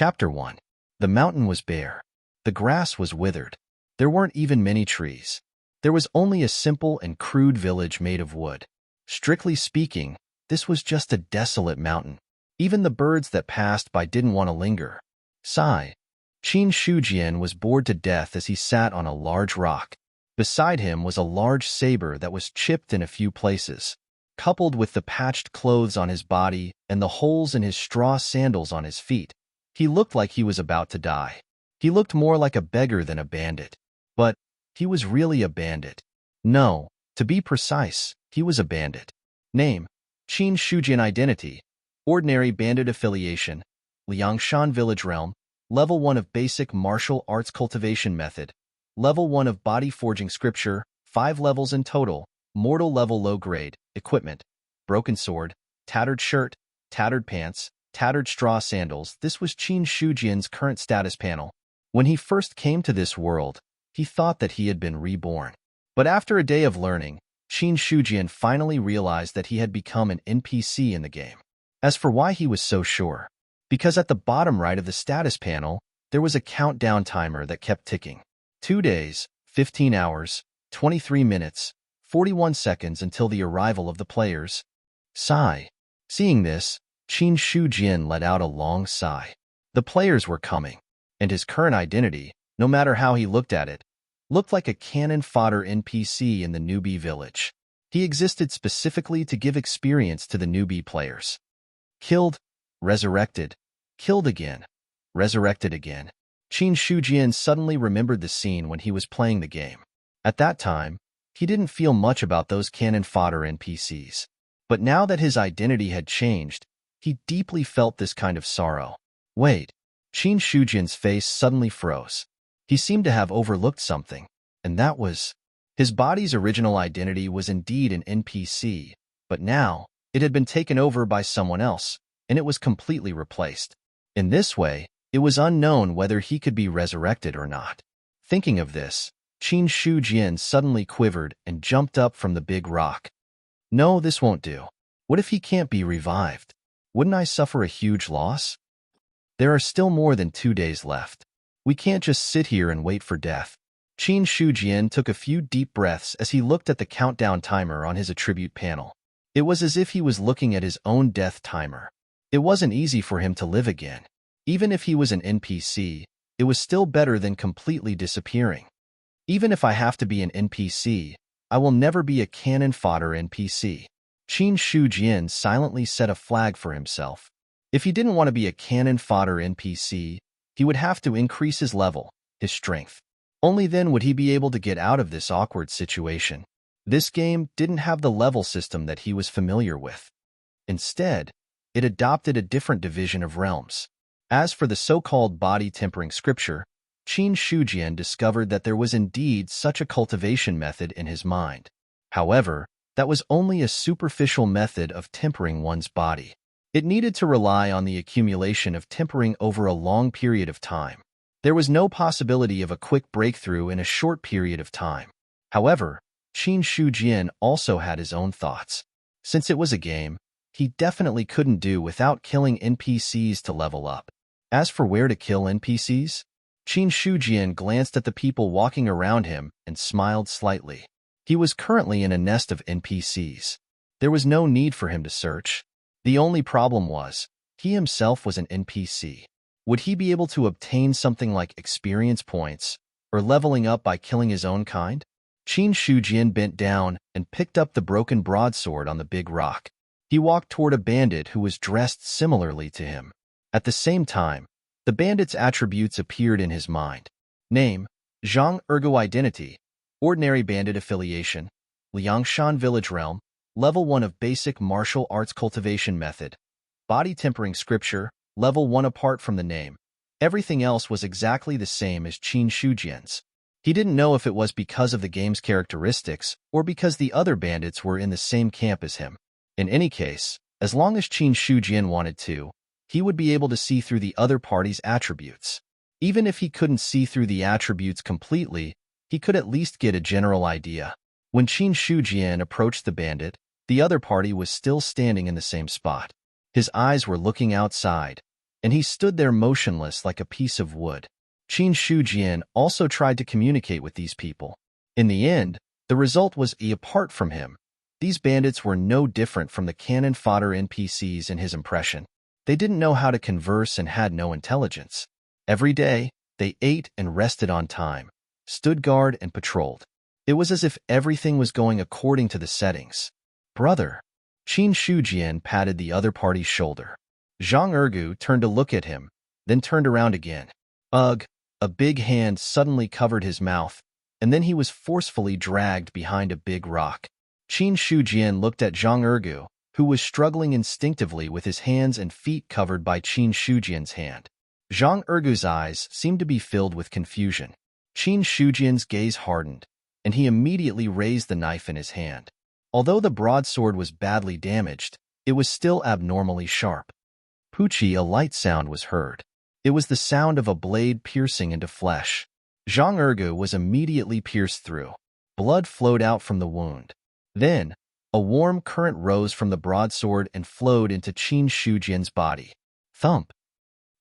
Chapter 1. The mountain was bare. The grass was withered. There weren't even many trees. There was only a simple and crude village made of wood. Strictly speaking, this was just a desolate mountain. Even the birds that passed by didn't want to linger. Sigh. Qin Shujian was bored to death as he sat on a large rock. Beside him was a large saber that was chipped in a few places. Coupled with the patched clothes on his body and the holes in his straw sandals on his feet, he looked like he was about to die. He looked more like a beggar than a bandit. But he was really a bandit. No, to be precise, he was a bandit. Name: Qin Shujian. Identity: ordinary bandit. Affiliation: Liangshan Village. Realm: Level 1 of Basic Martial Arts. Cultivation Method: Level 1 of Body Forging. Scripture: 5 levels in total. Mortal level. Low grade. Equipment: broken sword, tattered shirt, tattered pants, tattered straw sandals. This was Qin Shujian's current status panel. When he first came to this world, he thought that he had been reborn. But after a day of learning, Qin Shujian finally realized that he had become an NPC in the game. As for why he was so sure, because at the bottom right of the status panel, there was a countdown timer that kept ticking. 2 days, 15 hours, 23 minutes, 41 seconds until the arrival of the players. Sigh. Seeing this, Qin Shujian let out a long sigh. The players were coming, and his current identity, no matter how he looked at it, looked like a cannon fodder NPC in the newbie village. He existed specifically to give experience to the newbie players. Killed, resurrected, killed again, resurrected again. Qin Shujian suddenly remembered the scene when he was playing the game. At that time, he didn't feel much about those cannon fodder NPCs. But now that his identity had changed, he deeply felt this kind of sorrow. Wait. Qin Shujian's face suddenly froze. He seemed to have overlooked something, and that was... His body's original identity was indeed an NPC, but now it had been taken over by someone else, and it was completely replaced. In this way, it was unknown whether he could be resurrected or not. Thinking of this, Qin Shujian suddenly quivered and jumped up from the big rock. No, this won't do. What if he can't be revived? Wouldn't I suffer a huge loss? There are still more than 2 days left. We can't just sit here and wait for death. Qin Shujian took a few deep breaths as he looked at the countdown timer on his attribute panel. It was as if he was looking at his own death timer. It wasn't easy for him to live again. Even if he was an NPC, it was still better than completely disappearing. Even if I have to be an NPC, I will never be a cannon fodder NPC. Qin Shujian silently set a flag for himself. If he didn't want to be a cannon fodder NPC, he would have to increase his level, his strength. Only then would he be able to get out of this awkward situation. This game didn't have the level system that he was familiar with. Instead, it adopted a different division of realms. As for the so-called body tempering scripture, Qin Shujian discovered that there was indeed such a cultivation method in his mind. However, that was only a superficial method of tempering one's body. It needed to rely on the accumulation of tempering over a long period of time. There was no possibility of a quick breakthrough in a short period of time. However, Qin Shujian also had his own thoughts. Since it was a game, he definitely couldn't do without killing NPCs to level up. As for where to kill NPCs, Qin Shujian glanced at the people walking around him and smiled slightly. He was currently in a nest of NPCs. There was no need for him to search. The only problem was, he himself was an NPC. Would he be able to obtain something like experience points, or leveling up by killing his own kind? Qin Shujian bent down and picked up the broken broadsword on the big rock. He walked toward a bandit who was dressed similarly to him. At the same time, the bandit's attributes appeared in his mind. Name: Zhang Ergo. Identity: ordinary bandit. Affiliation: Liangshan Village. Realm: Level 1 of Basic Martial Arts. Cultivation Method: Body Tempering. Scripture: Level 1. Apart from the name, everything else was exactly the same as Qin Shujian's. He didn't know if it was because of the game's characteristics or because the other bandits were in the same camp as him. In any case, as long as Qin Shujian wanted to, he would be able to see through the other party's attributes. Even if he couldn't see through the attributes completely, he could at least get a general idea. When Qin Shujian approached the bandit, the other party was still standing in the same spot. His eyes were looking outside, and he stood there motionless like a piece of wood. Qin Shujian also tried to communicate with these people. In the end, the result was apart from him. These bandits were no different from the cannon fodder NPCs in his impression. They didn't know how to converse and had no intelligence. Every day, they ate and rested on time, stood guard and patrolled. It was as if everything was going according to the settings. Brother. Qin Shujian patted the other party's shoulder. Zhang Ergu turned to look at him, then turned around again. Ugh! A big hand suddenly covered his mouth, and then he was forcefully dragged behind a big rock. Qin Shujian looked at Zhang Ergu, who was struggling instinctively with his hands and feet covered by Qin Shujian's hand. Zhang Ergu's eyes seemed to be filled with confusion. Qin Shujian's gaze hardened, and he immediately raised the knife in his hand. Although the broadsword was badly damaged, it was still abnormally sharp. Poochie, a light sound was heard. It was the sound of a blade piercing into flesh. Zhang Ergu was immediately pierced through. Blood flowed out from the wound. Then, a warm current rose from the broadsword and flowed into Qin Shujian's body. Thump!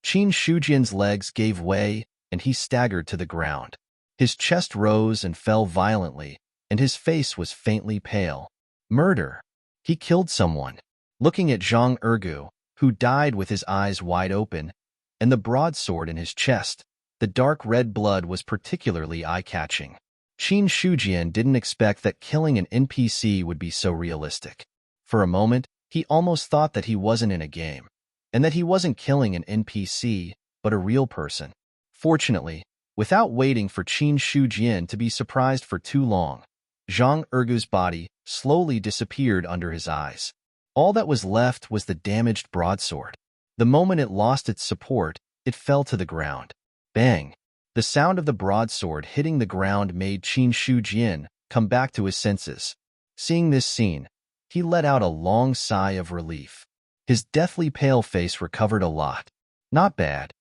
Qin Shujian's legs gave way, and he staggered to the ground. His chest rose and fell violently, and his face was faintly pale. Murder! He killed someone. Looking at Zhang Ergu, who died with his eyes wide open, and the broadsword in his chest, the dark red blood was particularly eye-catching. Qin Shujian didn't expect that killing an NPC would be so realistic. For a moment, he almost thought that he wasn't in a game, and that he wasn't killing an NPC, but a real person. Fortunately, without waiting for Qin Shujian to be surprised for too long, Zhang Ergu's body slowly disappeared under his eyes. All that was left was the damaged broadsword. The moment it lost its support, it fell to the ground. Bang! The sound of the broadsword hitting the ground made Qin Shujian come back to his senses. Seeing this scene, he let out a long sigh of relief. His deathly pale face recovered a lot. Not bad.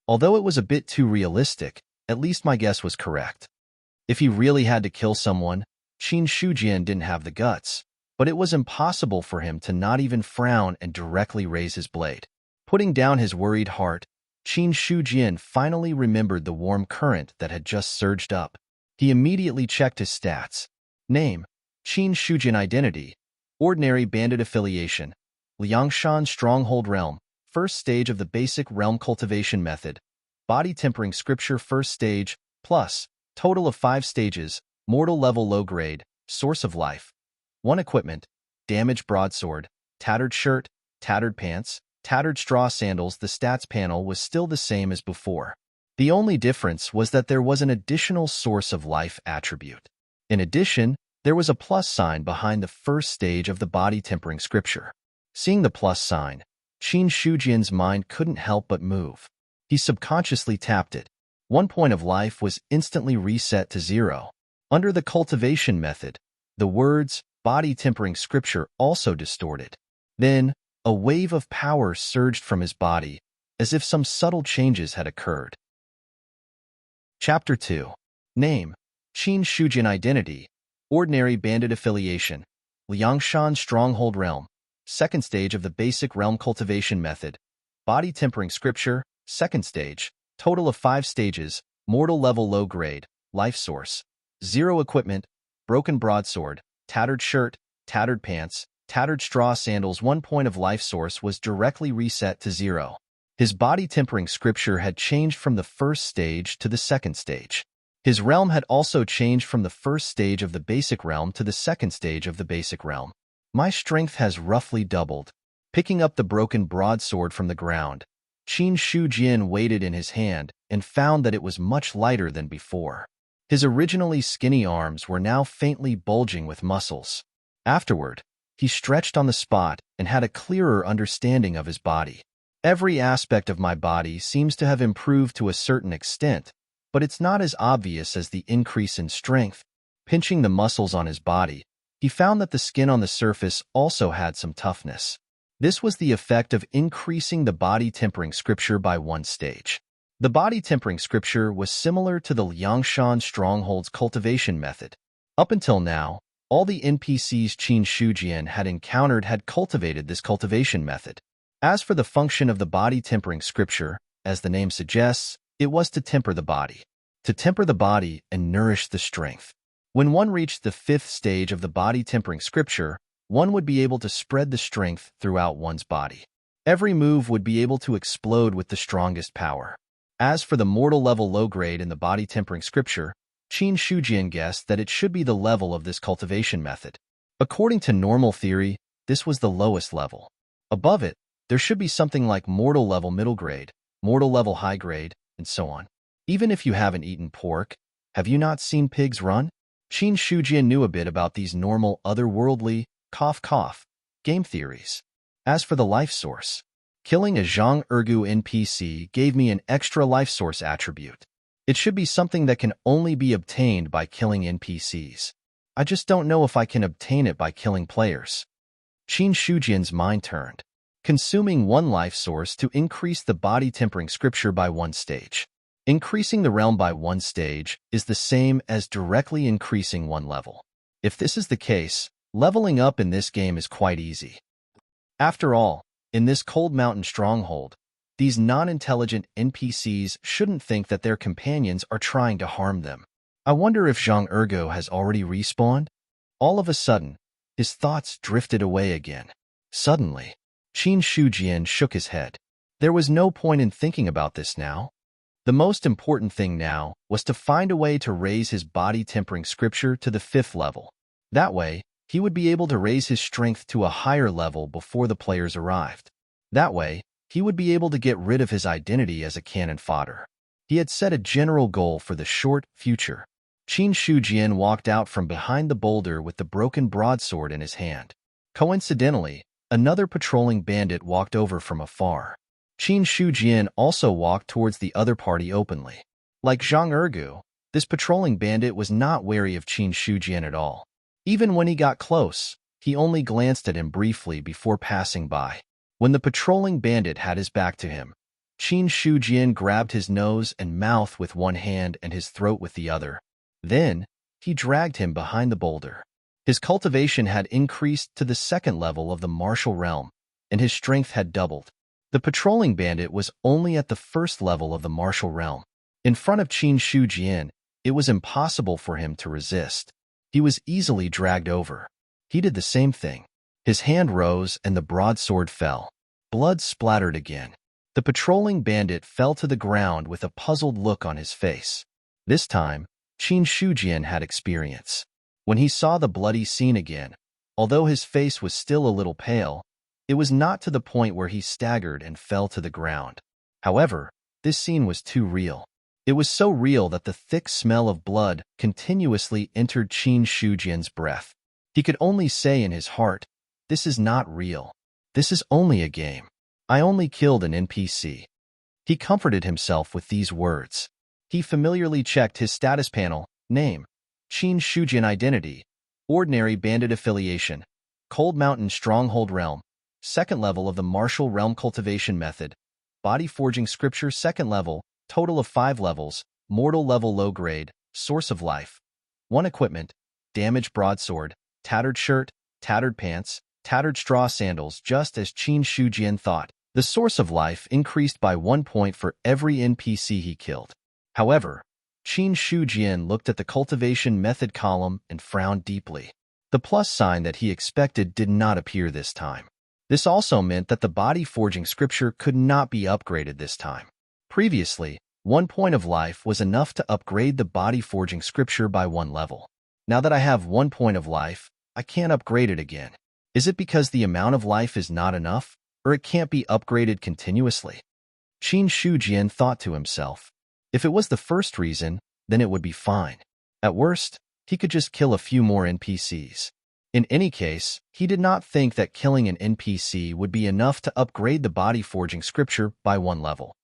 Although it was a bit too realistic, at least my guess was correct. If he really had to kill someone, Qin Shujian didn't have the guts, but it was impossible for him to not even frown and directly raise his blade. Putting down his worried heart, Qin Shujian finally remembered the warm current that had just surged up. He immediately checked his stats. Name: Qin Shujian. Identity: Ordinary Bandit Affiliation, Liangshan Stronghold Realm, First Stage of the Basic Realm Cultivation Method, Body Tempering Scripture First Stage, plus, total of 5 stages, Mortal Level Low Grade, Source of Life. 1 Equipment: Damaged Broadsword, Tattered Shirt, Tattered Pants, Tattered Straw Sandals. The stats panel was still the same as before. The only difference was that there was an additional Source of Life attribute. In addition, there was a plus sign behind the first stage of the Body Tempering Scripture. Seeing the plus sign, Qin Shujian's mind couldn't help but move. He subconsciously tapped it. 1 point of life was instantly reset to 0. Under the cultivation method, the words Body Tempering Scripture also distorted. Then, a wave of power surged from his body, as if some subtle changes had occurred. Chapter 2. Name: Qin Shujian. Identity: Ordinary Bandit Affiliation, Liangshan Stronghold Realm, Second Stage of the Basic Realm Cultivation Method, Body Tempering Scripture, Second Stage, total of 5 stages, Mortal Level Low Grade, Life Source. 0 Equipment: Broken Broadsword, Tattered Shirt, Tattered Pants, Tattered Straw Sandals. 1 point of life source was directly reset to 0. His Body Tempering Scripture had changed from the first stage to the second stage. His realm had also changed from the first stage of the basic realm to the second stage of the basic realm. My strength has roughly doubled. Picking up the broken broadsword from the ground, Qin Shujian weighed it in his hand and found that it was much lighter than before. His originally skinny arms were now faintly bulging with muscles. Afterward, he stretched on the spot and had a clearer understanding of his body. Every aspect of my body seems to have improved to a certain extent, but it's not as obvious as the increase in strength. Pinching the muscles on his body, he found that the skin on the surface also had some toughness. This was the effect of increasing the Body Tempering Scripture by 1 stage. The Body Tempering Scripture was similar to the Liangshan Stronghold's cultivation method. Up until now, all the NPCs Qin Shujian had encountered had cultivated this cultivation method. As for the function of the body tempering scripture, as the name suggests, it was to temper the body. To temper the body and nourish the strength. When one reached the 5th stage of the body tempering scripture, one would be able to spread the strength throughout one's body. Every move would be able to explode with the strongest power. As for the mortal level low grade in the body tempering scripture, Qin Shujian guessed that it should be the level of this cultivation method. According to normal theory, this was the lowest level. Above it, there should be something like mortal level middle grade, mortal level high grade, and so on. Even if you haven't eaten pork, have you not seen pigs run? Qin Shujian knew a bit about these normal otherworldly, game theories. As for the life source, killing a Zhang Ergu NPC gave me an extra life source attribute. It should be something that can only be obtained by killing NPCs. I just don't know if I can obtain it by killing players. Qin Shujian's mind turned. Consuming one life source to increase the body tempering scripture by 1 stage. Increasing the realm by 1 stage is the same as directly increasing 1 level. If this is the case, leveling up in this game is quite easy. After all, in this cold mountain stronghold, these non-intelligent NPCs shouldn't think that their companions are trying to harm them. I wonder if Zhang Ergo has already respawned? All of a sudden, his thoughts drifted away again. Suddenly, Qin Shujian shook his head. There was no point in thinking about this now. The most important thing now was to find a way to raise his body tempering scripture to the 5th level. That way, he would be able to raise his strength to a higher level before the players arrived. That way, he would be able to get rid of his identity as a cannon fodder. He had set a general goal for the short future. Qin Shujian walked out from behind the boulder with the broken broadsword in his hand. Coincidentally, another patrolling bandit walked over from afar. Qin Shujian also walked towards the other party openly. Like Zhang Ergu, this patrolling bandit was not wary of Qin Shujian at all. Even when he got close, he only glanced at him briefly before passing by. When the patrolling bandit had his back to him, Qin Shujian grabbed his nose and mouth with one hand and his throat with the other. Then, he dragged him behind the boulder. His cultivation had increased to the 2nd level of the martial realm, and his strength had doubled. The patrolling bandit was only at the 1st level of the martial realm. In front of Qin Shujian, it was impossible for him to resist. He was easily dragged over. He did the same thing. His hand rose and the broadsword fell. Blood splattered again. The patrolling bandit fell to the ground with a puzzled look on his face. This time, Qin Shujian had experience. When he saw the bloody scene again, although his face was still a little pale, it was not to the point where he staggered and fell to the ground. However, this scene was too real. It was so real that the thick smell of blood continuously entered Qin Shujian's breath. He could only say in his heart, "This is not real. This is only a game. I only killed an NPC." He comforted himself with these words. He familiarly checked his status panel, name, Qin Shujian identity, ordinary bandit affiliation, Cold Mountain Stronghold Realm, 2nd level of the martial realm cultivation method, body forging scripture 2nd level, total of 5 levels, mortal level low grade, source of life, 1 equipment, damaged broadsword, tattered shirt, tattered pants, tattered straw sandals. Just as Qin Shujian thought, the source of life increased by 1 point for every NPC he killed. However, Qin Shujian looked at the cultivation method column and frowned deeply. The plus sign that he expected did not appear this time. This also meant that the body forging scripture could not be upgraded this time. Previously, 1 point of life was enough to upgrade the body forging scripture by 1 level. Now that I have 1 point of life, I can't upgrade it again. Is it because the amount of life is not enough, or it can't be upgraded continuously? Qin Shujian thought to himself. If it was the first reason, then it would be fine. At worst, he could just kill a few more NPCs. In any case, he did not think that killing an NPC would be enough to upgrade the body forging scripture by 1 level.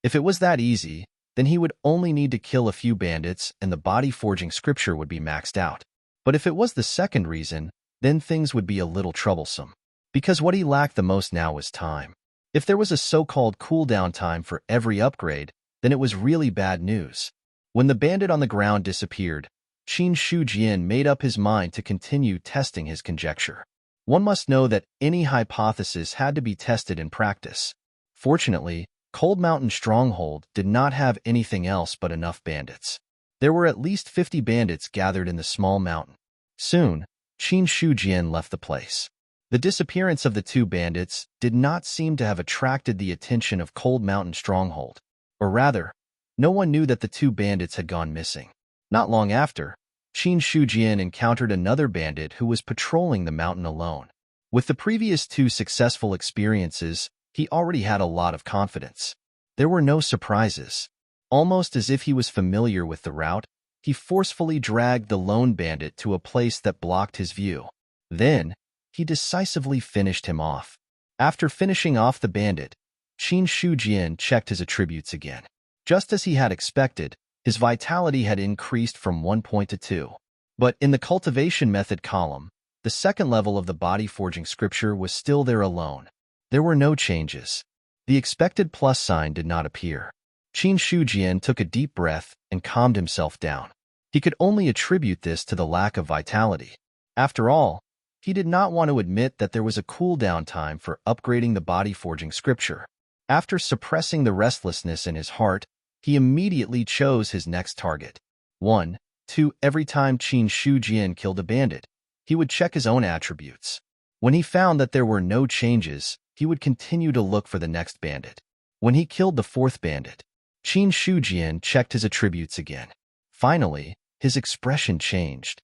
If it was that easy, then he would only need to kill a few bandits and the body forging scripture would be maxed out. But if it was the second reason, then things would be a little troublesome. Because what he lacked the most now was time. If there was a so-called cooldown time for every upgrade, then it was really bad news. When the bandit on the ground disappeared, Qin Shujian made up his mind to continue testing his conjecture. One must know that any hypothesis had to be tested in practice. Fortunately, Cold Mountain Stronghold did not have anything else but enough bandits. There were at least 50 bandits gathered in the small mountain. Soon, Qin Shujian left the place. The disappearance of the two bandits did not seem to have attracted the attention of Cold Mountain Stronghold. Or rather, no one knew that the two bandits had gone missing. Not long after, Qin Shujian encountered another bandit who was patrolling the mountain alone. With the previous two successful experiences, he already had a lot of confidence. There were no surprises. Almost as if he was familiar with the route, he forcefully dragged the lone bandit to a place that blocked his view. Then, he decisively finished him off. After finishing off the bandit, Qin Shujian checked his attributes again. Just as he had expected, his vitality had increased from 1 point to 2. But in the cultivation method column, the second level of the body forging scripture was still there alone. There were no changes. The expected plus sign did not appear. Qin Shujian took a deep breath and calmed himself down. He could only attribute this to the lack of vitality. After all, he did not want to admit that there was a cooldown time for upgrading the body forging scripture. After suppressing the restlessness in his heart, he immediately chose his next target. 1, 2. Every time Qin Shujian killed a bandit, he would check his own attributes. When he found that there were no changes, he would continue to look for the next bandit. When he killed the fourth bandit, Qin Shujian checked his attributes again. Finally, his expression changed.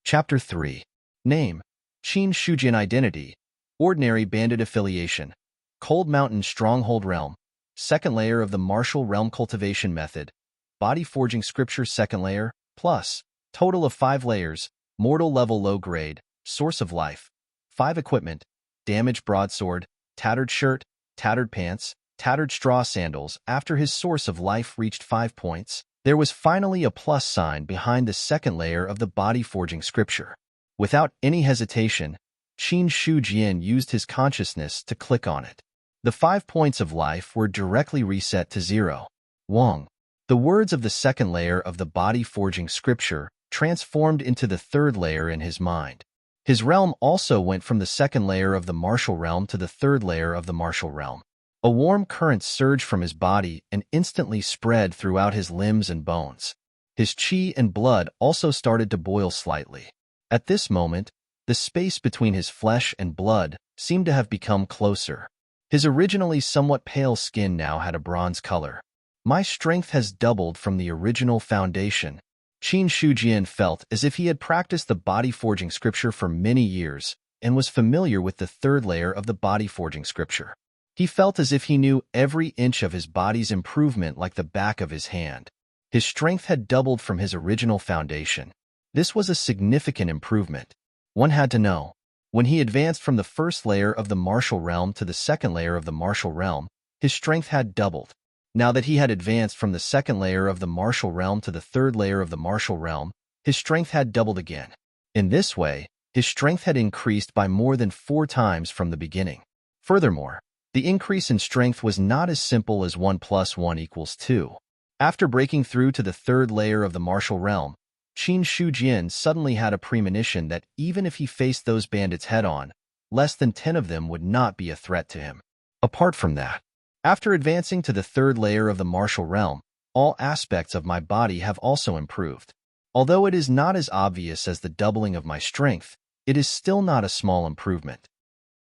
Chapter 3. Name: Qin Shujian. Identity: Ordinary Bandit. Affiliation: Cold Mountain Stronghold. Realm: Second layer of the Martial Realm. Cultivation method: Body Forging Scripture. Second layer, plus. Total of 5 layers. Mortal level. Low grade. Source of life: 5 equipment: Damaged broadsword, tattered shirt, tattered pants, tattered straw sandals. After his source of life reached 5 points, there was finally a plus sign behind the second layer of the body forging scripture. Without any hesitation, Qin Shujian used his consciousness to click on it. The 5 points of life were directly reset to 0. Wong. The words of the second layer of the body forging scripture transformed into the third layer in his mind. His realm also went from the second layer of the martial realm to the third layer of the martial realm. A warm current surged from his body and instantly spread throughout his limbs and bones. His qi and blood also started to boil slightly. At this moment, the space between his flesh and blood seemed to have become closer. His originally somewhat pale skin now had a bronze color. My strength has doubled from the original foundation. Qin Shujian felt as if he had practiced the body forging scripture for many years and was familiar with the third layer of the body forging scripture. He felt as if he knew every inch of his body's improvement like the back of his hand. His strength had doubled from his original foundation. This was a significant improvement. One had to know. When he advanced from the first layer of the martial realm to the second layer of the martial realm, his strength had doubled. Now that he had advanced from the second layer of the martial realm to the third layer of the martial realm, his strength had doubled again. In this way, his strength had increased by more than 4 times from the beginning. Furthermore, the increase in strength was not as simple as 1 + 1 = 2. After breaking through to the third layer of the martial realm, Qin Shujian suddenly had a premonition that even if he faced those bandits head-on, less than 10 of them would not be a threat to him. Apart from that, after advancing to the third layer of the martial realm, all aspects of my body have also improved. Although it is not as obvious as the doubling of my strength, it is still not a small improvement.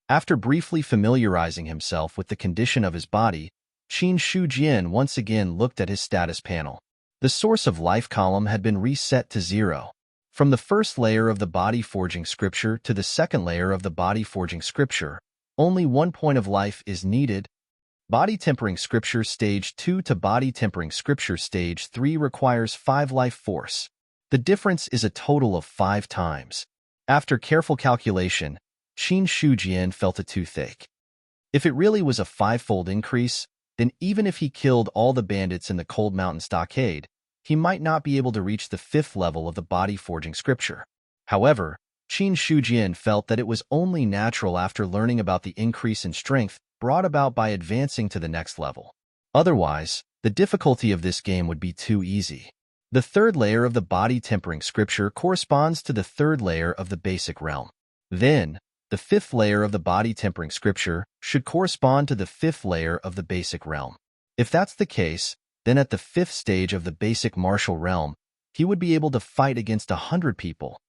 After briefly familiarizing himself with the condition of his body, Qin Shujian once again looked at his status panel. The source of life column had been reset to 0. From the first layer of the body forging scripture to the second layer of the body forging scripture, only 1 point of life is needed. Body tempering scripture stage 2 to body tempering scripture stage 3 requires 5 life force. The difference is a total of 5 times. After careful calculation, Qin Shujian felt a toothache. If it really was a 5-fold increase, then even if he killed all the bandits in the Cold Mountain Stockade, he might not be able to reach the 5th level of the body forging scripture. However, Qin Shujian felt that it was only natural after learning about the increase in strength brought about by advancing to the next level. Otherwise, the difficulty of this game would be too easy. The third layer of the body tempering scripture corresponds to the third layer of the basic realm. Then, the fifth layer of the body tempering scripture should correspond to the fifth layer of the basic realm. If that's the case, then at the fifth stage of the basic martial realm, he would be able to fight against 100 people.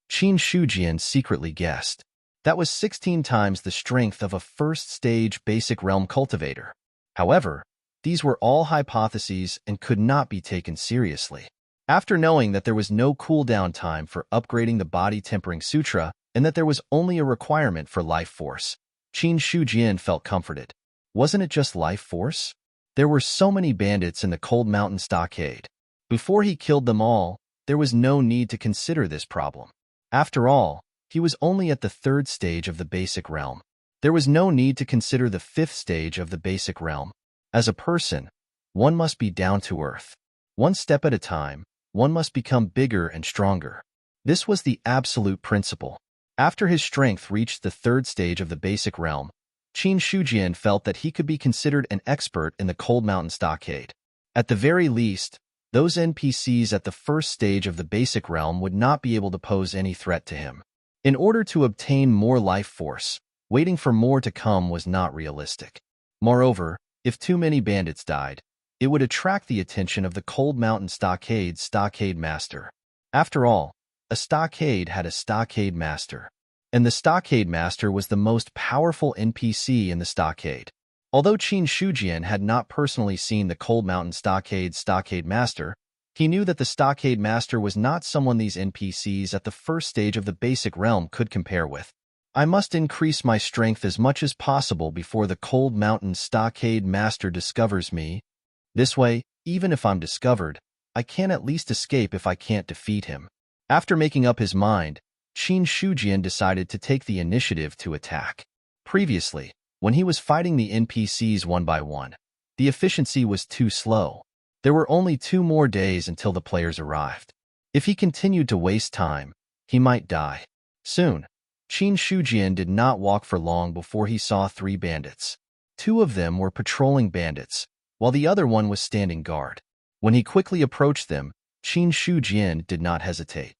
Qin Shujian secretly guessed. That was 16 times the strength of a first-stage basic realm cultivator. However, these were all hypotheses and could not be taken seriously. After knowing that there was no cooldown time for upgrading the Body Tempering Sutra and that there was only a requirement for life force, Qin Shujian felt comforted. Wasn't it just life force? There were so many bandits in the Cold Mountain Stockade. Before he killed them all, there was no need to consider this problem. After all, he was only at the third stage of the basic realm. There was no need to consider the fifth stage of the basic realm. As a person, one must be down to earth. One step at a time, one must become bigger and stronger. This was the absolute principle. After his strength reached the third stage of the basic realm, Qin Shujian felt that he could be considered an expert in the Cold Mountain Stockade. At the very least, those NPCs at the first stage of the basic realm would not be able to pose any threat to him. In order to obtain more life force, waiting for more to come was not realistic. Moreover, if too many bandits died, it would attract the attention of the Cold Mountain Stockade's stockade master. After all, a stockade had a stockade master, and the stockade master was the most powerful NPC in the stockade. Although Qin Shujian had not personally seen the Cold Mountain Stockade's stockade master, he knew that the stockade master was not someone these NPCs at the first stage of the basic realm could compare with. I must increase my strength as much as possible before the Cold Mountain Stockade master discovers me. This way, even if I'm discovered, I can at least escape if I can't defeat him. After making up his mind, Qin Shujian decided to take the initiative to attack. Previously, when he was fighting the NPCs one by one, the efficiency was too slow. There were only 2 more days until the players arrived. If he continued to waste time, he might die. Soon, Qin Shujian did not walk for long before he saw 3 bandits. 2 of them were patrolling bandits, while the other one was standing guard. When he quickly approached them, Qin Shujian did not hesitate.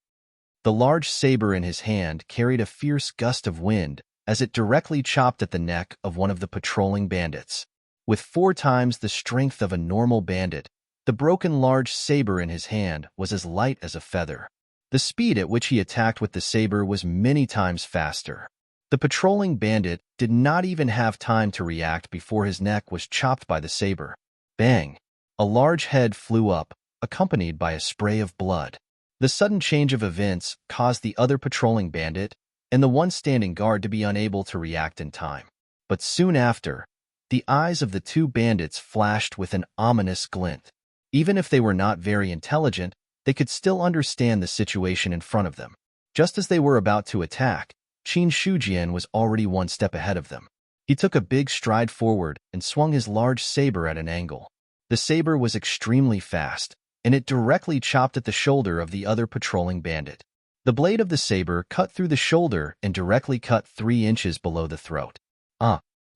The large saber in his hand carried a fierce gust of wind as it directly chopped at the neck of one of the patrolling bandits. With 4 times the strength of a normal bandit, the broken large saber in his hand was as light as a feather. The speed at which he attacked with the saber was many times faster. The patrolling bandit did not even have time to react before his neck was chopped by the saber. Bang! A large head flew up, accompanied by a spray of blood. The sudden change of events caused the other patrolling bandit and the one standing guard to be unable to react in time. But soon after, the eyes of the 2 bandits flashed with an ominous glint. Even if they were not very intelligent, they could still understand the situation in front of them. Just as they were about to attack, Qin Shujian was already 1 step ahead of them. He took a big stride forward and swung his large saber at an angle. The saber was extremely fast, and it directly chopped at the shoulder of the other patrolling bandit. The blade of the saber cut through the shoulder and directly cut 3 inches below the throat.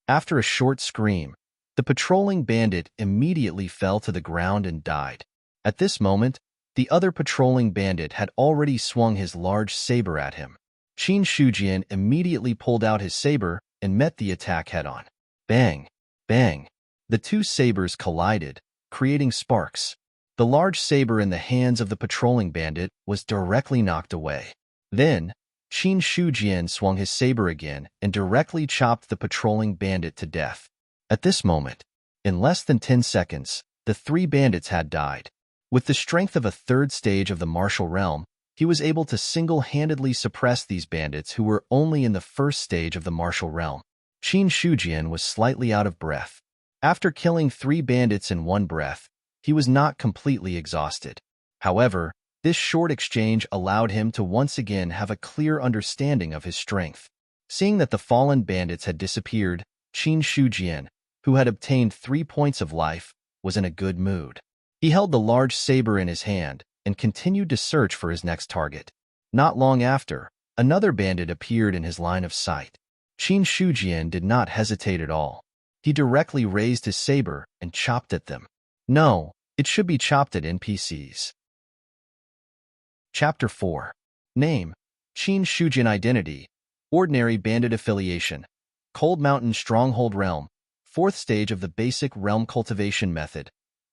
After a short scream, the patrolling bandit immediately fell to the ground and died. At this moment, the other patrolling bandit had already swung his large saber at him. Qin Shujian immediately pulled out his saber and met the attack head-on. Bang! Bang! The 2 sabers collided, creating sparks. The large saber in the hands of the patrolling bandit was directly knocked away. Then, Qin Shujian swung his saber again and directly chopped the patrolling bandit to death. At this moment, in less than 10 seconds, the 3 bandits had died. With the strength of a third stage of the martial realm, he was able to single-handedly suppress these bandits who were only in the first stage of the martial realm. Qin Shujian was slightly out of breath. After killing 3 bandits in one breath, he was not completely exhausted. However, this short exchange allowed him to once again have a clear understanding of his strength. Seeing that the fallen bandits had disappeared, Qin Shujian, who had obtained 3 points of life, was in a good mood. He held the large saber in his hand and continued to search for his next target. Not long after, another bandit appeared in his line of sight. Qin Shujian did not hesitate at all. He directly raised his saber and chopped at them. No, it should be chopped at NPCs. Chapter 4. Name: Qin Shujian Identity. Ordinary Bandit Affiliation. Cold Mountain Stronghold Realm. Fourth stage of the basic realm cultivation method.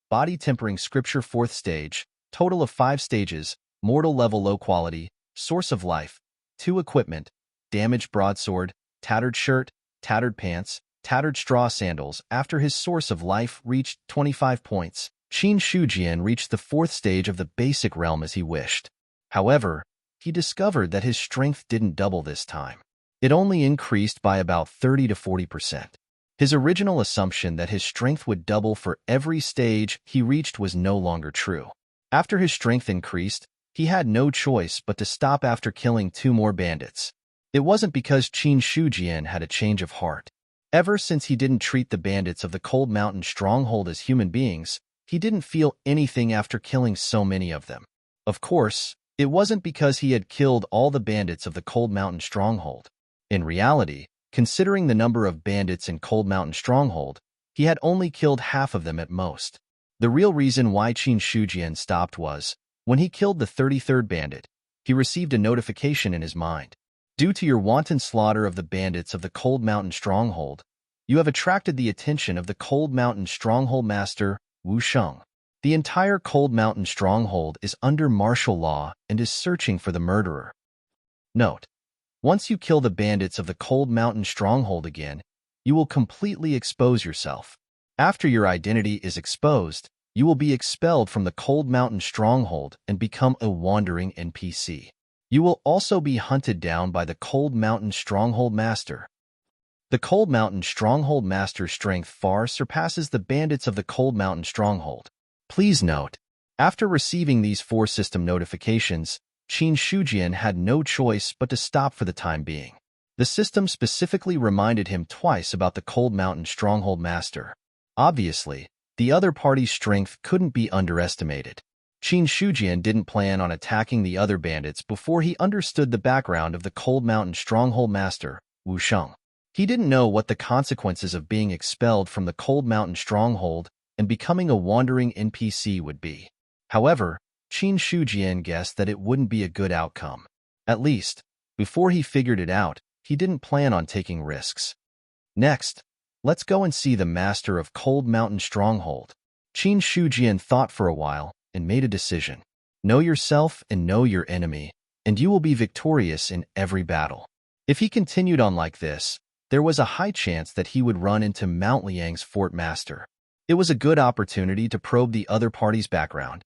Body Tempering Scripture. Fourth stage. Total of 5 stages. Mortal level low quality. Source of life. 2 equipment. Damaged broadsword, tattered shirt, tattered pants, tattered straw sandals. After his source of life reached 25 points, Qin Shujian reached the 4th stage of the basic realm as he wished. However, he discovered that his strength didn't double this time. It only increased by about 30 to 40%. His original assumption that his strength would double for every stage he reached was no longer true. After his strength increased, he had no choice but to stop after killing 2 more bandits. It wasn't because Qin Shujian had a change of heart. Ever since he didn't treat the bandits of the Cold Mountain Stronghold as human beings, he didn't feel anything after killing so many of them. Of course, it wasn't because he had killed all the bandits of the Cold Mountain Stronghold. In reality, considering the number of bandits in Cold Mountain Stronghold, he had only killed half of them at most. The real reason why Qin Shujian stopped was, when he killed the 33rd bandit, he received a notification in his mind. Due to your wanton slaughter of the bandits of the Cold Mountain Stronghold, you have attracted the attention of the Cold Mountain Stronghold Master, Wu Sheng. The entire Cold Mountain Stronghold is under martial law and is searching for the murderer. Note: once you kill the bandits of the Cold Mountain Stronghold again, you will completely expose yourself. After your identity is exposed, you will be expelled from the Cold Mountain Stronghold and become a wandering NPC. You will also be hunted down by the Cold Mountain Stronghold Master. The Cold Mountain Stronghold Master's strength far surpasses the bandits of the Cold Mountain Stronghold. Please note, after receiving these 4 system notifications, Qin Shujian had no choice but to stop for the time being. The system specifically reminded him twice about the Cold Mountain Stronghold Master. Obviously, the other party's strength couldn't be underestimated. Qin Shujian didn't plan on attacking the other bandits before he understood the background of the Cold Mountain Stronghold Master, Wu Sheng. He didn't know what the consequences of being expelled from the Cold Mountain Stronghold and becoming a wandering NPC would be. However, Qin Shujian guessed that it wouldn't be a good outcome. At least, before he figured it out, he didn't plan on taking risks. Next, let's go and see the master of Cold Mountain Stronghold. Qin Shujian thought for a while and made a decision. Know yourself and know your enemy, and you will be victorious in every battle. If he continued on like this, there was a high chance that he would run into Mount Liang's fort master. It was a good opportunity to probe the other party's background.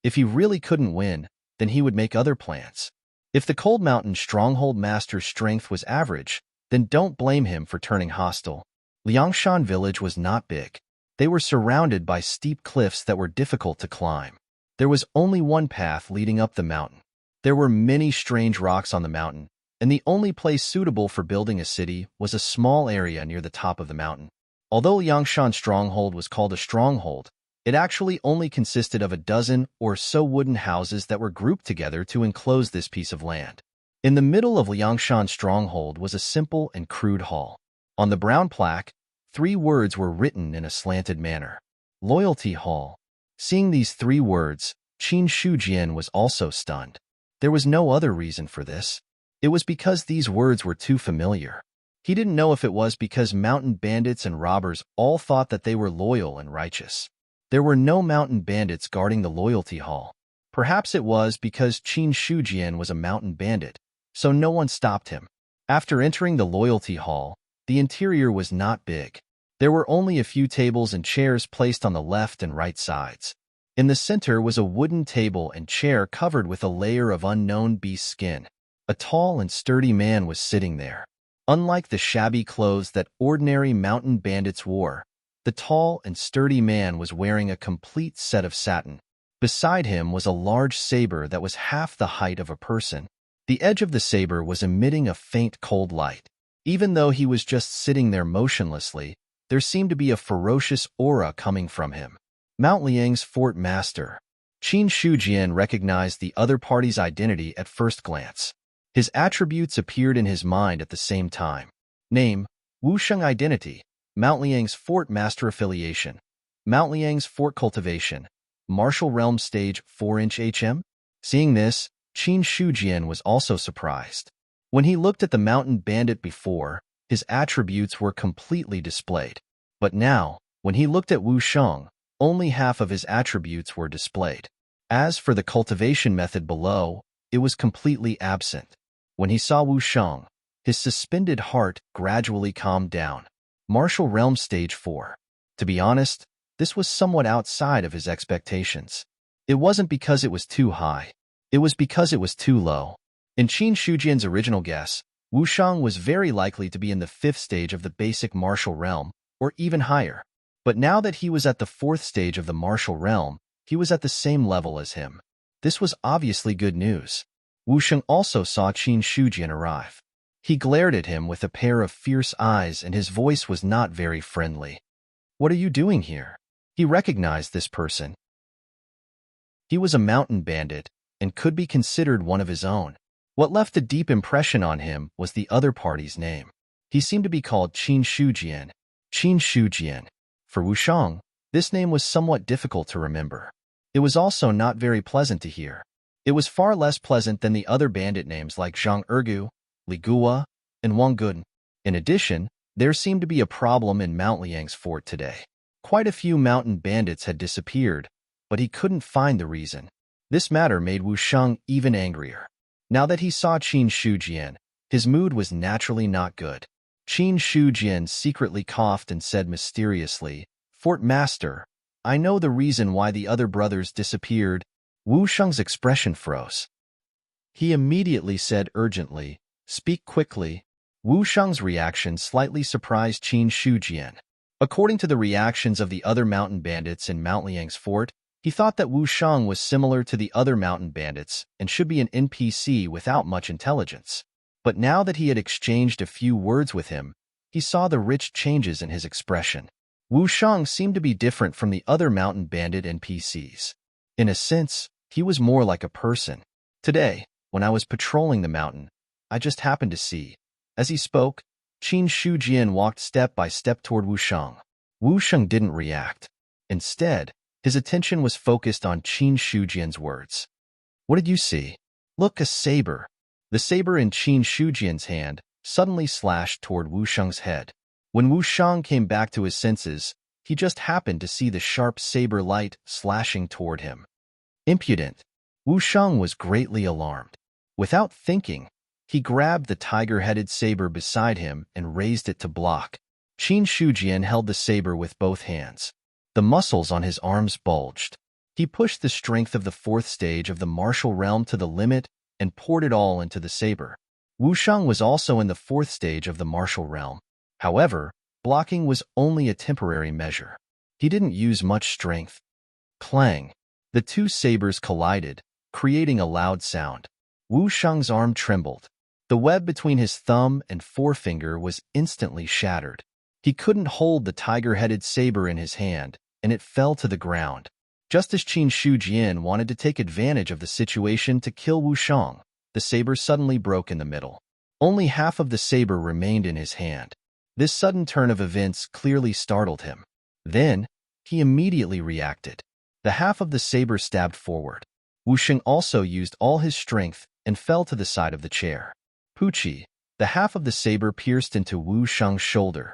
If he really couldn't win, then he would make other plans. If the Cold Mountain Stronghold Master's strength was average, then don't blame him for turning hostile. Liangshan village was not big. They were surrounded by steep cliffs that were difficult to climb. There was only one path leading up the mountain. There were many strange rocks on the mountain, and the only place suitable for building a city was a small area near the top of the mountain. Although Liangshan Stronghold was called a stronghold, it actually only consisted of a dozen or so wooden houses that were grouped together to enclose this piece of land. In the middle of Liangshan Stronghold was a simple and crude hall. On the brown plaque, 3 words were written in a slanted manner. Loyalty Hall. Seeing these 3 words, Qin Shujian was also stunned. There was no other reason for this. It was because these words were too familiar. He didn't know if it was because mountain bandits and robbers all thought that they were loyal and righteous. There were no mountain bandits guarding the Loyalty Hall. Perhaps it was because Qin Shujian was a mountain bandit, so no one stopped him. After entering the Loyalty Hall, the interior was not big. There were only a few tables and chairs placed on the left and right sides. In the center was a wooden table and chair covered with a layer of unknown beast skin. A tall and sturdy man was sitting there. Unlike the shabby clothes that ordinary mountain bandits wore, the tall and sturdy man was wearing a complete set of satin. Beside him was a large saber that was half the height of a person. The edge of the saber was emitting a faint cold light. Even though he was just sitting there motionlessly, there seemed to be a ferocious aura coming from him. Mount Liang's fort master. Qin Shujian recognized the other party's identity at first glance. His attributes appeared in his mind at the same time. Name: Wu Sheng. Identity: Mount Liang's fort master. Affiliation: Mount Liang's fort. Cultivation: Martial Realm Stage 4-inch HM. Seeing this, Qin Shujian was also surprised. When he looked at the mountain bandit before, his attributes were completely displayed. But now, when he looked at Wu Sheng, only half of his attributes were displayed. As for the cultivation method below, it was completely absent. When he saw Wu Sheng, his suspended heart gradually calmed down. Martial Realm Stage 4. To be honest, this was somewhat outside of his expectations. It wasn't because it was too high. It was because it was too low. In Qin Shujian's original guess, Wu Sheng was very likely to be in the 5th stage of the basic martial realm, or even higher. But now that he was at the 4th stage of the martial realm, he was at the same level as him. This was obviously good news. Wu Sheng also saw Qin Shujian arrive. He glared at him with a pair of fierce eyes, and his voice was not very friendly. "What are you doing here?" He recognized this person. He was a mountain bandit, and could be considered one of his own. What left a deep impression on him was the other party's name. He seemed to be called Qin Shujian. Qin Shujian. For Wu Sheng, this name was somewhat difficult to remember. It was also not very pleasant to hear. It was far less pleasant than the other bandit names like Zhang Ergu, Li Gua, and Wang Guden. In addition, there seemed to be a problem in Mount Liang's fort today. Quite a few mountain bandits had disappeared, but he couldn't find the reason. This matter made Wu Sheng even angrier. Now that he saw Qin Shujian, his mood was naturally not good. Qin Shujian secretly coughed and said mysteriously, "Fort Master, I know the reason why the other brothers disappeared." Wu Sheng's expression froze. He immediately said urgently, "Speak quickly." Wu Sheng's reaction slightly surprised Qin Shujian. According to the reactions of the other mountain bandits in Mount Liang's fort, he thought that Wu Sheng was similar to the other mountain bandits and should be an NPC without much intelligence. But now that he had exchanged a few words with him, he saw the rich changes in his expression. Wu Sheng seemed to be different from the other mountain bandit NPCs. In a sense, he was more like a person. Today, when I was patrolling the mountain, I just happened to see. As he spoke, Qin Shujian walked step by step toward Wu Sheng. Wu Sheng didn't react. Instead, his attention was focused on Qin Shujian's words. "What did you see?" "Look, a saber." The saber in Qin Shujian's hand suddenly slashed toward Wu Sheng's head. When Wu Sheng came back to his senses, he just happened to see the sharp saber light slashing toward him. Impudent! Wu Sheng was greatly alarmed. Without thinking, he grabbed the tiger-headed saber beside him and raised it to block. Qin Shujian held the saber with both hands. The muscles on his arms bulged. He pushed the strength of the 4th stage of the martial realm to the limit and poured it all into the saber. Wu Sheng was also in the 4th stage of the martial realm. However, blocking was only a temporary measure. He didn't use much strength. Clang! The two sabers collided, creating a loud sound. Wu Sheng's arm trembled. The web between his thumb and forefinger was instantly shattered. He couldn't hold the tiger-headed saber in his hand, and it fell to the ground. Just as Qin Shujian wanted to take advantage of the situation to kill Wu Sheng, the saber suddenly broke in the middle. Only half of the saber remained in his hand. This sudden turn of events clearly startled him. Then, he immediately reacted. The half of the saber stabbed forward. Wu Sheng also used all his strength and fell to the side of the chair. Poochie! The half of the saber pierced into Wu Sheng's shoulder.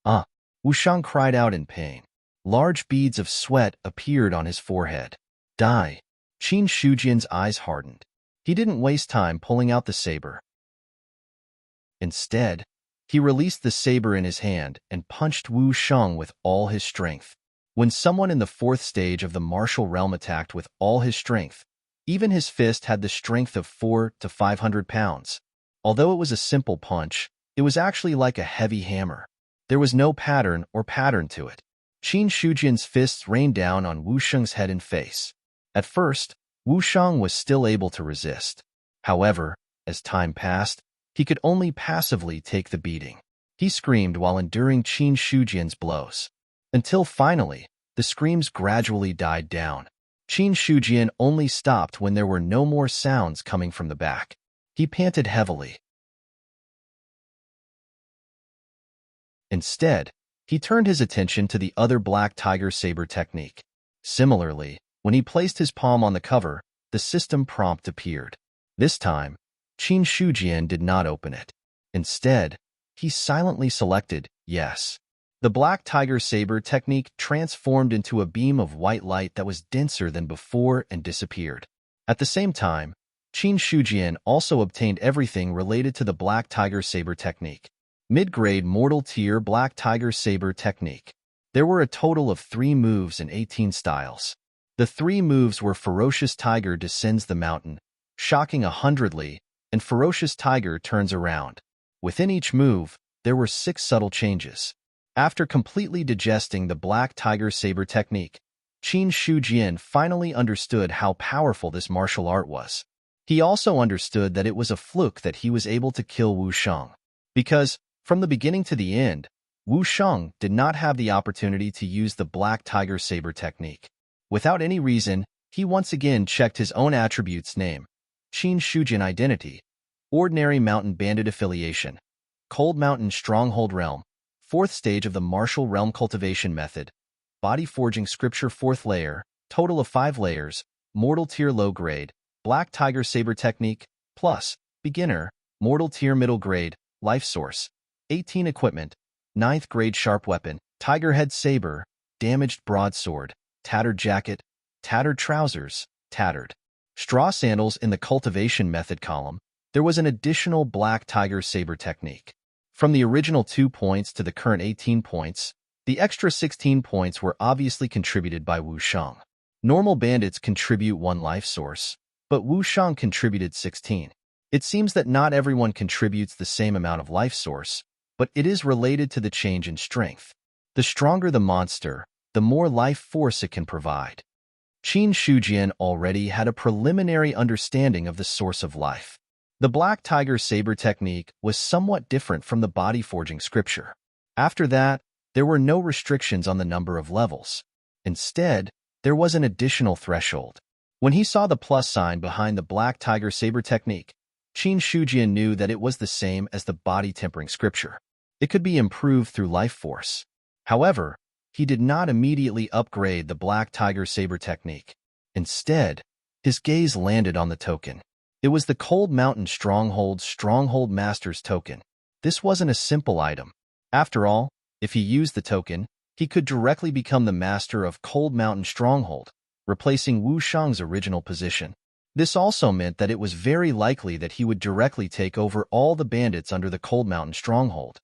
"Ah!" Wu Sheng cried out in pain. Large beads of sweat appeared on his forehead. "Die!" Qin Shujian's eyes hardened. He didn't waste time pulling out the saber. Instead, he released the saber in his hand and punched Wu Sheng with all his strength. When someone in the 4th stage of the martial realm attacked with all his strength, even his fist had the strength of 400 to 500 pounds. Although it was a simple punch, it was actually like a heavy hammer. There was no pattern to it. Qin Shujian's fists rained down on Wu Sheng's head and face. At first, Wu Sheng was still able to resist. However, as time passed, he could only passively take the beating. He screamed while enduring Qin Shujian's blows. Until finally, the screams gradually died down. Qin Shujian only stopped when there were no more sounds coming from the back. He panted heavily. Instead, he turned his attention to the other black tiger saber technique. Similarly, when he placed his palm on the cover, the system prompt appeared. This time, Qin Shujian did not open it. Instead, he silently selected yes. The Black Tiger Saber technique transformed into a beam of white light that was denser than before and disappeared. At the same time, Qin Shujian also obtained everything related to the Black Tiger Saber technique. Mid-grade Mortal Tier Black Tiger Saber technique. There were a total of 3 moves and 18 styles. The 3 moves were Ferocious Tiger Descends the Mountain, Shocking 100 Li, and Ferocious Tiger Turns Around. Within each move, there were 6 subtle changes. After completely digesting the Black Tiger Saber technique, Qin Shujian finally understood how powerful this martial art was. He also understood that it was a fluke that he was able to kill Wu Sheng. Because, from the beginning to the end, Wu Sheng did not have the opportunity to use the Black Tiger Saber technique. Without any reason, he once again checked his own attributes name, Qin Shujian Identity, Ordinary Mountain Bandit Affiliation, Cold Mountain Stronghold Realm, 4th stage of the Martial Realm Cultivation Method, Body Forging Scripture 4th layer, total of 5 layers, Mortal Tier Low Grade, Black Tiger Saber Technique, plus, Beginner, Mortal Tier Middle Grade, Life Source, 18 Equipment, 9th Grade Sharp Weapon, Tiger Head Saber, Damaged Broadsword, Tattered Jacket, Tattered Trousers, Tattered Straw Sandals. In the Cultivation Method column, there was an additional Black Tiger Saber Technique. From the original 2 points to the current 18 points, the extra 16 points were obviously contributed by Wu Sheng. Normal bandits contribute 1 life source, but Wu Sheng contributed 16. It seems that not everyone contributes the same amount of life source, but it is related to the change in strength. The stronger the monster, the more life force it can provide. Qin Shujian already had a preliminary understanding of the source of life. The Black Tiger Saber technique was somewhat different from the Body Forging Scripture. After that, there were no restrictions on the number of levels. Instead, there was an additional threshold. When he saw the plus sign behind the Black Tiger Saber technique, Qin Shujian knew that it was the same as the Body Tempering Scripture. It could be improved through life force. However, he did not immediately upgrade the Black Tiger Saber technique. Instead, his gaze landed on the token. It was the Cold Mountain Stronghold Master's token. This wasn't a simple item. After all, if he used the token, he could directly become the master of Cold Mountain Stronghold, replacing Wu Sheng's original position. This also meant that it was very likely that he would directly take over all the bandits under the Cold Mountain Stronghold.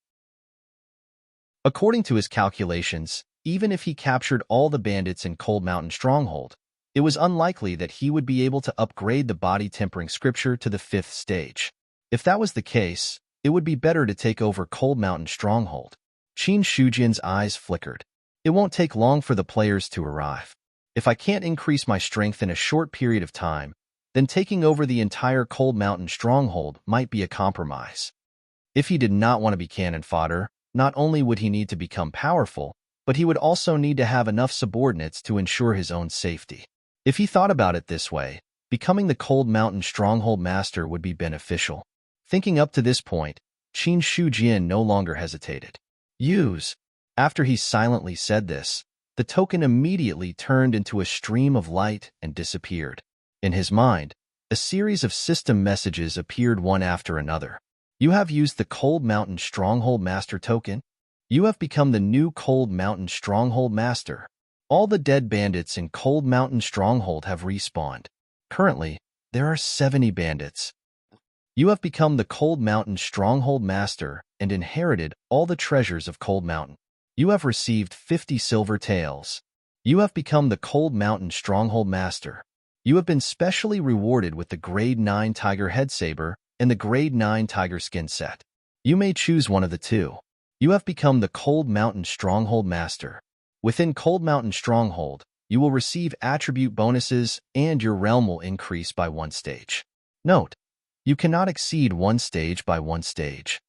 According to his calculations, even if he captured all the bandits in Cold Mountain Stronghold, it was unlikely that he would be able to upgrade the Body Tempering Scripture to the 5th stage. If that was the case, it would be better to take over Cold Mountain Stronghold. Qin Shujian's eyes flickered. It won't take long for the players to arrive. If I can't increase my strength in a short period of time, then taking over the entire Cold Mountain Stronghold might be a compromise. If he did not want to be cannon fodder, not only would he need to become powerful, but he would also need to have enough subordinates to ensure his own safety. If he thought about it this way, becoming the Cold Mountain Stronghold Master would be beneficial. Thinking up to this point, Qin Shujian no longer hesitated. Use. After he silently said this, the token immediately turned into a stream of light and disappeared. In his mind, a series of system messages appeared one after another. You have used the Cold Mountain Stronghold Master token. You have become the new Cold Mountain Stronghold Master. All the dead bandits in Cold Mountain Stronghold have respawned. Currently, there are 70 bandits. You have become the Cold Mountain Stronghold Master and inherited all the treasures of Cold Mountain. You have received 50 silver taels. You have become the Cold Mountain Stronghold Master. You have been specially rewarded with the Grade 9 Tiger Head Saber and the Grade 9 Tiger Skin Set. You may choose one of the two. You have become the Cold Mountain Stronghold Master. Within Cold Mountain Stronghold, you will receive attribute bonuses and your realm will increase by 1 stage. Note, you cannot exceed 1 stage by 1 stage.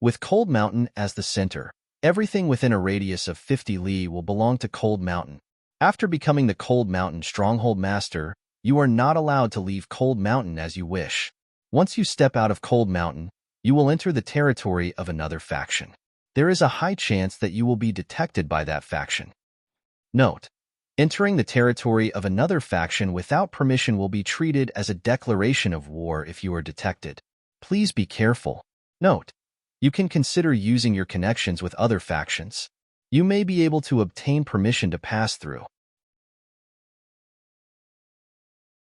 With Cold Mountain as the center, everything within a radius of 50 li will belong to Cold Mountain. After becoming the Cold Mountain Stronghold Master, you are not allowed to leave Cold Mountain as you wish. Once you step out of Cold Mountain, you will enter the territory of another faction. There is a high chance that you will be detected by that faction. Note, entering the territory of another faction without permission will be treated as a declaration of war if you are detected. Please be careful. Note: you can consider using your connections with other factions. You may be able to obtain permission to pass through.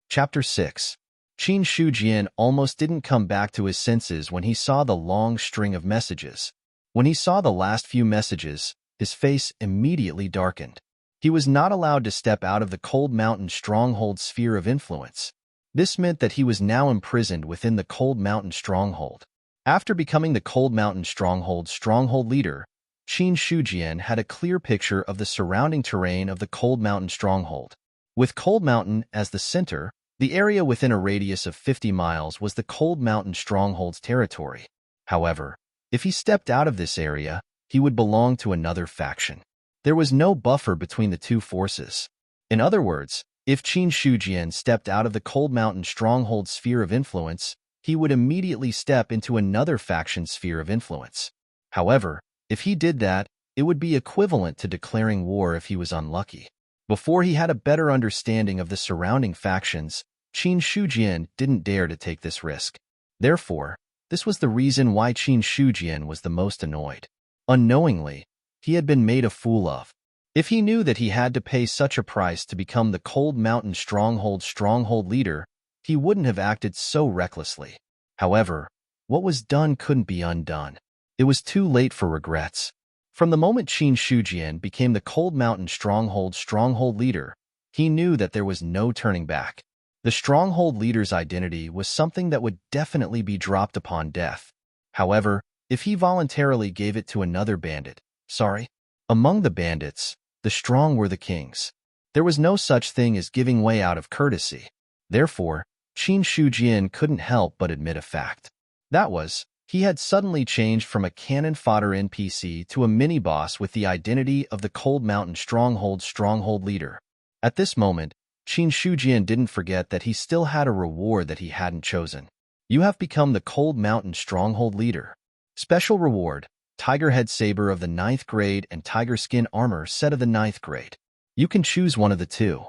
Chapter 6. Qin Shujian almost didn't come back to his senses when he saw the long string of messages. When he saw the last few messages, his face immediately darkened. He was not allowed to step out of the Cold Mountain Stronghold's sphere of influence. This meant that he was now imprisoned within the Cold Mountain Stronghold. After becoming the Cold Mountain Stronghold's stronghold leader, Qin Shujian had a clear picture of the surrounding terrain of the Cold Mountain Stronghold. With Cold Mountain as the center, the area within a radius of 50 miles was the Cold Mountain Stronghold's territory. However, if he stepped out of this area, he would belong to another faction. There was no buffer between the two forces. In other words, if Qin Shujian stepped out of the Cold Mountain Stronghold's sphere of influence, he would immediately step into another faction's sphere of influence. However, if he did that, it would be equivalent to declaring war if he was unlucky. Before he had a better understanding of the surrounding factions, Qin Shujian didn't dare to take this risk. Therefore, this was the reason why Qin Shujian was the most annoyed. Unknowingly, he had been made a fool of. If he knew that he had to pay such a price to become the Cold Mountain stronghold leader, he wouldn't have acted so recklessly. However, what was done couldn't be undone. It was too late for regrets. From the moment Qin Shujian became the Cold Mountain stronghold leader, he knew that there was no turning back. The stronghold leader's identity was something that would definitely be dropped upon death. However, if he voluntarily gave it to another bandit, among the bandits, the strong were the kings. There was no such thing as giving way out of courtesy. Therefore, Qin Shujian couldn't help but admit a fact. That was, he had suddenly changed from a cannon fodder NPC to a mini-boss with the identity of the Cold Mountain stronghold leader. At this moment, Qin Shujian didn't forget that he still had a reward that he hadn't chosen. You have become the Cold Mountain stronghold leader. Special reward: Tiger Head Saber of the 9th grade and Tiger Skin Armor set of the 9th grade. You can choose one of the two.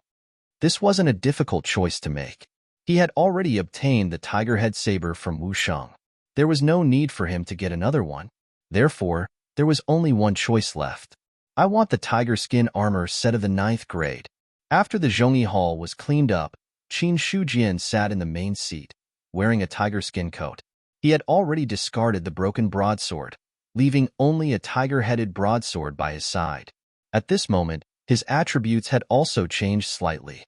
This wasn't a difficult choice to make. He had already obtained the Tiger Head Saber from Wu Shang. There was no need for him to get another one. Therefore, there was only one choice left. I want the Tiger Skin Armor set of the 9th grade. After the Zhongyi Hall was cleaned up, Qin Shujian sat in the main seat, wearing a tiger skin coat. He had already discarded the broken broadsword, leaving only a tiger-headed broadsword by his side. At this moment, his attributes had also changed slightly.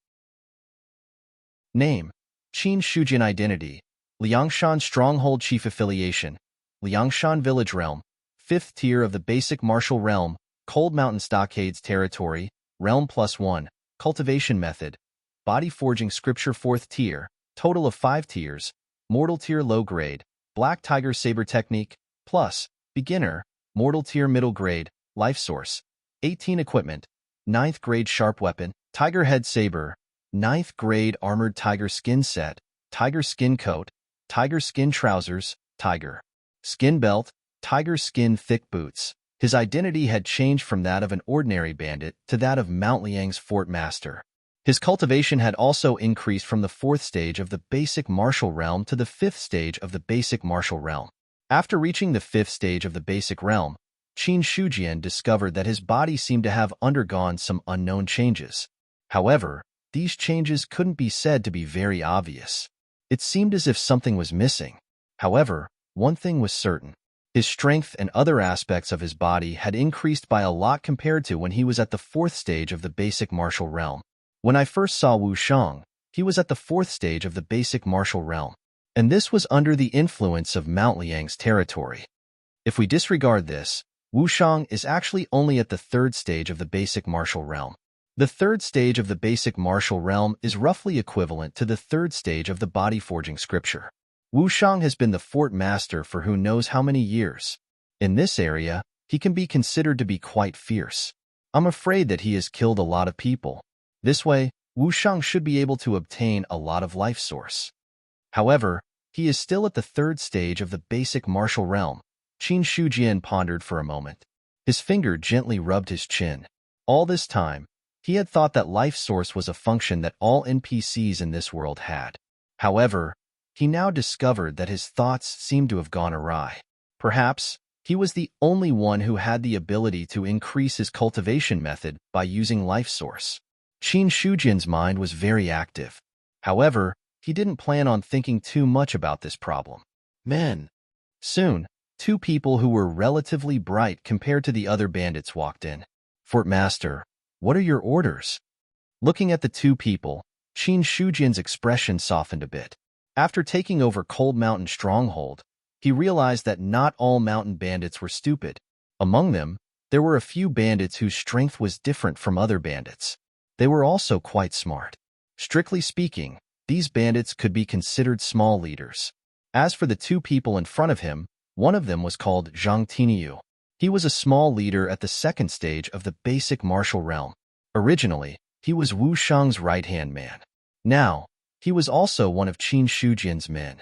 Name: Qin Shujian. Identity: Liangshan Stronghold Chief. Affiliation: Liangshan Village Realm, 5th tier of the Basic Martial Realm, Cold Mountain Stockades Territory, Realm +1, Cultivation Method: Body Forging Scripture. 4th tier, total of 5 tiers, Mortal Tier Low Grade, Black Tiger Saber Technique, plus, Beginner, Mortal Tier Middle Grade, Life Source, 18 Equipment, 9th Grade Sharp Weapon, Tiger Head Saber, 9th Grade Armored Tiger Skin Set, Tiger Skin Coat, Tiger Skin Trousers, Tiger Skin Belt, Tiger Skin Thick Boots. His identity had changed from that of an ordinary bandit to that of Mount Liang's Fort Master. His cultivation had also increased from the 4th stage of the Basic Martial Realm to the 5th stage of the Basic Martial Realm. After reaching the 5th stage of the Basic Realm, Qin Shujian discovered that his body seemed to have undergone some unknown changes. However, these changes couldn't be said to be very obvious. It seemed as if something was missing. However, one thing was certain. His strength and other aspects of his body had increased by a lot compared to when he was at the 4th stage of the Basic Martial Realm. When I first saw Wu Shang, he was at the 4th stage of the Basic Martial Realm, and this was under the influence of Mount Liang's territory. If we disregard this, Wu Shang is actually only at the 3rd stage of the Basic Martial Realm. The 3rd stage of the Basic Martial Realm is roughly equivalent to the 3rd stage of the Body Forging Scripture. Wu Shang has been the Fort Master for who knows how many years. In this area, he can be considered to be quite fierce. I'm afraid that he has killed a lot of people. This way, Wu Shang should be able to obtain a lot of life source. However, he is still at the 3rd stage of the Basic Martial Realm. Qin Shujian pondered for a moment. His finger gently rubbed his chin. All this time, he had thought that life source was a function that all NPCs in this world had. However, he now discovered that his thoughts seemed to have gone awry. Perhaps he was the only one who had the ability to increase his cultivation method by using life source. Qin Shujian's mind was very active. However, he didn't plan on thinking too much about this problem. Men. Soon, two people who were relatively bright compared to the other bandits walked in. Fort Master, what are your orders? Looking at the two people, Qin Shujian's expression softened a bit. After taking over Cold Mountain Stronghold, he realized that not all mountain bandits were stupid. Among them, there were a few bandits whose strength was different from other bandits. They were also quite smart. Strictly speaking, these bandits could be considered small leaders. As for the two people in front of him, one of them was called Zhang Tiniu. He was a small leader at the second stage of the basic martial realm. Originally, he was Wu Shang's right-hand man. Now, he was also one of Qin Shujian's men.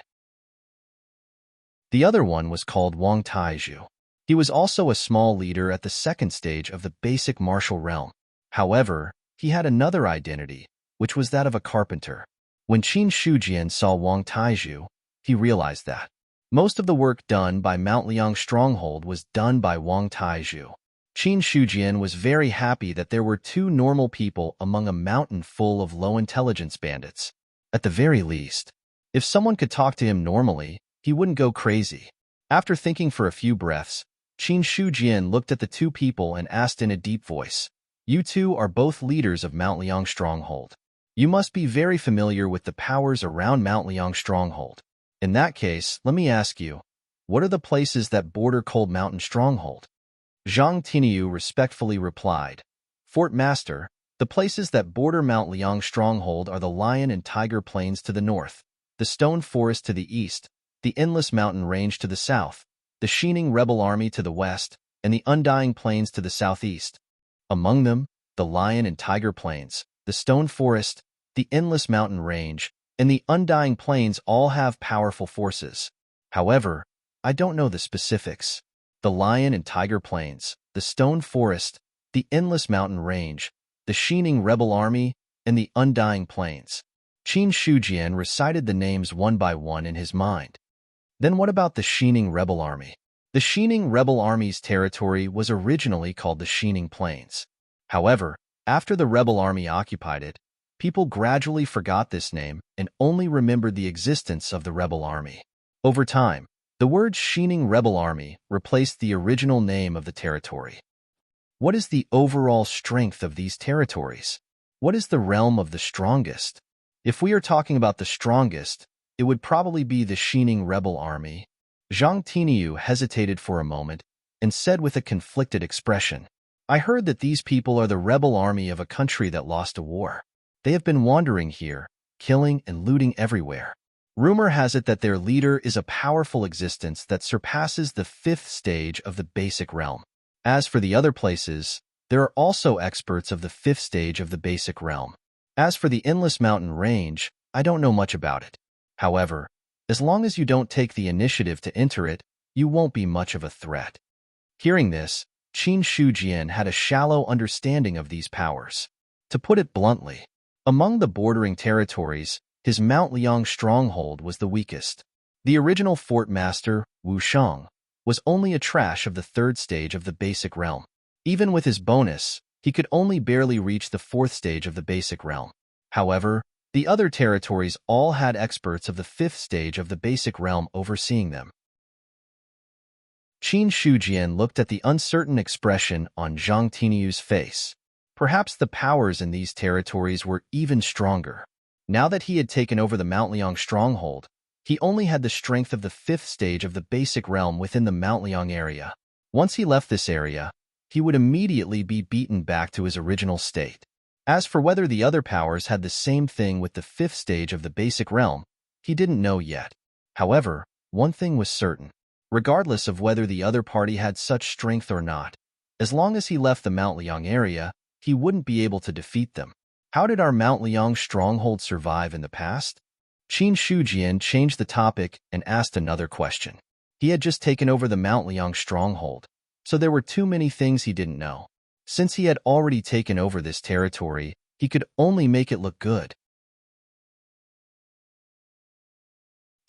The other one was called Wang Taizhu. He was also a small leader at the second stage of the basic martial realm. However, he had another identity, which was that of a carpenter. When Qin Shujian saw Wang Taizhu, he realized that most of the work done by Mount Liang Stronghold was done by Wang Taizhu. Qin Shujian was very happy that there were two normal people among a mountain full of low-intelligence bandits. At the very least, if someone could talk to him normally, he wouldn't go crazy. After thinking for a few breaths, Qin Shujian looked at the two people and asked in a deep voice, "You two are both leaders of Mount Liang Stronghold. You must be very familiar with the powers around Mount Liang Stronghold. In that case, let me ask you, what are the places that border Cold Mountain Stronghold?" Zhang Tiniu respectfully replied, "Fort Master, the places that border Mount Liang Stronghold are the Lion and Tiger Plains to the north, the Stone Forest to the east, the Endless Mountain Range to the south, the Shining Rebel Army to the west, and the Undying Plains to the southeast. Among them, the Lion and Tiger Plains, the Stone Forest, the Endless Mountain Range, and the Undying Plains all have powerful forces. However, I don't know the specifics. The Lion and Tiger Plains, the Stone Forest, the Endless Mountain Range, the Shining Rebel Army, and the Undying Plains." Qin Shujian recited the names one by one in his mind. Then what about the Shining Rebel Army? The Shining Rebel Army's territory was originally called the Shining Plains. However, after the Rebel Army occupied it, people gradually forgot this name and only remembered the existence of the Rebel Army. Over time, the word Shining Rebel Army replaced the original name of the territory. What is the overall strength of these territories? What is the realm of the strongest? If we are talking about the strongest, it would probably be the Shining Rebel Army. Zhang Tiniu hesitated for a moment and said with a conflicted expression, "I heard that these people are the rebel army of a country that lost a war. They have been wandering here, killing and looting everywhere. Rumor has it that their leader is a powerful existence that surpasses the fifth stage of the basic realm. As for the other places, there are also experts of the fifth stage of the basic realm. As for the Endless Mountain Range, I don't know much about it. However, as long as you don't take the initiative to enter it, you won't be much of a threat." Hearing this, Qin Shujian had a shallow understanding of these powers. To put it bluntly, among the bordering territories, his Mount Liang Stronghold was the weakest. The original Fort Master, Wu Shang, was only a trash of the third stage of the basic realm. Even with his bonus, he could only barely reach the fourth stage of the basic realm. However, the other territories all had experts of the fifth stage of the basic realm overseeing them. Qin Shujian looked at the uncertain expression on Zhang Tiniu's face. Perhaps the powers in these territories were even stronger. Now that he had taken over the Mount Liang Stronghold, he only had the strength of the fifth stage of the basic realm within the Mount Liang area. Once he left this area, he would immediately be beaten back to his original state. As for whether the other powers had the same thing with the fifth stage of the basic realm, he didn't know yet. However, one thing was certain. Regardless of whether the other party had such strength or not, as long as he left the Mount Liang area, he wouldn't be able to defeat them. How did our Mount Liang stronghold survive in the past? Qin Shujian changed the topic and asked another question. He had just taken over the Mount Liang stronghold, so there were too many things he didn't know. Since he had already taken over this territory, he could only make it look good.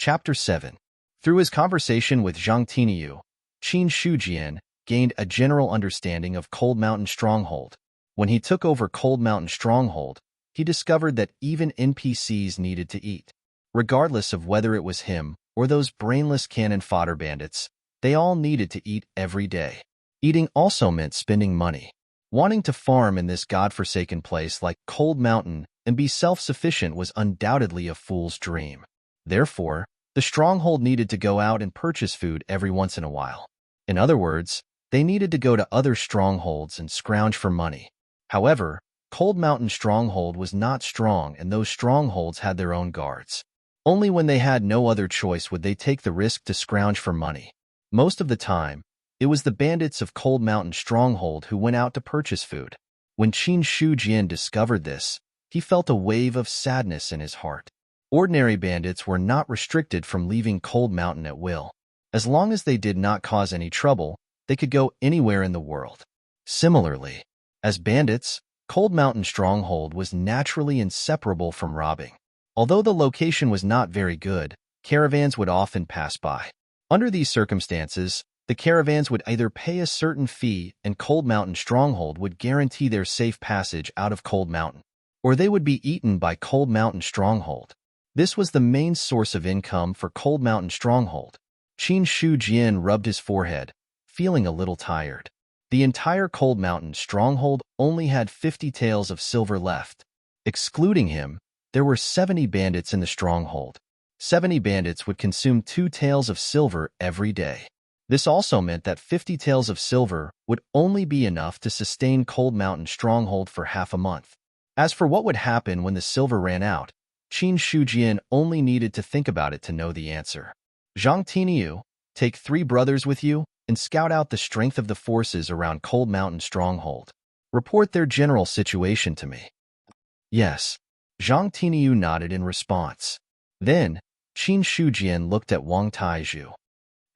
Chapter 7. Through his conversation with Zhang Tiniyu, Qin Shujian gained a general understanding of Cold Mountain Stronghold. When he took over Cold Mountain Stronghold, he discovered that even NPCs needed to eat. Regardless of whether it was him or those brainless cannon fodder bandits, they all needed to eat every day. Eating also meant spending money. Wanting to farm in this godforsaken place like Cold Mountain and be self-sufficient was undoubtedly a fool's dream. Therefore, the stronghold needed to go out and purchase food every once in a while. In other words, they needed to go to other strongholds and scrounge for money. However, Cold Mountain Stronghold was not strong, and those strongholds had their own guards. Only when they had no other choice would they take the risk to scrounge for money. Most of the time, it was the bandits of Cold Mountain Stronghold who went out to purchase food. When Qin Shujian discovered this, he felt a wave of sadness in his heart. Ordinary bandits were not restricted from leaving Cold Mountain at will. As long as they did not cause any trouble, they could go anywhere in the world. Similarly, as bandits, Cold Mountain Stronghold was naturally inseparable from robbing. Although the location was not very good, caravans would often pass by. Under these circumstances, the caravans would either pay a certain fee and Cold Mountain Stronghold would guarantee their safe passage out of Cold Mountain, or they would be eaten by Cold Mountain Stronghold. This was the main source of income for Cold Mountain Stronghold. Qin Shujian rubbed his forehead, feeling a little tired. The entire Cold Mountain Stronghold only had 50 taels of silver left. Excluding him, there were 70 bandits in the stronghold. 70 bandits would consume 2 taels of silver every day. This also meant that 50 taels of silver would only be enough to sustain Cold Mountain Stronghold for half a month. As for what would happen when the silver ran out, Qin Shujian only needed to think about it to know the answer. Zhang Tiniyu, take 3 brothers with you and scout out the strength of the forces around Cold Mountain Stronghold. Report their general situation to me. Yes. Zhang Tiniyu nodded in response. Then, Qin Shujian looked at Wang Taizhu.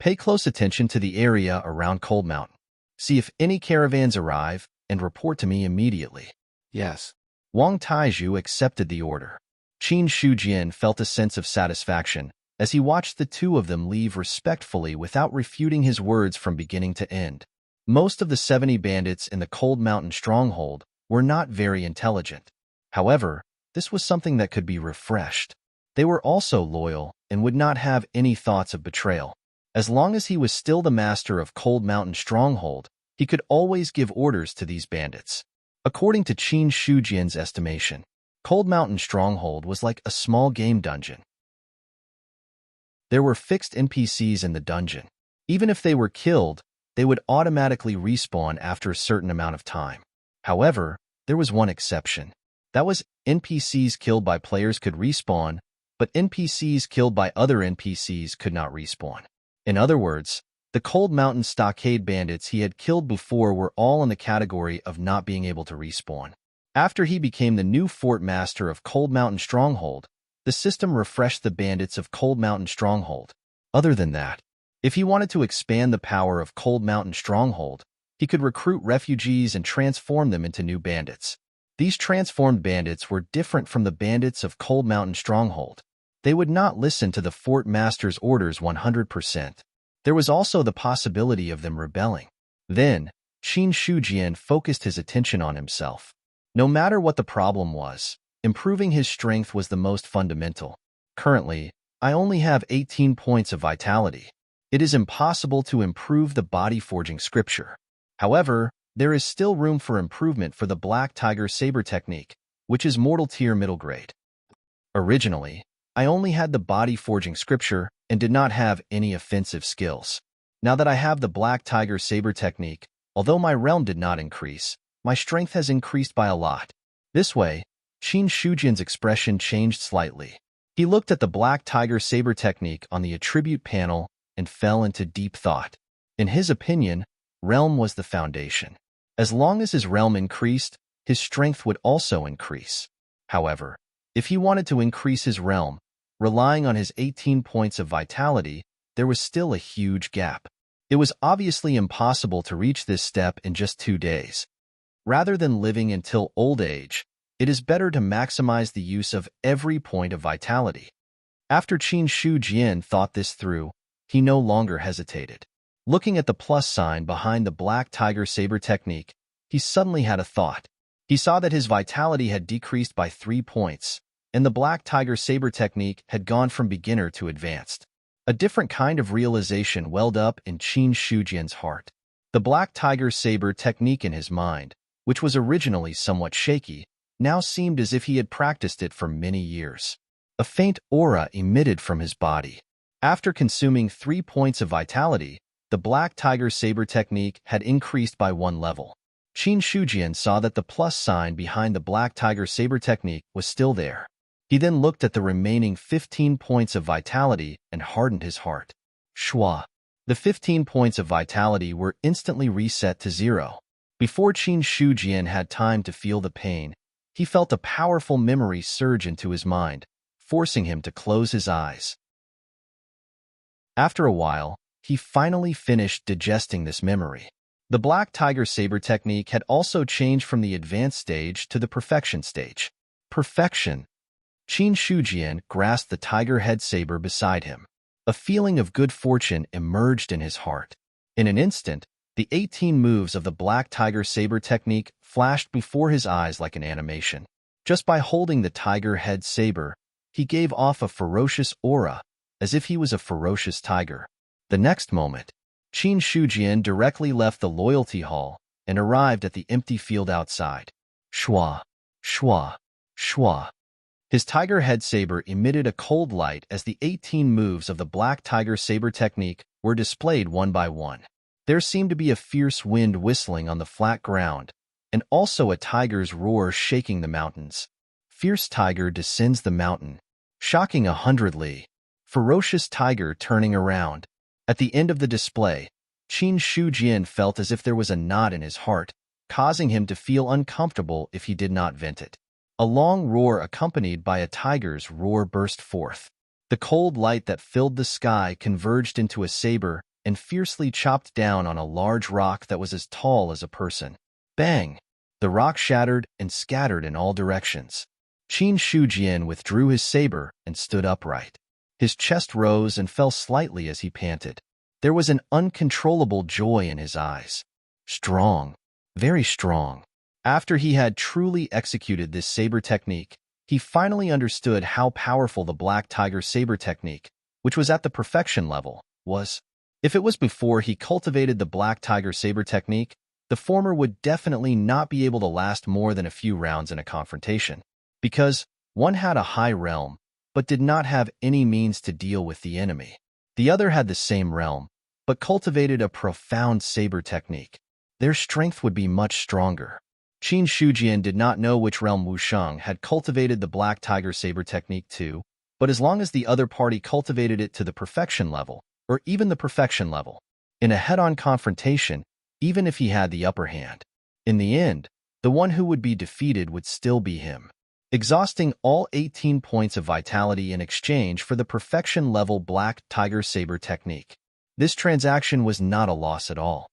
Pay close attention to the area around Cold Mountain. See if any caravans arrive and report to me immediately. Yes. Wang Taizhu accepted the order. Qin Shujian felt a sense of satisfaction as he watched the two of them leave respectfully without refuting his words from beginning to end. Most of the 70 bandits in the Cold Mountain Stronghold were not very intelligent. However, this was something that could be refreshed. They were also loyal and would not have any thoughts of betrayal. As long as he was still the master of Cold Mountain Stronghold, he could always give orders to these bandits. According to Qin Shujian's estimation, Cold Mountain Stronghold was like a small game dungeon. There were fixed NPCs in the dungeon. Even if they were killed, they would automatically respawn after a certain amount of time. However, there was one exception. That was, NPCs killed by players could respawn, but NPCs killed by other NPCs could not respawn. In other words, the Cold Mountain Stockade bandits he had killed before were all in the category of not being able to respawn. After he became the new fort master of Cold Mountain Stronghold, the system refreshed the bandits of Cold Mountain Stronghold. Other than that, if he wanted to expand the power of Cold Mountain Stronghold, he could recruit refugees and transform them into new bandits. These transformed bandits were different from the bandits of Cold Mountain Stronghold. They would not listen to the fort master's orders 100%. There was also the possibility of them rebelling. Then, Qin Shujian focused his attention on himself. No matter what the problem was, improving his strength was the most fundamental. Currently, I only have 18 points of vitality. It is impossible to improve the body forging scripture. However, there is still room for improvement for the Black Tiger Saber technique, which is mortal tier middle grade. Originally, I only had the body forging scripture and did not have any offensive skills. Now that I have the Black Tiger Saber technique, although my realm did not increase, my strength has increased by a lot. This way, Qin Shujian's expression changed slightly. He looked at the Black Tiger Saber technique on the attribute panel and fell into deep thought. In his opinion, realm was the foundation. As long as his realm increased, his strength would also increase. However, if he wanted to increase his realm, relying on his 18 points of vitality, there was still a huge gap. It was obviously impossible to reach this step in just 2 days. Rather than living until old age, it is better to maximize the use of every point of vitality. After Qin Shu Jian thought this through, he no longer hesitated. Looking at the plus sign behind the black tiger saber technique, he suddenly had a thought. He saw that his vitality had decreased by 3 points, and the black tiger saber technique had gone from beginner to advanced. A different kind of realization welled up in Qin Shujian's heart. The black tiger saber technique in his mind, which was originally somewhat shaky, now seemed as if he had practiced it for many years. A faint aura emitted from his body. After consuming 3 points of vitality, the black tiger saber technique had increased by 1 level. Qin Shujian saw that the plus sign behind the black tiger saber technique was still there. He then looked at the remaining 15 points of vitality and hardened his heart. Shua. The 15 points of vitality were instantly reset to 0. Before Qin Shujian had time to feel the pain, he felt a powerful memory surge into his mind, forcing him to close his eyes. After a while, he finally finished digesting this memory. The black tiger saber technique had also changed from the advanced stage to the perfection stage. Perfection. Qin Shujian grasped the tiger head saber beside him. A feeling of good fortune emerged in his heart. In an instant, the 18 moves of the black tiger saber technique flashed before his eyes like an animation. Just by holding the tiger head saber, he gave off a ferocious aura, as if he was a ferocious tiger. The next moment, Qin Shujian directly left the loyalty hall and arrived at the empty field outside. Shua, shua, shua. His tiger head saber emitted a cold light as the 18 moves of the black tiger saber technique were displayed one by one. There seemed to be a fierce wind whistling on the flat ground, and also a tiger's roar shaking the mountains. Fierce tiger descends the mountain, shocking 100 li. Ferocious tiger turning around. At the end of the display, Qin Shujian felt as if there was a knot in his heart, causing him to feel uncomfortable if he did not vent it. A long roar accompanied by a tiger's roar burst forth. The cold light that filled the sky converged into a saber and fiercely chopped down on a large rock that was as tall as a person. Bang! The rock shattered and scattered in all directions. Qin Shujian withdrew his saber and stood upright. His chest rose and fell slightly as he panted. There was an uncontrollable joy in his eyes. Strong, very strong. After he had truly executed this saber technique, he finally understood how powerful the black tiger saber technique, which was at the perfection level, was. If it was before he cultivated the black tiger saber technique, the former would definitely not be able to last more than a few rounds in a confrontation, because one had a high realm, but did not have any means to deal with the enemy. The other had the same realm, but cultivated a profound saber technique. Their strength would be much stronger. Qin Shujian did not know which realm Wusheng had cultivated the black tiger saber technique to, but as long as the other party cultivated it to the perfection level, or even the perfection level, in a head-on confrontation, even if he had the upper hand, in the end, the one who would be defeated would still be him. Exhausting all 18 points of vitality in exchange for the perfection level black tiger saber technique. This transaction was not a loss at all.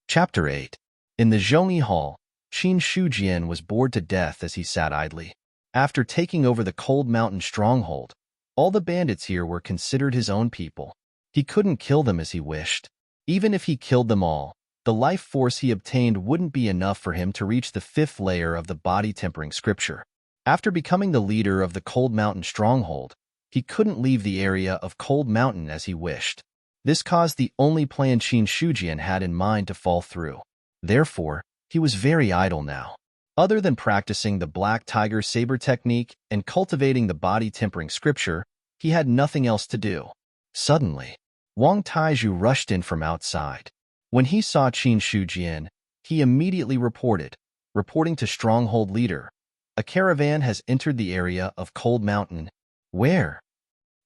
Chapter 8. In the Zhongyi Hall, Qin Shujian was bored to death as he sat idly. After taking over the Cold Mountain stronghold, all the bandits here were considered his own people. He couldn't kill them as he wished. Even if he killed them all, the life force he obtained wouldn't be enough for him to reach the 5th layer of the body-tempering scripture. After becoming the leader of the Cold Mountain stronghold, he couldn't leave the area of Cold Mountain as he wished. This caused the only plan Qin Shujian had in mind to fall through. Therefore, he was very idle now. Other than practicing the black tiger saber technique and cultivating the body-tempering scripture, he had nothing else to do. Suddenly, Wang Taizhu rushed in from outside. When he saw Qin Shujian, he immediately reporting to stronghold leader, "A caravan has entered the area of Cold Mountain." Where?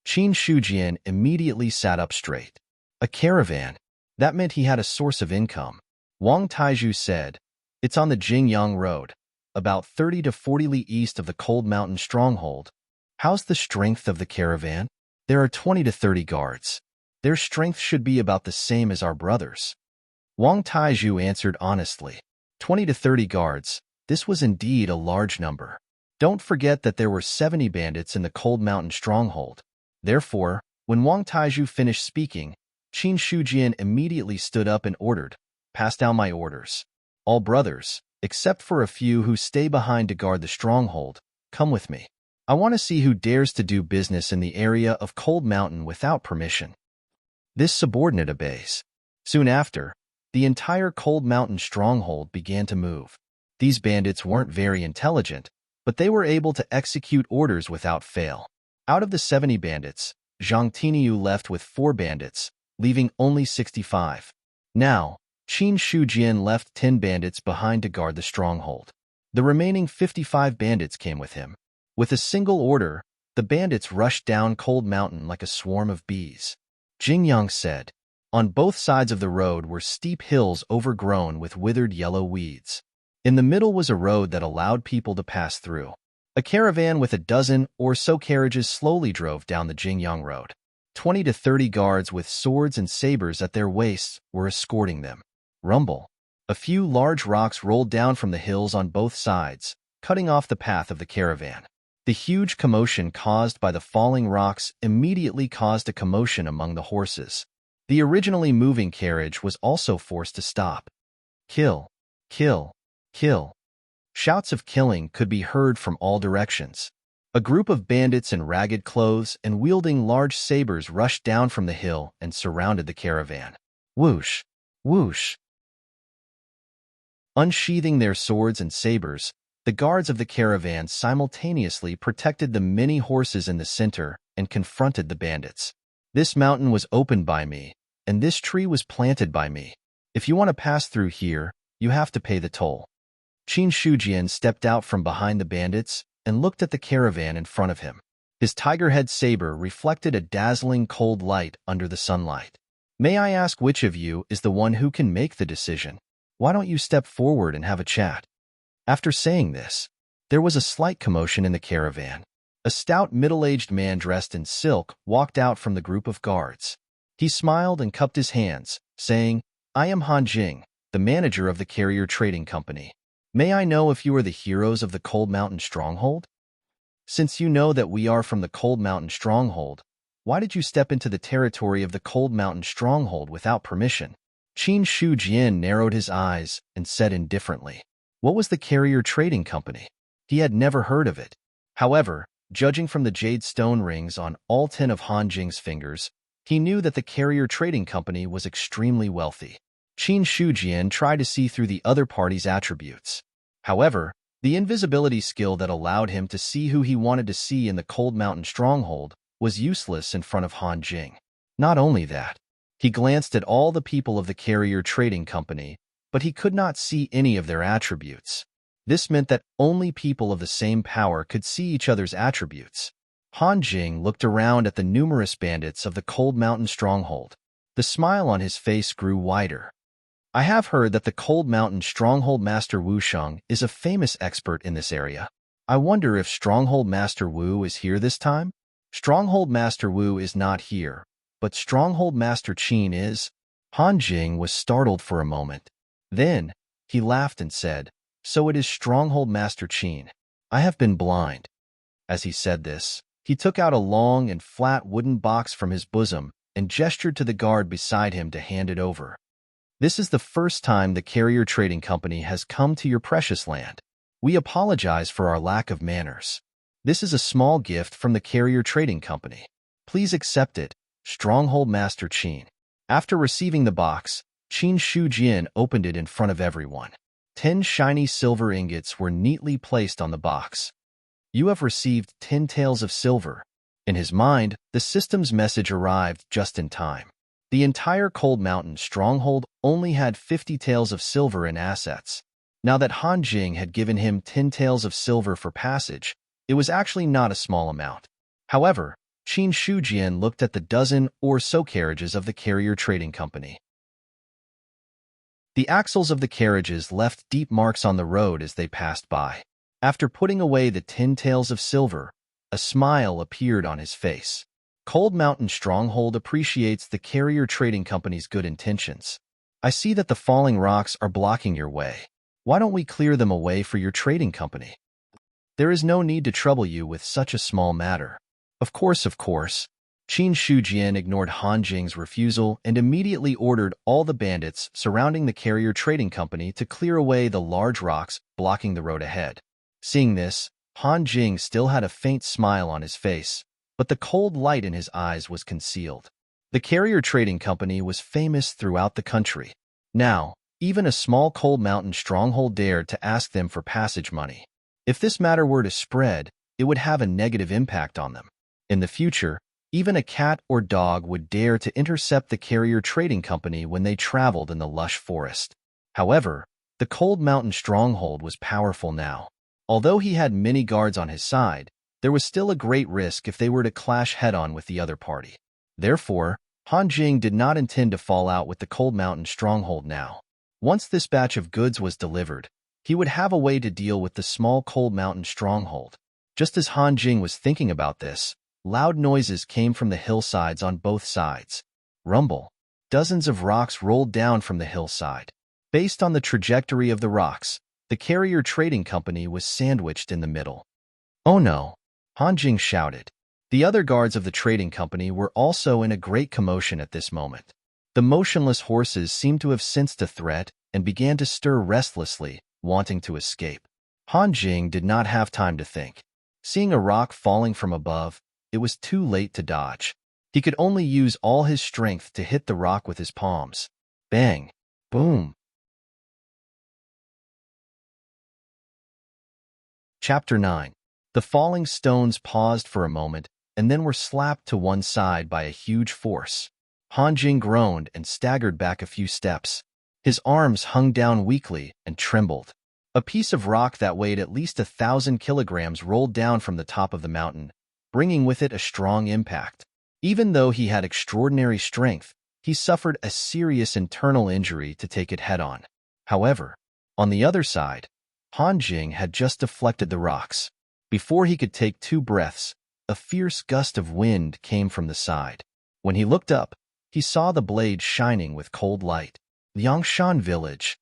Qin Shujian immediately sat up straight. A caravan. That meant he had a source of income. Wang Taizhu said, "It's on the Jingyang Road, about 30 to 40 li east of the Cold Mountain stronghold." How's the strength of the caravan? There are 20 to 30 guards. Their strength should be about the same as our brothers. Wang Taizhu answered honestly. 20 to 30 guards, this was indeed a large number. Don't forget that there were 70 bandits in the Cold Mountain stronghold. Therefore, when Wang Taizhu finished speaking, Qin Shujian immediately stood up and ordered, "Pass down my orders. All brothers, except for a few who stay behind to guard the stronghold, come with me. I want to see who dares to do business in the area of Cold Mountain without permission." This subordinate obeys. Soon after, the entire Cold Mountain stronghold began to move. These bandits weren't very intelligent, but they were able to execute orders without fail. Out of the 70 bandits, Zhang Tiniu left with 4 bandits, leaving only 65. Now, Qin Shujian left 10 bandits behind to guard the stronghold. The remaining 55 bandits came with him. With a single order, the bandits rushed down Cold Mountain like a swarm of bees. Jingyang said. On both sides of the road were steep hills overgrown with withered yellow weeds. In the middle was a road that allowed people to pass through. A caravan with a dozen or so carriages slowly drove down the Jingyang Road. 20 to 30 guards with swords and sabers at their waists were escorting them. Rumble. A few large rocks rolled down from the hills on both sides, cutting off the path of the caravan. The huge commotion caused by the falling rocks immediately caused a commotion among the horses. The originally moving carriage was also forced to stop. Kill, kill, kill. Shouts of killing could be heard from all directions. A group of bandits in ragged clothes and wielding large sabers rushed down from the hill and surrounded the caravan. Whoosh, whoosh. Unsheathing their swords and sabers, the guards of the caravan simultaneously protected the many horses in the center and confronted the bandits. "This mountain was opened by me, and this tree was planted by me. If you want to pass through here, you have to pay the toll." Qin Shujian stepped out from behind the bandits and looked at the caravan in front of him. His tiger-head saber reflected a dazzling cold light under the sunlight. "May I ask which of you is the one who can make the decision? Why don't you step forward and have a chat?" After saying this, there was a slight commotion in the caravan. A stout middle-aged man dressed in silk walked out from the group of guards. He smiled and cupped his hands, saying, "I am Han Jing, the manager of the Carrier Trading Company. May I know if you are the heroes of the Cold Mountain Stronghold? Since you know that we are from the Cold Mountain Stronghold, why did you step into the territory of the Cold Mountain Stronghold without permission?" Qin Shujian narrowed his eyes and said indifferently, "What was the Carrier Trading Company?" He had never heard of it. However, judging from the jade stone rings on all 10 of Han Jing's fingers, he knew that the Carrier Trading Company was extremely wealthy. Qin Shujian tried to see through the other party's attributes. However, the invisibility skill that allowed him to see who he wanted to see in the Cold Mountain Stronghold was useless in front of Han Jing. Not only that, he glanced at all the people of the Carrier Trading Company, but he could not see any of their attributes. This meant that only people of the same power could see each other's attributes. Han Jing looked around at the numerous bandits of the Cold Mountain Stronghold. The smile on his face grew wider. "I have heard that the Cold Mountain Stronghold Master Wu Sheng is a famous expert in this area. I wonder if Stronghold Master Wu is here this time?" "Stronghold Master Wu is not here, but Stronghold Master Qin is." Han Jing was startled for a moment. Then, he laughed and said, "So it is Stronghold Master Qin. I have been blind." As he said this, he took out a long and flat wooden box from his bosom and gestured to the guard beside him to hand it over. "This is the first time the Carrier Trading Company has come to your precious land. We apologize for our lack of manners. This is a small gift from the Carrier Trading Company. Please accept it, Stronghold Master Qin." After receiving the box, Qin Shujian opened it in front of everyone. 10 shiny silver ingots were neatly placed on the box. "You have received 10 taels of silver." In his mind, the system's message arrived just in time. The entire Cold Mountain Stronghold only had 50 taels of silver in assets. Now that Han Jing had given him 10 taels of silver for passage, it was actually not a small amount. However, Qin Shujian looked at the dozen or so carriages of the Carrier Trading Company. The axles of the carriages left deep marks on the road as they passed by. After putting away the 10 taels of silver, a smile appeared on his face. Cold Mountain Stronghold appreciates the Carrier Trading Company's good intentions. "I see that the falling rocks are blocking your way. Why don't we clear them away for your trading company?" There is no need to trouble you with such a small matter. Of course. Qin Shujian ignored Han Jing's refusal and immediately ordered all the bandits surrounding the carrier trading company to clear away the large rocks blocking the road ahead. Seeing this, Han Jing still had a faint smile on his face, but the cold light in his eyes was concealed. The carrier trading company was famous throughout the country. Now, even a small cold mountain stronghold dared to ask them for passage money. If this matter were to spread, it would have a negative impact on them. In the future, even a cat or dog would dare to intercept the carrier trading company when they traveled in the lush forest. However, the cold mountain stronghold was powerful now. Although he had many guards on his side, there was still a great risk if they were to clash head-on with the other party. Therefore, Han Jing did not intend to fall out with the cold mountain stronghold now. Once this batch of goods was delivered, he would have a way to deal with the small cold mountain stronghold. Just as Han Jing was thinking about this, loud noises came from the hillsides on both sides. Rumble. Dozens of rocks rolled down from the hillside. Based on the trajectory of the rocks, the carrier trading company was sandwiched in the middle. Oh no! Han Jing shouted. The other guards of the trading company were also in a great commotion at this moment. The motionless horses seemed to have sensed a threat and began to stir restlessly, wanting to escape. Han Jing did not have time to think. Seeing a rock falling from above, it was too late to dodge. He could only use all his strength to hit the rock with his palms. Bang! Boom! Chapter 9. The falling stones paused for a moment and then were slapped to one side by a huge force. Han Jing groaned and staggered back a few steps. His arms hung down weakly and trembled. A piece of rock that weighed at least 1,000 kilograms rolled down from the top of the mountain, bringing with it a strong impact. Even though he had extraordinary strength, he suffered a serious internal injury to take it head-on. However, on the other side, Han Jing had just deflected the rocks. Before he could take 2 breaths, a fierce gust of wind came from the side. When he looked up, he saw the blade shining with cold light. Yangshan village.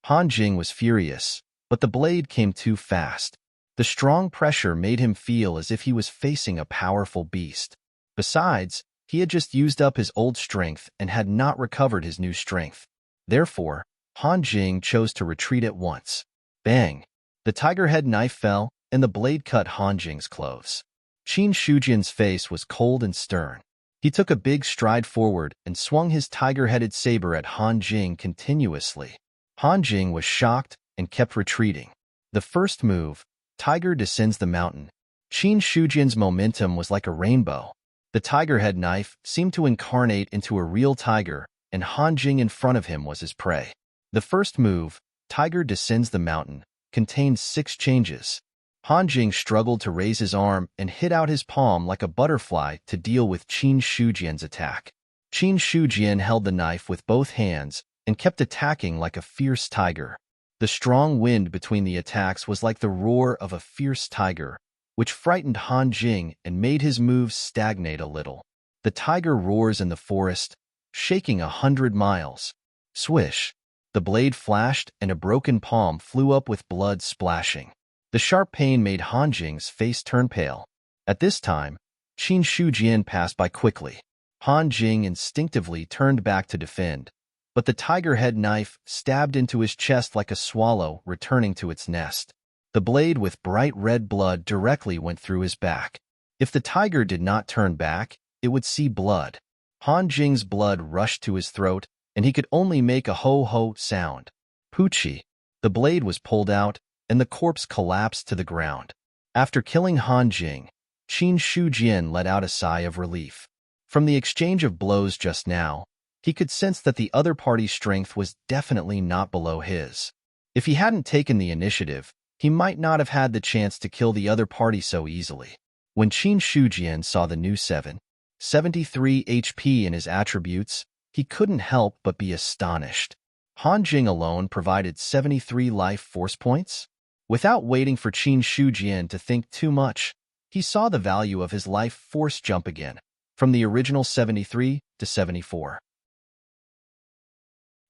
Han Jing was furious, but the blade came too fast. The strong pressure made him feel as if he was facing a powerful beast. Besides, he had just used up his old strength and had not recovered his new strength. Therefore, Han Jing chose to retreat at once. Bang! The tiger head knife fell, and the blade cut Han Jing's clothes. Qin Shujian's face was cold and stern. He took a big stride forward and swung his tiger-headed saber at Han Jing continuously. Han Jing was shocked and kept retreating. The first move, Tiger descends the mountain. Qin Shujian's momentum was like a rainbow. The tiger-head knife seemed to incarnate into a real tiger, and Han Jing in front of him was his prey. The first move, Tiger descends the mountain, contained 6 changes. Han Jing struggled to raise his arm and hit out his palm like a butterfly to deal with Qin Shujian's attack. Qin Shujian held the knife with both hands and kept attacking like a fierce tiger. The strong wind between the attacks was like the roar of a fierce tiger, which frightened Han Jing and made his moves stagnate a little. The tiger roars in the forest, shaking 100 miles. Swish! The blade flashed and a broken palm flew up with blood splashing. The sharp pain made Han Jing's face turn pale. At this time, Qin Shujian passed by quickly. Han Jing instinctively turned back to defend, but the tiger head knife stabbed into his chest like a swallow returning to its nest. The blade with bright red blood directly went through his back. If the tiger did not turn back, it would see blood. Han Jing's blood rushed to his throat, and he could only make a ho-ho sound. Poochie! The blade was pulled out, and the corpse collapsed to the ground. After killing Han Jing, Qin Shujian let out a sigh of relief. From the exchange of blows just now, he could sense that the other party's strength was definitely not below his. If he hadn't taken the initiative, he might not have had the chance to kill the other party so easily. When Qin Shujian saw the new 73 HP in his attributes, he couldn't help but be astonished. Han Jing alone provided 73 life force points? Without waiting for Qin Shujian to think too much, he saw the value of his life force jump again, from the original 73 to 74.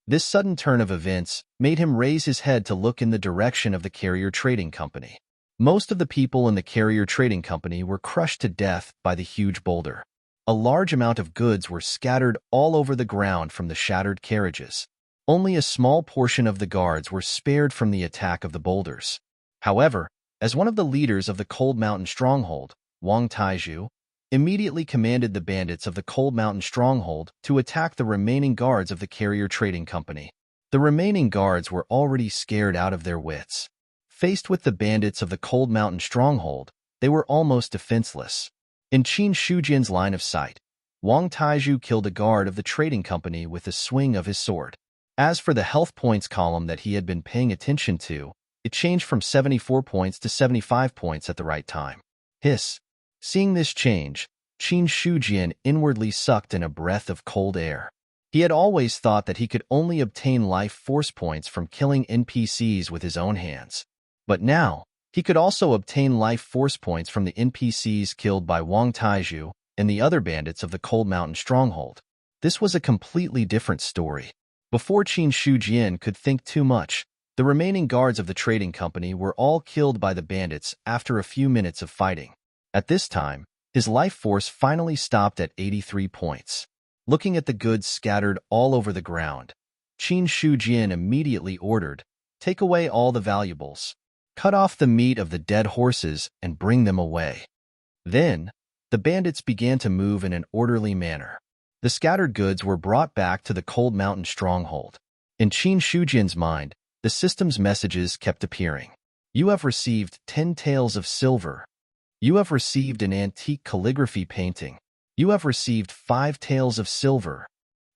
This sudden turn of events made him raise his head to look in the direction of the carrier trading company. Most of the people in the carrier trading company were crushed to death by the huge boulder. A large amount of goods were scattered all over the ground from the shattered carriages. Only a small portion of the guards were spared from the attack of the boulders. However, as one of the leaders of the Cold Mountain Stronghold, Wang Taizhu immediately commanded the bandits of the Cold Mountain Stronghold to attack the remaining guards of the carrier trading company. The remaining guards were already scared out of their wits. Faced with the bandits of the Cold Mountain Stronghold, they were almost defenseless. In Qin Shujian's line of sight, Wang Taizhu killed a guard of the trading company with a swing of his sword. As for the health points column that he had been paying attention to, it changed from 74 points to 75 points at the right time. Hiss. Seeing this change, Qin Shujian inwardly sucked in a breath of cold air. He had always thought that he could only obtain life force points from killing NPCs with his own hands. But now, he could also obtain life force points from the NPCs killed by Wang Taizhu and the other bandits of the Cold Mountain Stronghold. This was a completely different story. Before Qin Shujian could think too much, the remaining guards of the trading company were all killed by the bandits after a few minutes of fighting. At this time, his life force finally stopped at 83 points. Looking at the goods scattered all over the ground, Qin Shujian immediately ordered, "Take away all the valuables. Cut off the meat of the dead horses and bring them away." Then, the bandits began to move in an orderly manner. The scattered goods were brought back to the Cold Mountain Stronghold. In Qin Shujian's mind, the system's messages kept appearing. You have received 10 taels of silver. You have received an antique calligraphy painting. You have received 5 taels of silver.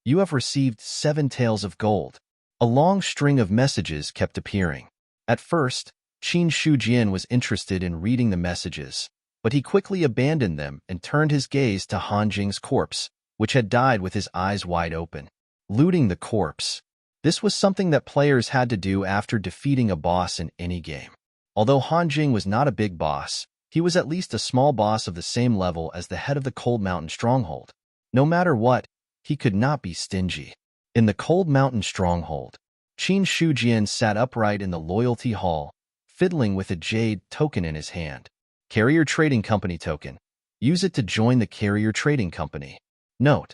You have received 7 taels of gold. A long string of messages kept appearing. At first, Qin Shujian was interested in reading the messages, but he quickly abandoned them and turned his gaze to Han Jing's corpse, which had died with his eyes wide open. Looting the corpse. This was something that players had to do after defeating a boss in any game. Although Han Jing was not a big boss, he was at least a small boss of the same level as the head of the Cold Mountain Stronghold. No matter what, he could not be stingy. In the Cold Mountain Stronghold, Qin Shujian sat upright in the Loyalty Hall, fiddling with a jade token in his hand. Carrier Trading Company token. Use it to join the Carrier Trading Company. Note: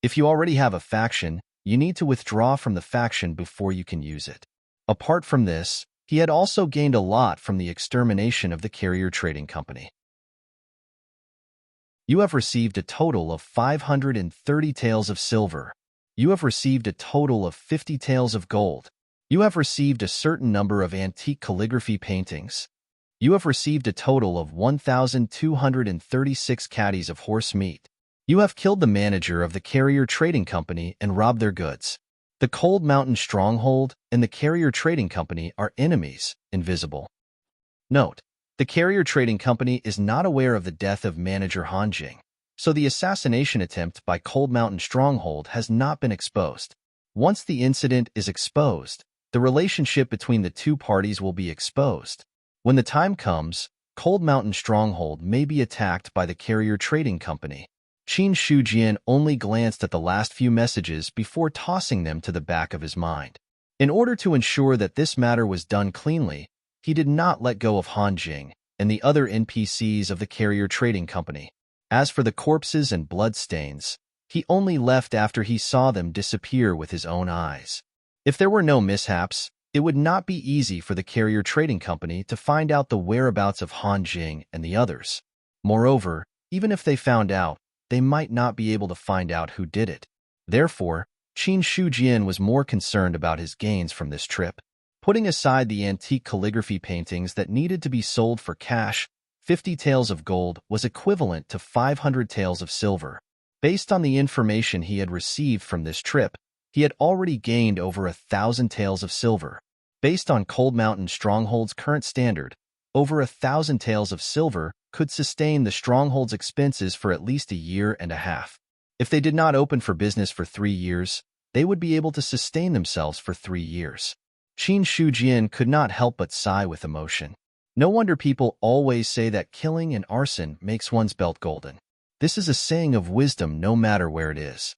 if you already have a faction, you need to withdraw from the faction before you can use it. Apart from this, he had also gained a lot from the extermination of the Carrier Trading Company. You have received a total of 530 taels of silver. You have received a total of 50 taels of gold. You have received a certain number of antique calligraphy paintings. You have received a total of 1,236 caddies of horse meat. You have killed the manager of the Carrier Trading Company and robbed their goods. The Cold Mountain Stronghold and the Carrier Trading Company are enemies, invisible. Note: the Carrier Trading Company is not aware of the death of manager Han Jing, so the assassination attempt by Cold Mountain Stronghold has not been exposed. Once the incident is exposed, the relationship between the two parties will be exposed. When the time comes, Cold Mountain Stronghold may be attacked by the Carrier Trading Company. Qin Shujian only glanced at the last few messages before tossing them to the back of his mind. In order to ensure that this matter was done cleanly, he did not let go of Han Jing and the other NPCs of the Carrier Trading Company. As for the corpses and bloodstains, he only left after he saw them disappear with his own eyes. If there were no mishaps, it would not be easy for the Carrier Trading Company to find out the whereabouts of Han Jing and the others. Moreover, even if they found out, they might not be able to find out who did it. Therefore, Qin Shujian was more concerned about his gains from this trip. Putting aside the antique calligraphy paintings that needed to be sold for cash, 50 taels of gold was equivalent to 500 taels of silver. Based on the information he had received from this trip, he had already gained over 1,000 taels of silver. Based on Cold Mountain Stronghold's current standard, over 1,000 taels of silver could sustain the Stronghold's expenses for at least a year and a half. If they did not open for business for 3 years, they would be able to sustain themselves for 3 years. Qin Shujian could not help but sigh with emotion. No wonder people always say that killing and arson makes one's belt golden. This is a saying of wisdom no matter where it is.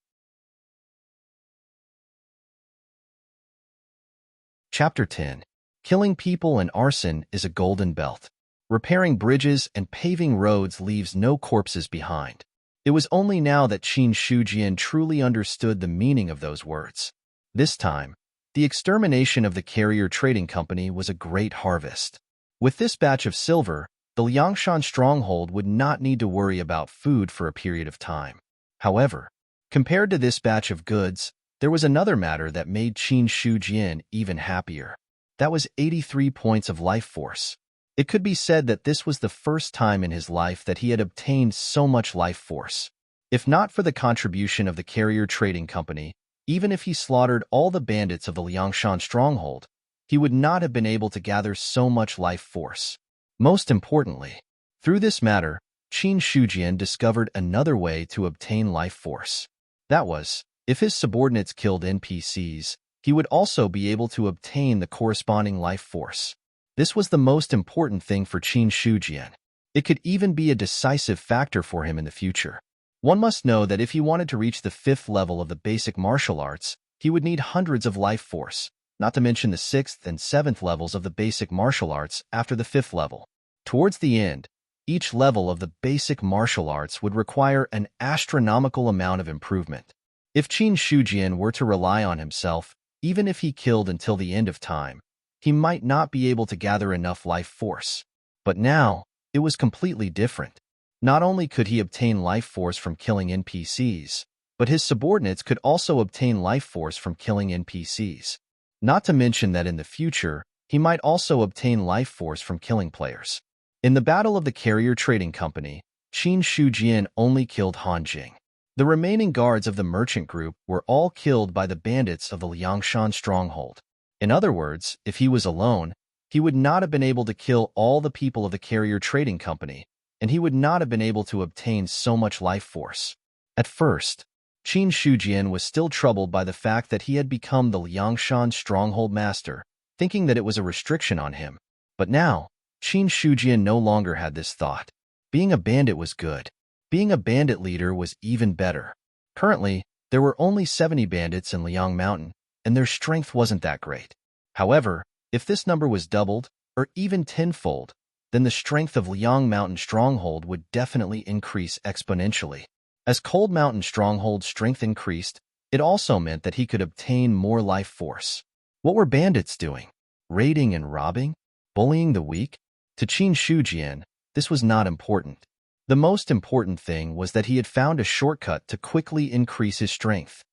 Chapter 10. Killing people and arson is a golden belt. Repairing bridges and paving roads leaves no corpses behind. It was only now that Qin Shujian truly understood the meaning of those words. This time, the extermination of the carrier trading company was a great harvest. With this batch of silver, the Liangshan stronghold would not need to worry about food for a period of time. However, compared to this batch of goods, there was another matter that made Qin Shujian even happier. That was 83 points of life force. It could be said that this was the first time in his life that he had obtained so much life force. If not for the contribution of the carrier trading company, even if he slaughtered all the bandits of the Liangshan stronghold, he would not have been able to gather so much life force. Most importantly, through this matter, Qin Shujian discovered another way to obtain life force. That was, if his subordinates killed NPCs, he would also be able to obtain the corresponding life force. This was the most important thing for Qin Shujian. It could even be a decisive factor for him in the future. One must know that if he wanted to reach the 5th level of the basic martial arts, he would need hundreds of life force, not to mention the 6th and 7th levels of the basic martial arts after the 5th level. Towards the end, each level of the basic martial arts would require an astronomical amount of improvement. If Qin Shujian were to rely on himself, even if he killed until the end of time, he might not be able to gather enough life force. But now, it was completely different. Not only could he obtain life force from killing NPCs, but his subordinates could also obtain life force from killing NPCs. Not to mention that in the future, he might also obtain life force from killing players. In the Battle of the Carrier Trading Company, Qin Shujian only killed Han Jing. The remaining guards of the merchant group were all killed by the bandits of the Liangshan stronghold. In other words, if he was alone, he would not have been able to kill all the people of the Carrier Trading Company, and he would not have been able to obtain so much life force. At first, Qin Shujian was still troubled by the fact that he had become the Liangshan stronghold master, thinking that it was a restriction on him. But now, Qin Shujian no longer had this thought. Being a bandit was good. Being a bandit leader was even better. Currently, there were only 70 bandits in Liang Mountain, and their strength wasn't that great. However, if this number was doubled, or even tenfold, then the strength of Liang Mountain Stronghold would definitely increase exponentially. As Cold Mountain Stronghold's strength increased, it also meant that he could obtain more life force. What were bandits doing? Raiding and robbing? Bullying the weak? To Qin Shujian, this was not important. The most important thing was that he had found a shortcut to quickly increase his strength.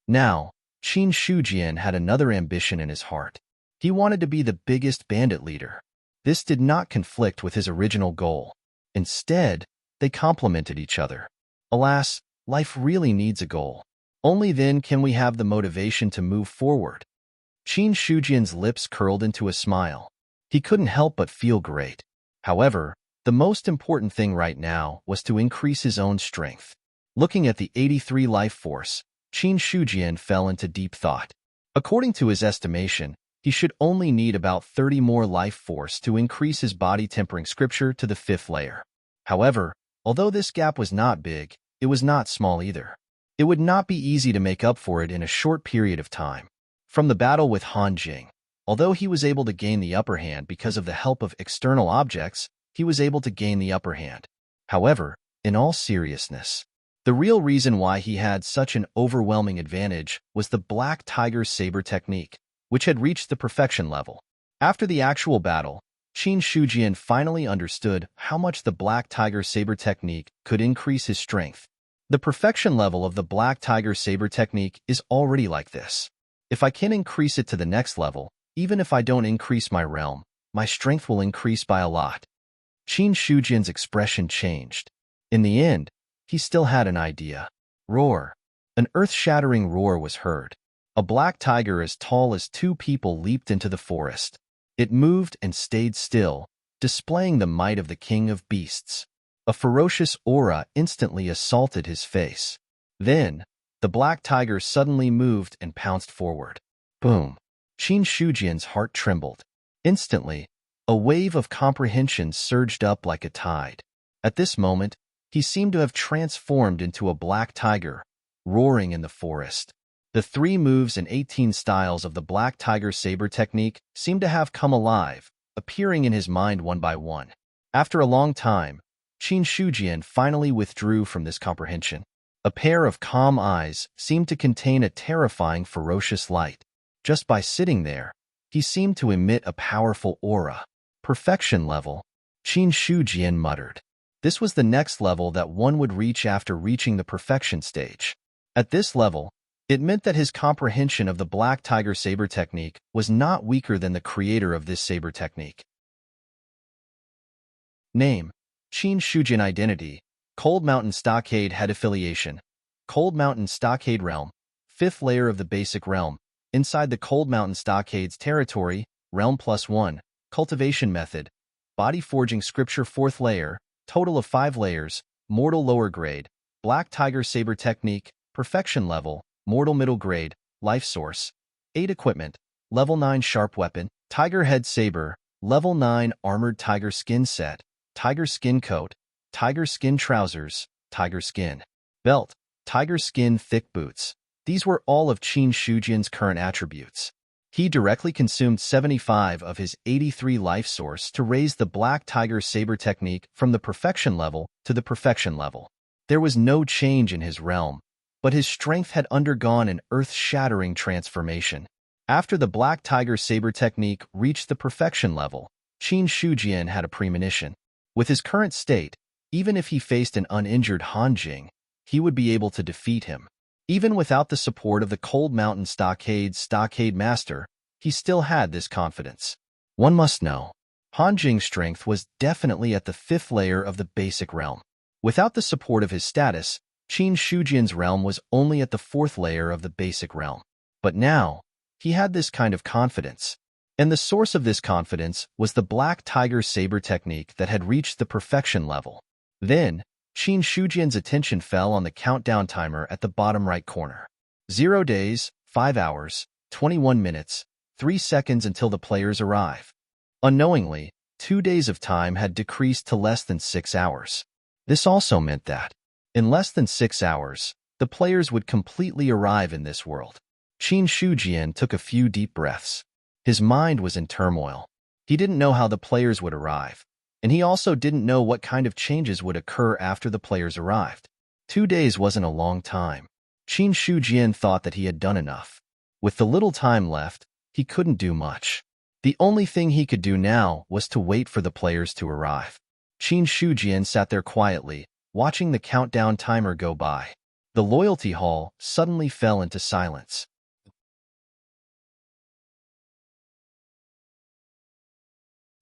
Now, Qin Shujian had another ambition in his heart. He wanted to be the biggest bandit leader. This did not conflict with his original goal. Instead, they complemented each other. Alas, life really needs a goal. Only then can we have the motivation to move forward. Qin Shujian's lips curled into a smile. He couldn't help but feel great. However, the most important thing right now was to increase his own strength. Looking at the 83 life force, Qin Shujian fell into deep thought. According to his estimation, he should only need about 30 more life force to increase his body tempering scripture to the 5th layer. However, although this gap was not big, it was not small either. It would not be easy to make up for it in a short period of time. From the battle with Han Jing, although he was able to gain the upper hand because of the help of external objects, he was able to gain the upper hand. However, in all seriousness, the real reason why he had such an overwhelming advantage was the Black Tiger Saber technique, which had reached the perfection level. After the actual battle, Qin Shujian finally understood how much the Black Tiger Saber technique could increase his strength. The perfection level of the Black Tiger Saber technique is already like this. If I can increase it to the next level, even if I don't increase my realm, my strength will increase by a lot. Qin Shujian's expression changed. In the end, he still had an idea. Roar. An earth-shattering roar was heard. A black tiger as tall as 2 people leaped into the forest. It moved and stayed still, displaying the might of the king of beasts. A ferocious aura instantly assaulted his face. Then, the black tiger suddenly moved and pounced forward. Boom! Qin Shujian's heart trembled. Instantly, a wave of comprehension surged up like a tide. At this moment, he seemed to have transformed into a black tiger, roaring in the forest. The 3 moves and 18 styles of the Black Tiger Saber technique seemed to have come alive, appearing in his mind one by one. After a long time, Qin Shujian finally withdrew from this comprehension. A pair of calm eyes seemed to contain a terrifying, ferocious light. Just by sitting there, he seemed to emit a powerful aura. Perfection level, Qin Shujian muttered. This was the next level that one would reach after reaching the perfection stage. At this level, it meant that his comprehension of the Black Tiger Saber technique was not weaker than the creator of this saber technique. Name: Qin Shujian. Identity: Cold Mountain Stockade. Head affiliation: Cold Mountain Stockade Realm, 5th layer of the basic realm. Inside the Cold Mountain Stockade's territory, Realm +1. Cultivation method: Body Forging Scripture. 4th layer, total of 5 layers. Mortal lower grade. Black Tiger Saber technique, perfection level. Mortal middle grade, life source. 8 equipment: level 9 sharp weapon, Tiger Head Saber, level 9 armored tiger skin set, tiger skin coat, tiger skin trousers, tiger skin belt, tiger skin thick boots. These were all of Qin Shujian's current attributes. He directly consumed 75 of his 83 life source to raise the Black Tiger Saber technique from the perfection level to the perfection level. There was no change in his realm, but his strength had undergone an earth-shattering transformation. After the Black Tiger Saber technique reached the perfection level, Qin Shujian had a premonition. With his current state, even if he faced an uninjured Han Jing, he would be able to defeat him. Even without the support of the Cold Mountain Stockade's Stockade Master, he still had this confidence. One must know, Han Jing's strength was definitely at the 5th layer of the basic realm. Without the support of his status, Qin Shujian's realm was only at the 4th layer of the basic realm. But now, he had this kind of confidence. And the source of this confidence was the Black Tiger Saber technique that had reached the perfection level. Then, Qin Shujian's attention fell on the countdown timer at the bottom right corner. 0 days, 5 hours, 21 minutes, 3 seconds until the players arrive. Unknowingly, 2 days of time had decreased to less than 6 hours. This also meant that, in less than 6 hours, the players would completely arrive in this world. Qin Shujian took a few deep breaths. His mind was in turmoil. He didn't know how the players would arrive, and he also didn't know what kind of changes would occur after the players arrived. 2 days wasn't a long time. Qin Shujian thought that he had done enough. With the little time left, he couldn't do much. The only thing he could do now was to wait for the players to arrive. Qin Shujian sat there quietly, watching the countdown timer go by. The loyalty hall suddenly fell into silence.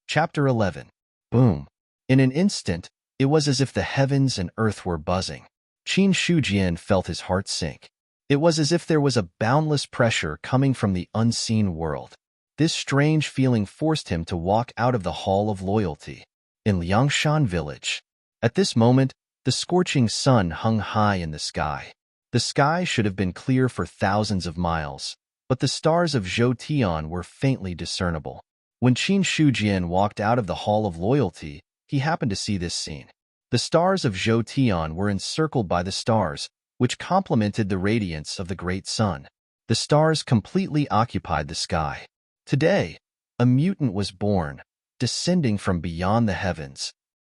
Chapter 11. Boom. In an instant, it was as if the heavens and earth were buzzing. Qin Shujian felt his heart sink. It was as if there was a boundless pressure coming from the unseen world. This strange feeling forced him to walk out of the Hall of Loyalty. In Liangshan village. At this moment, the scorching sun hung high in the sky. The sky should have been clear for thousands of miles, but the stars of Zhou were faintly discernible. When Qin Shujian walked out of the Hall of Loyalty, he happened to see this scene. The stars of Zhou were encircled by the stars, which complemented the radiance of the great sun. The stars completely occupied the sky. Today, a mutant was born, descending from beyond the heavens.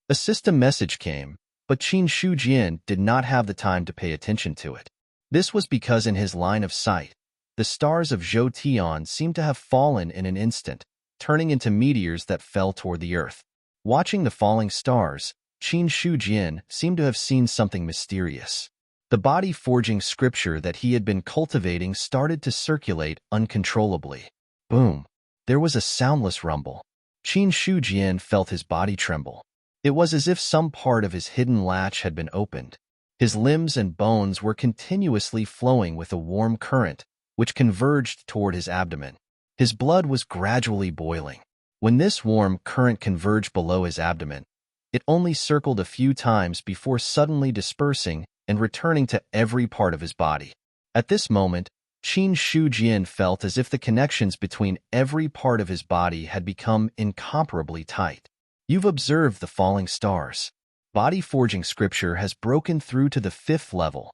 A system message came, but Qin Shujian did not have the time to pay attention to it. This was because in his line of sight, the stars of Zhou seemed to have fallen in an instant, turning into meteors that fell toward the earth. Watching the falling stars, Qin Shujian seemed to have seen something mysterious. The body forging scripture that he had been cultivating started to circulate uncontrollably. Boom! There was a soundless rumble. Qin Shujian felt his body tremble. It was as if some part of his hidden latch had been opened. His limbs and bones were continuously flowing with a warm current, which converged toward his abdomen. His blood was gradually boiling. When this warm current converged below his abdomen, it only circled a few times before suddenly dispersing and returning to every part of his body. At this moment, Qin Shujian felt as if the connections between every part of his body had become incomparably tight. You've observed the falling stars. Body forging scripture has broken through to the 5th level.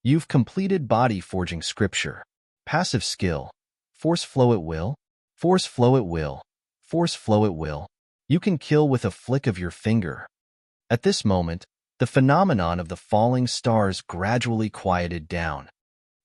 You've completed body forging scripture. Passive skill. Force flow at will. Force flow at will. force flow at will. You can kill with a flick of your finger. At this moment, the phenomenon of the falling stars gradually quieted down.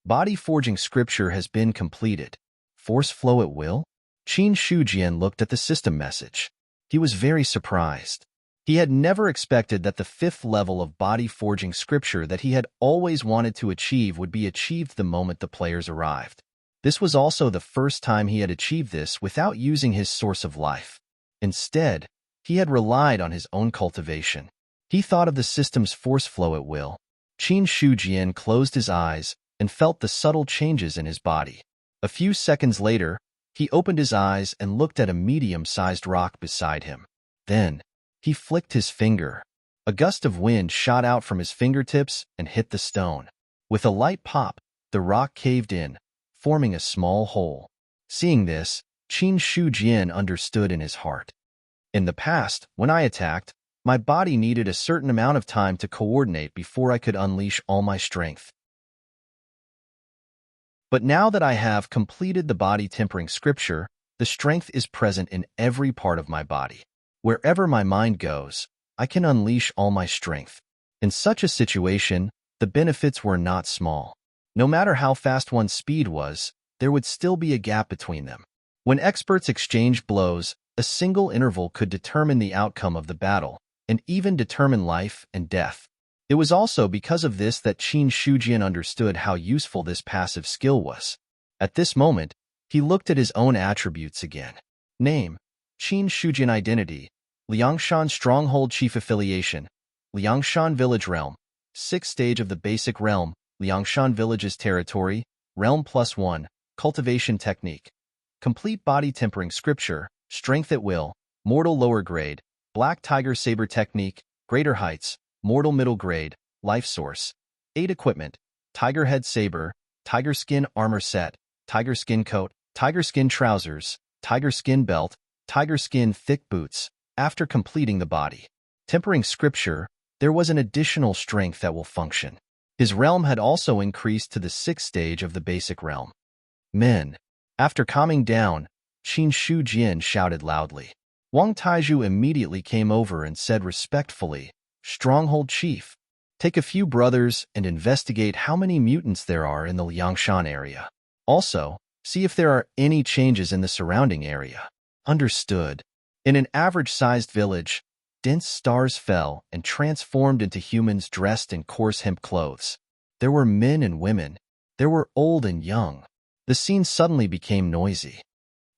Body forging scripture has been completed. Force flow at will? Qin Shujian looked at the system message. He was very surprised. He had never expected that the 5th level of body forging scripture that he had always wanted to achieve would be achieved the moment the players arrived. This was also the first time he had achieved this without using his source of life. Instead, he had relied on his own cultivation. He thought of the system's force flow at will. Qin Shujian closed his eyes and felt the subtle changes in his body. A few seconds later, he opened his eyes and looked at a medium-sized rock beside him. Then, he flicked his finger. A gust of wind shot out from his fingertips and hit the stone. With a light pop, the rock caved in, forming a small hole. Seeing this, Qin Shujian understood in his heart. In the past, when I attacked, my body needed a certain amount of time to coordinate before I could unleash all my strength. But now that I have completed the body tempering scripture, the strength is present in every part of my body. Wherever my mind goes, I can unleash all my strength. In such a situation, the benefits were not small. No matter how fast one's speed was, there would still be a gap between them. When experts exchanged blows, a single interval could determine the outcome of the battle, and even determine life and death. It was also because of this that Qin Shujian understood how useful this passive skill was. At this moment, he looked at his own attributes again. Name: Qin Shujian. Identity: Liangshan Stronghold. Chief Affiliation: Liangshan Village. Realm: 6th stage of the basic realm. Liangshan Village's territory. Realm +1. Cultivation technique: Complete body tempering scripture. Strength at will. Mortal lower grade. Black Tiger Saber technique. Greater heights. Mortal middle grade. Life source. 8 equipment: Tiger Head Saber, Tiger Skin Armor Set, Tiger Skin Coat, Tiger Skin Trousers, Tiger Skin Belt, Tiger Skin Thick Boots. After completing the body tempering scripture, there was an additional strength that will function. His realm had also increased to the 6th stage of the basic realm. Men. After calming down, Qin Shujian shouted loudly. Wang Taiju immediately came over and said respectfully, Stronghold Chief, take a few brothers and investigate how many mutants there are in the Liangshan area. Also, see if there are any changes in the surrounding area. Understood. In an average-sized village, dense stars fell and transformed into humans dressed in coarse hemp clothes. There were men and women. There were old and young. The scene suddenly became noisy.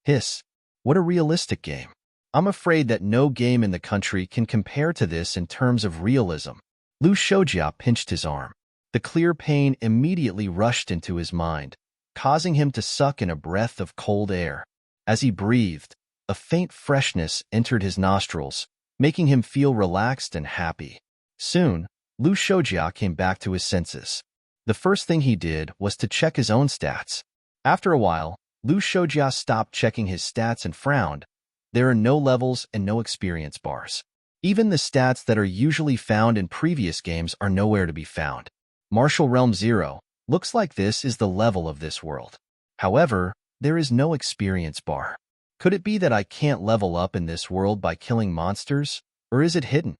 Hiss. What a realistic game. I'm afraid that no game in the country can compare to this in terms of realism. Lu Shoujia pinched his arm. The clear pain immediately rushed into his mind, causing him to suck in a breath of cold air. As he breathed, a faint freshness entered his nostrils, making him feel relaxed and happy. Soon, Lu Shoujia came back to his senses. The first thing he did was to check his own stats. After a while, Lu Shoujia stopped checking his stats and frowned. There are no levels and no experience bars. Even the stats that are usually found in previous games are nowhere to be found. Martial Realm 0. Looks like this is the level of this world. However, there is no experience bar. Could it be that I can't level up in this world by killing monsters, or is it hidden?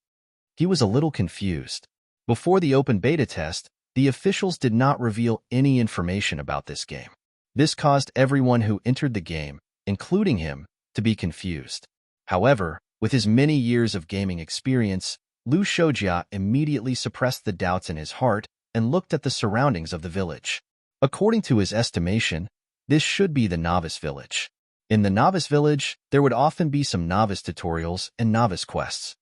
He was a little confused. Before the open beta test, the officials did not reveal any information about this game. This caused everyone who entered the game, including him, to be confused. However, with his many years of gaming experience, Lu Shoujia immediately suppressed the doubts in his heart and looked at the surroundings of the village. According to his estimation, this should be the novice village. In the novice village, there would often be some novice tutorials and novice quests.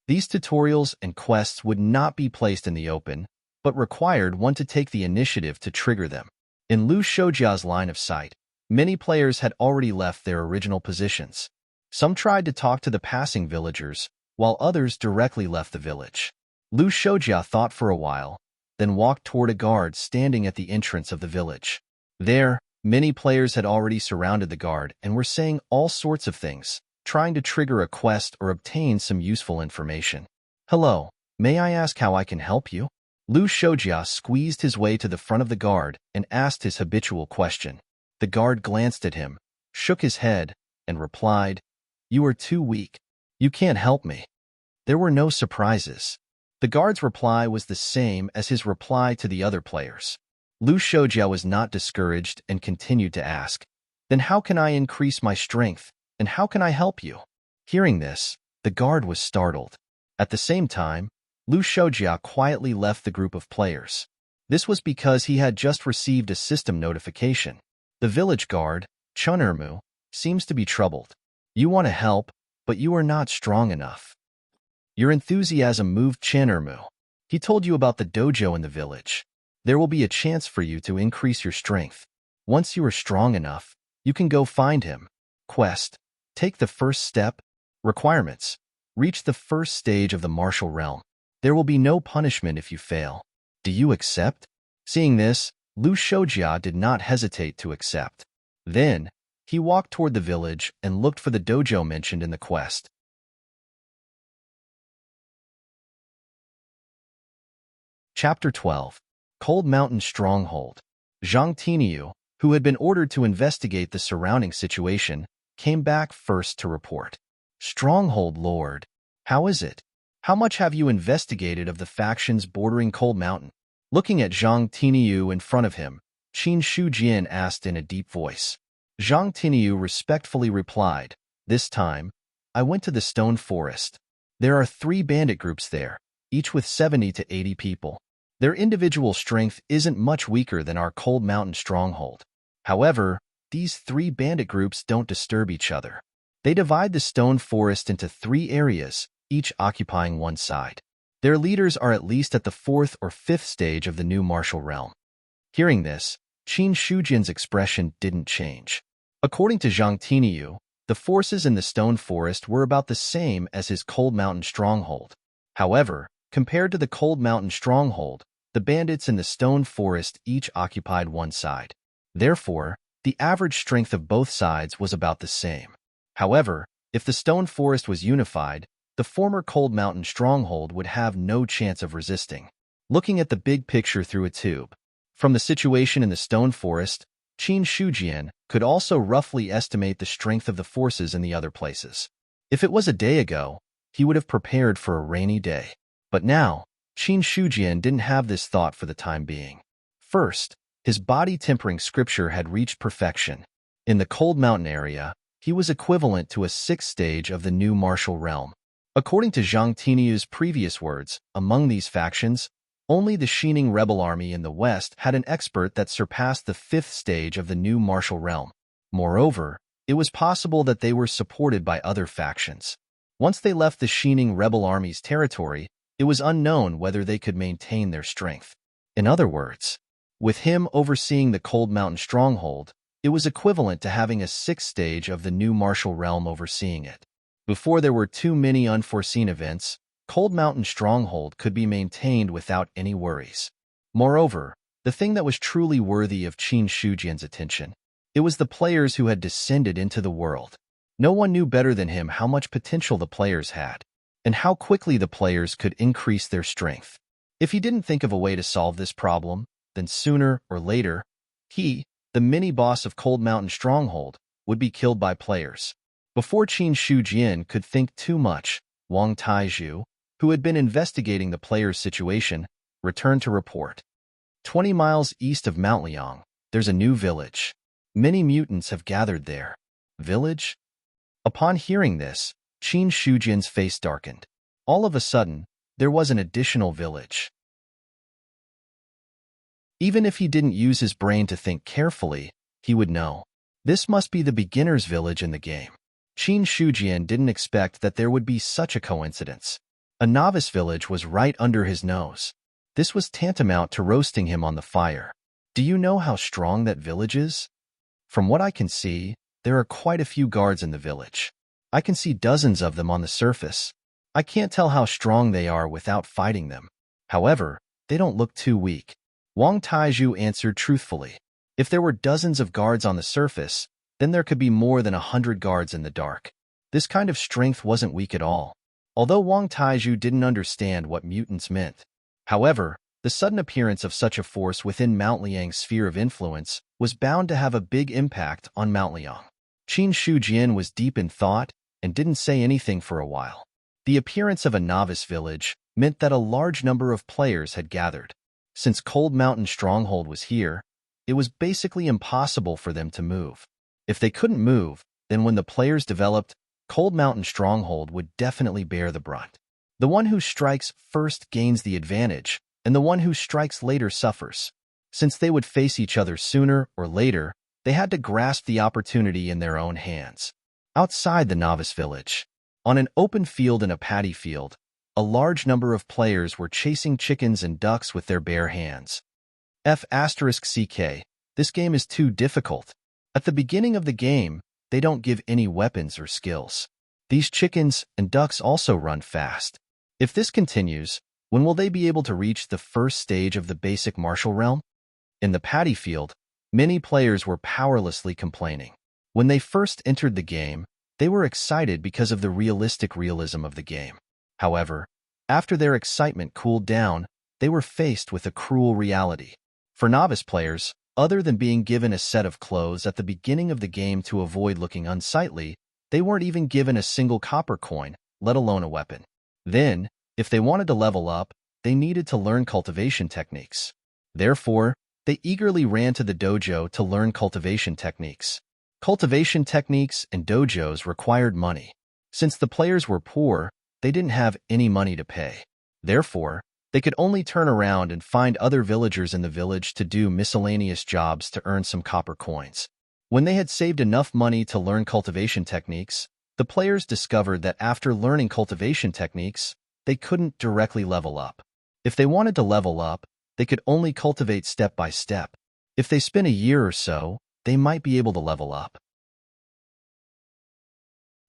These tutorials and quests would not be placed in the open, but required one to take the initiative to trigger them. In Lu Shoujia's line of sight, many players had already left their original positions. Some tried to talk to the passing villagers, while others directly left the village. Lu Shoujia thought for a while, then walked toward a guard standing at the entrance of the village. There, many players had already surrounded the guard and were saying all sorts of things, trying to trigger a quest or obtain some useful information. Hello, may I ask how I can help you? Lu Shoujia squeezed his way to the front of the guard and asked his habitual question. The guard glanced at him, shook his head, and replied, "You are too weak. You can't help me." There were no surprises. The guard's reply was the same as his reply to the other players. Lu Shoujia was not discouraged and continued to ask, "Then how can I increase my strength, and how can I help you?" Hearing this, the guard was startled. At the same time, Lu Shoujia quietly left the group of players. This was because he had just received a system notification. The village guard, Chun'ermu, seems to be troubled. You want to help, but you are not strong enough. Your enthusiasm moved Chun'ermu. He told you about the dojo in the village. There will be a chance for you to increase your strength. Once you are strong enough, you can go find him. Quest: take the first step. Requirements: reach the first stage of the martial realm. There will be no punishment if you fail. Do you accept? Seeing this, Lu Shoujia did not hesitate to accept. Then, he walked toward the village and looked for the dojo mentioned in the quest. Chapter 12. Cold Mountain Stronghold. Zhang Tiniu, who had been ordered to investigate the surrounding situation, came back first to report. "Stronghold Lord, how is it? How much have you investigated of the factions bordering Cold Mountain?" Looking at Zhang Tiniu in front of him, Qin Shujian asked in a deep voice. Zhang Tiniu respectfully replied, "This time, I went to the Stone Forest. There are 3 bandit groups there, each with 70 to 80 people. Their individual strength isn't much weaker than our Cold Mountain stronghold. However, these 3 bandit groups don't disturb each other. They divide the Stone Forest into 3 areas, each occupying one side. Their leaders are at least at the 4th or 5th stage of the new martial realm." Hearing this, Qin Shujian's expression didn't change. According to Zhang Tiniu, the forces in the Stone Forest were about the same as his Cold Mountain stronghold. However, compared to the Cold Mountain stronghold, the bandits in the Stone Forest each occupied one side. Therefore, the average strength of both sides was about the same. However, if the Stone Forest was unified, the former Cold Mountain stronghold would have no chance of resisting. Looking at the big picture through a tube, from the situation in the Stone Forest, Qin Shujian could also roughly estimate the strength of the forces in the other places. If it was a day ago, he would have prepared for a rainy day. But now, Qin Shujian didn't have this thought for the time being. First, his body-tempering scripture had reached perfection. In the Cold Mountain area, he was equivalent to a 6th stage of the new martial realm. According to Zhang Tiniu's previous words, among these factions, only the Xining rebel army in the west had an expert that surpassed the 5th stage of the new martial realm. Moreover, it was possible that they were supported by other factions. Once they left the Xining rebel army's territory, it was unknown whether they could maintain their strength. In other words, with him overseeing the Cold Mountain stronghold, it was equivalent to having a 6th stage of the new martial realm overseeing it. Before there were too many unforeseen events, Cold Mountain stronghold could be maintained without any worries. Moreover, the thing that was truly worthy of Qin Shujian's attention, it was the players who had descended into the world. No one knew better than him how much potential the players had, and how quickly the players could increase their strength. If he didn't think of a way to solve this problem, then sooner or later, he, the mini-boss of Cold Mountain stronghold, would be killed by players. Before Qin Shujian could think too much, Wang Taizhu, who had been investigating the players' situation, returned to report. 20 miles east of Mount Liang, there's a new village. Many mutants have gathered there. Village? Upon hearing this, Qin Shujian's face darkened. All of a sudden, there was an additional village. Even if he didn't use his brain to think carefully, he would know. This must be the beginner's village in the game. Qin Shujian didn't expect that there would be such a coincidence. A novice village was right under his nose. This was tantamount to roasting him on the fire. Do you know how strong that village is? From what I can see, there are quite a few guards in the village. I can see dozens of them on the surface. I can't tell how strong they are without fighting them. However, they don't look too weak. Wang Taizhu answered truthfully. If there were dozens of guards on the surface, then there could be more than 100 guards in the dark. This kind of strength wasn't weak at all. Although Wang Taizhu didn't understand what mutants meant. However, the sudden appearance of such a force within Mount Liang's sphere of influence was bound to have a big impact on Mount Liang. Qin Shujian was deep in thought and didn't say anything for a while. The appearance of a novice village meant that a large number of players had gathered. Since Cold Mountain Stronghold was here, it was basically impossible for them to move. If they couldn't move, then when the players developed, Cold Mountain Stronghold would definitely bear the brunt. The one who strikes first gains the advantage, and the one who strikes later suffers. Since they would face each other sooner or later, they had to grasp the opportunity in their own hands. Outside the novice village, on an open field in a paddy field, a large number of players were chasing chickens and ducks with their bare hands. F***CK, this game is too difficult. At the beginning of the game, they don't give any weapons or skills. These chickens and ducks also run fast. If this continues, when will they be able to reach the first stage of the basic martial realm? In the paddy field, many players were powerlessly complaining. When they first entered the game, they were excited because of the realistic realism of the game. However, after their excitement cooled down, they were faced with a cruel reality. For novice players, other than being given a set of clothes at the beginning of the game to avoid looking unsightly, they weren't even given a single copper coin, let alone a weapon. Then, if they wanted to level up, they needed to learn cultivation techniques. Therefore, they eagerly ran to the dojo to learn cultivation techniques. Cultivation techniques and dojos required money. Since the players were poor, they didn't have any money to pay. Therefore, they could only turn around and find other villagers in the village to do miscellaneous jobs to earn some copper coins. When they had saved enough money to learn cultivation techniques, the players discovered that after learning cultivation techniques, they couldn't directly level up. If they wanted to level up, they could only cultivate step by step. If they spent a year or so, they might be able to level up.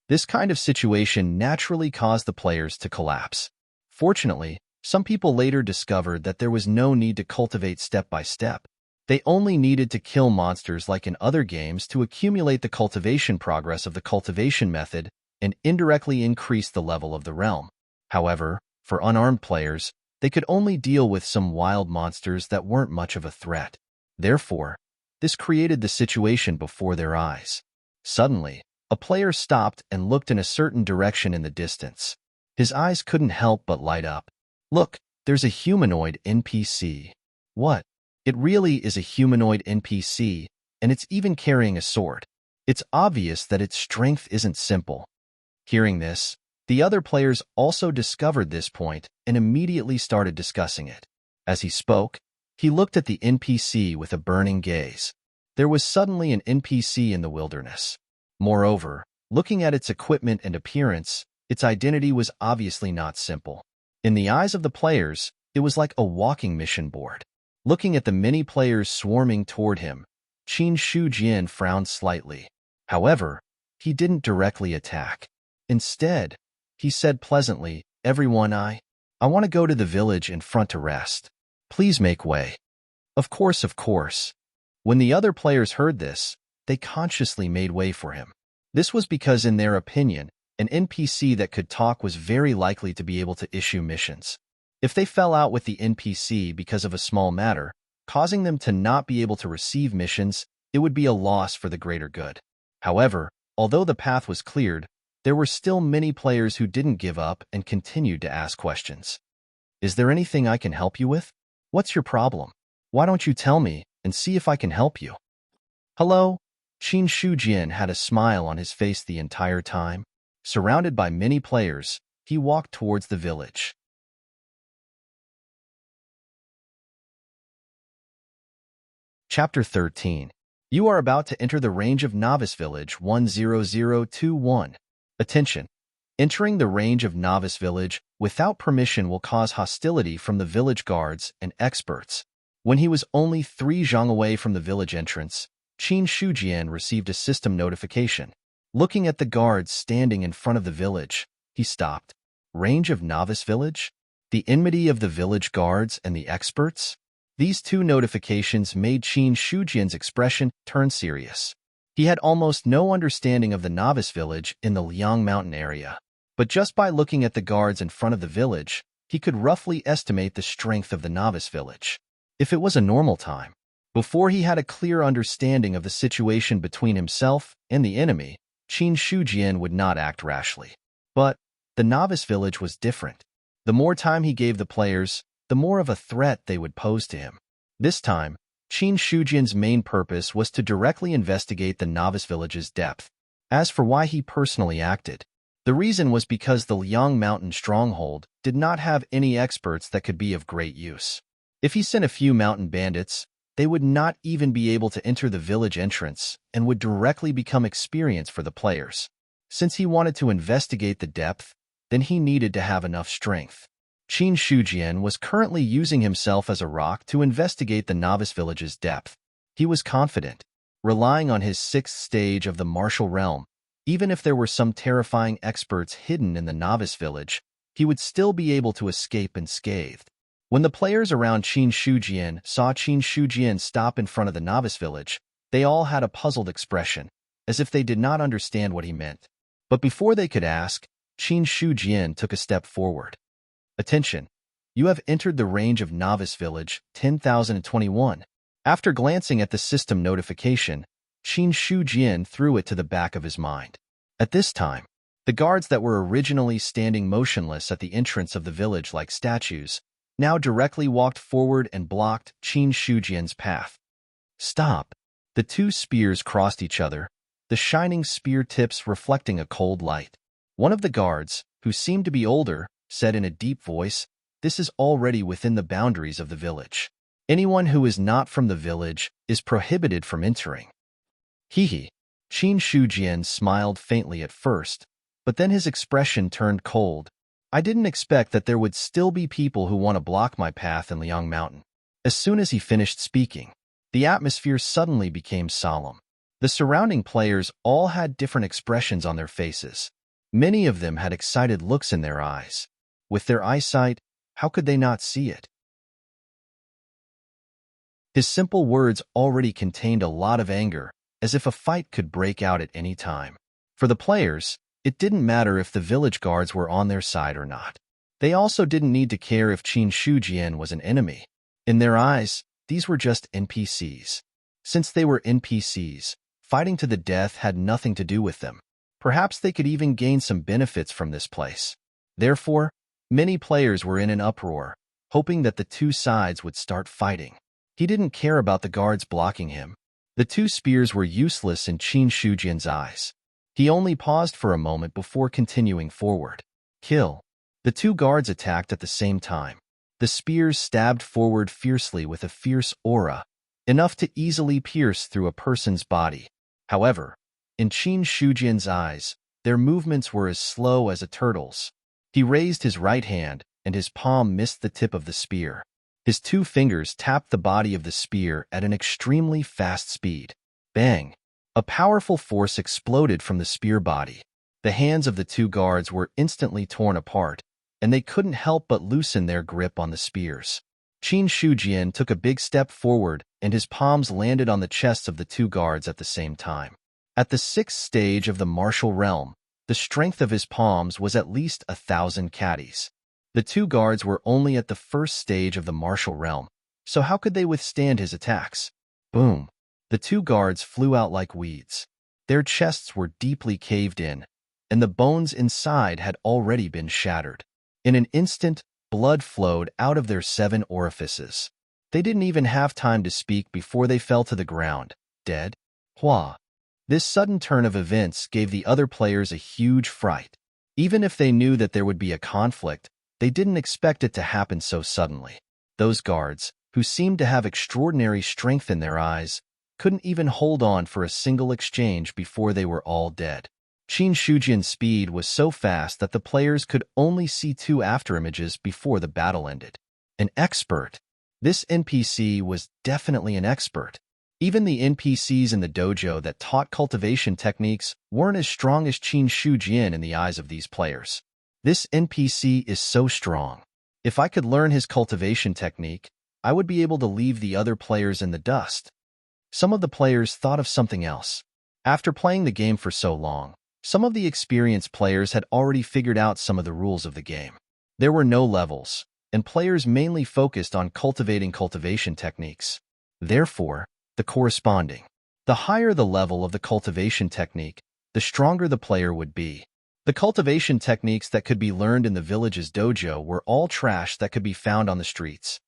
This kind of situation naturally caused the players to collapse. Fortunately, some people later discovered that there was no need to cultivate step by step. They only needed to kill monsters like in other games to accumulate the cultivation progress of the cultivation method and indirectly increase the level of the realm. However, for unarmed players, they could only deal with some wild monsters that weren't much of a threat. Therefore, this created the situation before their eyes. Suddenly, a player stopped and looked in a certain direction in the distance. His eyes couldn't help but light up. Look, there's a humanoid NPC. What? It really is a humanoid NPC, and it's even carrying a sword. It's obvious that its strength isn't simple. Hearing this, the other players also discovered this point and immediately started discussing it. As he spoke, he looked at the NPC with a burning gaze. There was suddenly an NPC in the wilderness. Moreover, looking at its equipment and appearance, its identity was obviously not simple. In the eyes of the players, it was like a walking mission board. Looking at the many players swarming toward him, Qin Shujian frowned slightly. However, he didn't directly attack. Instead, he said pleasantly, "Everyone, I want to go to the village in front to rest. Please make way." Of course. When the other players heard this, they consciously made way for him. This was because, in their opinion, an NPC that could talk was very likely to be able to issue missions. If they fell out with the NPC because of a small matter, causing them to not be able to receive missions, it would be a loss for the greater good. However, although the path was cleared, there were still many players who didn't give up and continued to ask questions. "Is there anything I can help you with? What's your problem? Why don't you tell me and see if I can help you?" "Hello?" Qin Shujian had a smile on his face the entire time. Surrounded by many players, he walked towards the village. Chapter 13. You are about to enter the range of Novice Village 10021. Attention! Entering the range of Novice Village without permission will cause hostility from the village guards and experts. When he was only 3 zhang away from the village entrance, Qin Shujian received a system notification. Looking at the guards standing in front of the village, he stopped. Range of Novice Village? The enmity of the village guards and the experts? These 2 notifications made Qin Shujian's expression turn serious. He had almost no understanding of the Novice Village in the Liang Mountain area. But just by looking at the guards in front of the village, he could roughly estimate the strength of the Novice Village. If it was a normal time, Before he had a clear understanding of the situation between himself and the enemy, Qin Shujian would not act rashly. But the novice village was different. The more time he gave the players, the more of a threat they would pose to him. This time, Qin Shujian's main purpose was to directly investigate the novice village's depth. As for why he personally acted, the reason was because the Liang Mountain stronghold did not have any experts that could be of great use. If he sent a few mountain bandits, they would not even be able to enter the village entrance and would directly become experience for the players. Since he wanted to investigate the depth, then he needed to have enough strength. Qin Shujian was currently using himself as a rock to investigate the novice village's depth. He was confident, relying on his 6th stage of the martial realm. Even if there were some terrifying experts hidden in the novice village, he would still be able to escape unscathed. When the players around Qin Shujian saw Qin Shujian stop in front of the novice village, they all had a puzzled expression, as if they did not understand what he meant. But before they could ask, Qin Shujian took a step forward. Attention! You have entered the range of Novice Village 10,021. After glancing at the system notification, Qin Shujian threw it to the back of his mind. At this time, the guards that were originally standing motionless at the entrance of the village like statues now directly walked forward and blocked Qin Shujian's path. Stop! The two spears crossed each other, the shining spear tips reflecting a cold light. One of the guards, who seemed to be older, said in a deep voice, "This is already within the boundaries of the village. Anyone who is not from the village is prohibited from entering." Hee. Qin Shujian smiled faintly at first, but then his expression turned cold. I didn't expect that there would still be people who want to block my path in Liang Mountain. As soon as he finished speaking, the atmosphere suddenly became solemn. The surrounding players all had different expressions on their faces. Many of them had excited looks in their eyes. With their eyesight, how could they not see it? His simple words already contained a lot of anger, as if a fight could break out at any time. For the players, it didn't matter if the village guards were on their side or not. They also didn't need to care if Qin Shujian was an enemy. In their eyes, these were just NPCs. Since they were NPCs, fighting to the death had nothing to do with them. Perhaps they could even gain some benefits from this place. Therefore, many players were in an uproar, hoping that the two sides would start fighting. He didn't care about the guards blocking him. The two spears were useless in Qin Shujian's eyes. He only paused for a moment before continuing forward. Kill. The two guards attacked at the same time. The spears stabbed forward fiercely with a fierce aura, enough to easily pierce through a person's body. However, in Qin Shujian's eyes, their movements were as slow as a turtle's. He raised his right hand, and his palm missed the tip of the spear. His two fingers tapped the body of the spear at an extremely fast speed. Bang! A powerful force exploded from the spear body. The hands of the two guards were instantly torn apart, and they couldn't help but loosen their grip on the spears. Qin Shujian took a big step forward, and his palms landed on the chests of the two guards at the same time. At the 6th stage of the martial realm, the strength of his palms was at least 1,000 caddies. The two guards were only at the 1st stage of the martial realm, so how could they withstand his attacks? Boom! The two guards flew out like weeds. Their chests were deeply caved in, and the bones inside had already been shattered. In an instant, blood flowed out of their 7 orifices. They didn't even have time to speak before they fell to the ground, dead. Hua! This sudden turn of events gave the other players a huge fright. Even if they knew that there would be a conflict, they didn't expect it to happen so suddenly. Those guards, who seemed to have extraordinary strength in their eyes, couldn't even hold on for a single exchange before they were all dead. Qin Shujian's speed was so fast that the players could only see 2 afterimages before the battle ended. An expert. This NPC was definitely an expert. Even the NPCs in the dojo that taught cultivation techniques weren't as strong as Qin Shujian in the eyes of these players. This NPC is so strong. If I could learn his cultivation technique, I would be able to leave the other players in the dust. Some of the players thought of something else. After playing the game for so long, some of the experienced players had already figured out some of the rules of the game. There were no levels, and players mainly focused on cultivating cultivation techniques. Therefore, the corresponding. The higher the level of the cultivation technique, the stronger the player would be. The cultivation techniques that could be learned in the village's dojo were all trash that could be found on the streets.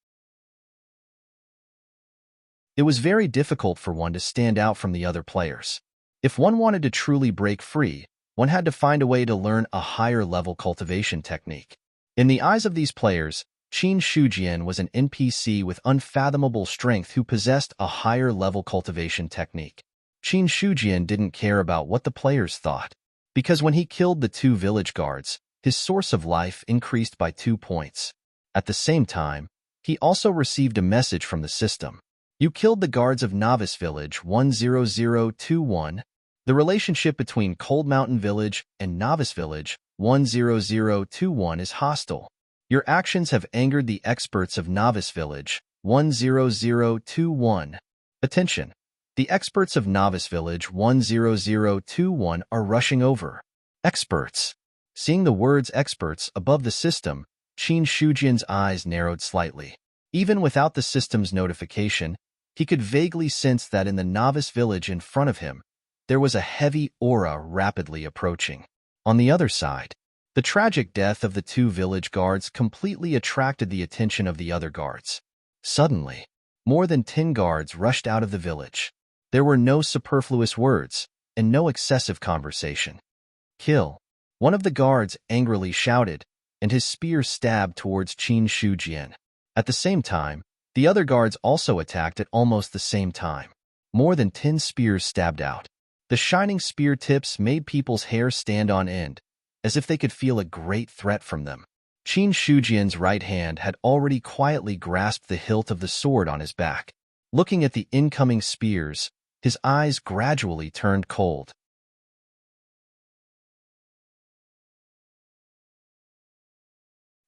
It was very difficult for one to stand out from the other players. If one wanted to truly break free, one had to find a way to learn a higher-level cultivation technique. In the eyes of these players, Qin Shujian was an NPC with unfathomable strength who possessed a higher-level cultivation technique. Qin Shujian didn't care about what the players thought, because when he killed the 2 village guards, his source of life increased by 2 points. At the same time, he also received a message from the system. You killed the guards of Novice Village 10021. The relationship between Cold Mountain Village and Novice Village 10021 is hostile. Your actions have angered the experts of Novice Village 10021. Attention! The experts of Novice Village 10021 are rushing over. Experts. Seeing the words experts above the system, Qin Shujian's eyes narrowed slightly. Even without the system's notification, he could vaguely sense that in the Novice Village in front of him, there was a heavy aura rapidly approaching. On the other side, the tragic death of the 2 village guards completely attracted the attention of the other guards. Suddenly, more than 10 guards rushed out of the village. There were no superfluous words and no excessive conversation. Kill! One of the guards angrily shouted, and his spear stabbed towards Qin Shujian. At the same time, the other guards also attacked at almost the same time. More than 10 spears stabbed out. The shining spear tips made people's hair stand on end, as if they could feel a great threat from them. Qin Shujian's right hand had already quietly grasped the hilt of the sword on his back. Looking at the incoming spears, his eyes gradually turned cold.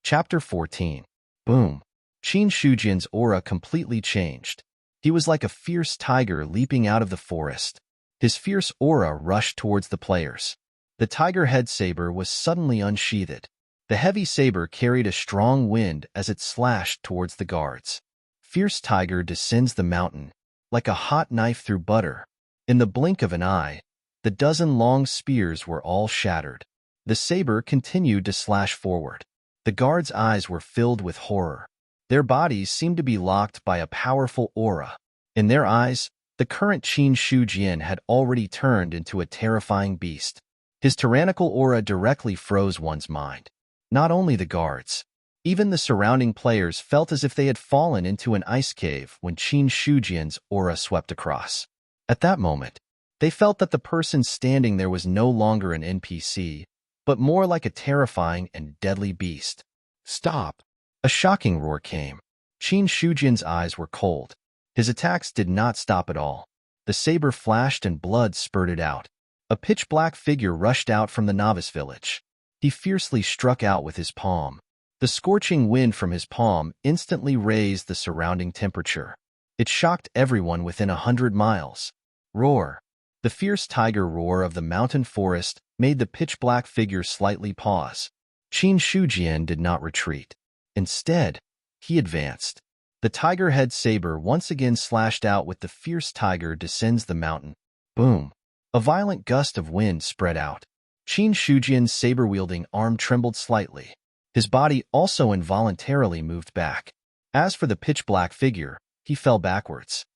Chapter 14. Boom. Qin Shujian's aura completely changed. He was like a fierce tiger leaping out of the forest. His fierce aura rushed towards the players. The tiger head saber was suddenly unsheathed. The heavy saber carried a strong wind as it slashed towards the guards. Fierce tiger descends the mountain, like a hot knife through butter. In the blink of an eye, the dozen long spears were all shattered. The saber continued to slash forward. The guards' eyes were filled with horror. Their bodies seemed to be locked by a powerful aura. In their eyes, the current Qin Shujian had already turned into a terrifying beast. His tyrannical aura directly froze one's mind. Not only the guards, even the surrounding players felt as if they had fallen into an ice cave when Qin Shujian's aura swept across. At that moment, they felt that the person standing there was no longer an NPC, but more like a terrifying and deadly beast. Stop! A shocking roar came. Qin Shujian's eyes were cold. His attacks did not stop at all. The saber flashed and blood spurted out. A pitch-black figure rushed out from the Novice Village. He fiercely struck out with his palm. The scorching wind from his palm instantly raised the surrounding temperature. It shocked everyone within 100 miles. Roar! The fierce tiger roar of the mountain forest made the pitch-black figure slightly pause. Qin Shujian did not retreat. Instead, he advanced. The tiger head saber once again slashed out with the fierce tiger descends the mountain. Boom! A violent gust of wind spread out. Qin Shujian's saber-wielding arm trembled slightly. His body also involuntarily moved back. As for the pitch-black figure, he fell backwards.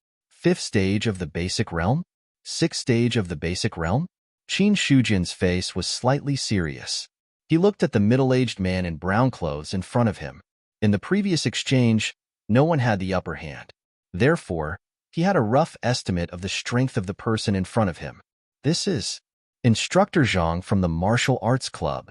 5th stage of the basic realm? 6th stage of the basic realm? Qin Shujian's face was slightly serious. He looked at the middle-aged man in brown clothes in front of him. In the previous exchange, no one had the upper hand. Therefore, he had a rough estimate of the strength of the person in front of him. This is Instructor Zhang from the Martial Arts Club.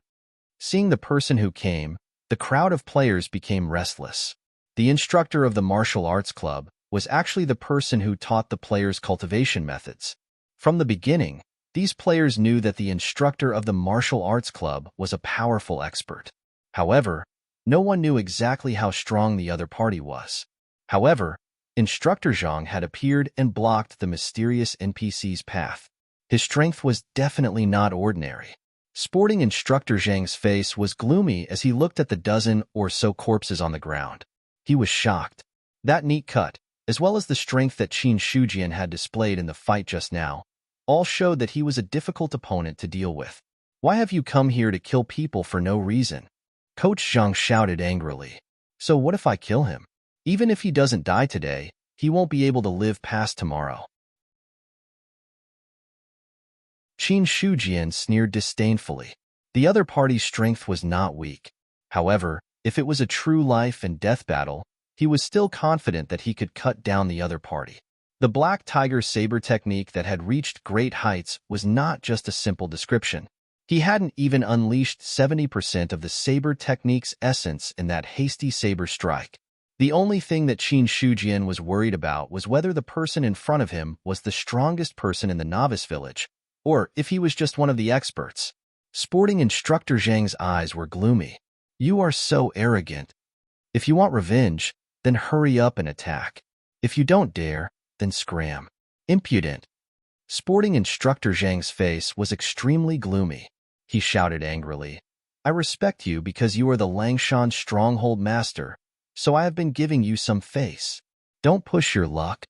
Seeing the person who came, the crowd of players became restless. The instructor of the Martial Arts Club was actually the person who taught the players cultivation methods. From the beginning, these players knew that the instructor of the Martial Arts Club was a powerful expert. However, no one knew exactly how strong the other party was. However, Instructor Zhang had appeared and blocked the mysterious NPC's path. His strength was definitely not ordinary. Sporting Instructor Zhang's face was gloomy as he looked at the dozen or so corpses on the ground. He was shocked. That neat cut, as well as the strength that Qin Shujian had displayed in the fight just now, all showed that he was a difficult opponent to deal with. "Why have you come here to kill people for no reason?" Coach Zhang shouted angrily. "So what if I kill him? Even if he doesn't die today, he won't be able to live past tomorrow." Qin Shujian sneered disdainfully. The other party's strength was not weak. However, if it was a true life and death battle, he was still confident that he could cut down the other party. The Black Tiger Saber technique that had reached great heights was not just a simple description. He hadn't even unleashed 70% of the saber technique's essence in that hasty saber strike. The only thing that Qin Shujian was worried about was whether the person in front of him was the strongest person in the novice village, or if he was just one of the experts. Sporting instructor Zhang's eyes were gloomy. "You are so arrogant. If you want revenge, then hurry up and attack. If you don't dare, then scram." "Impudent." Sporting instructor Zhang's face was extremely gloomy. He shouted angrily, "I respect you because you are the Langshan stronghold master, so I have been giving you some face. Don't push your luck."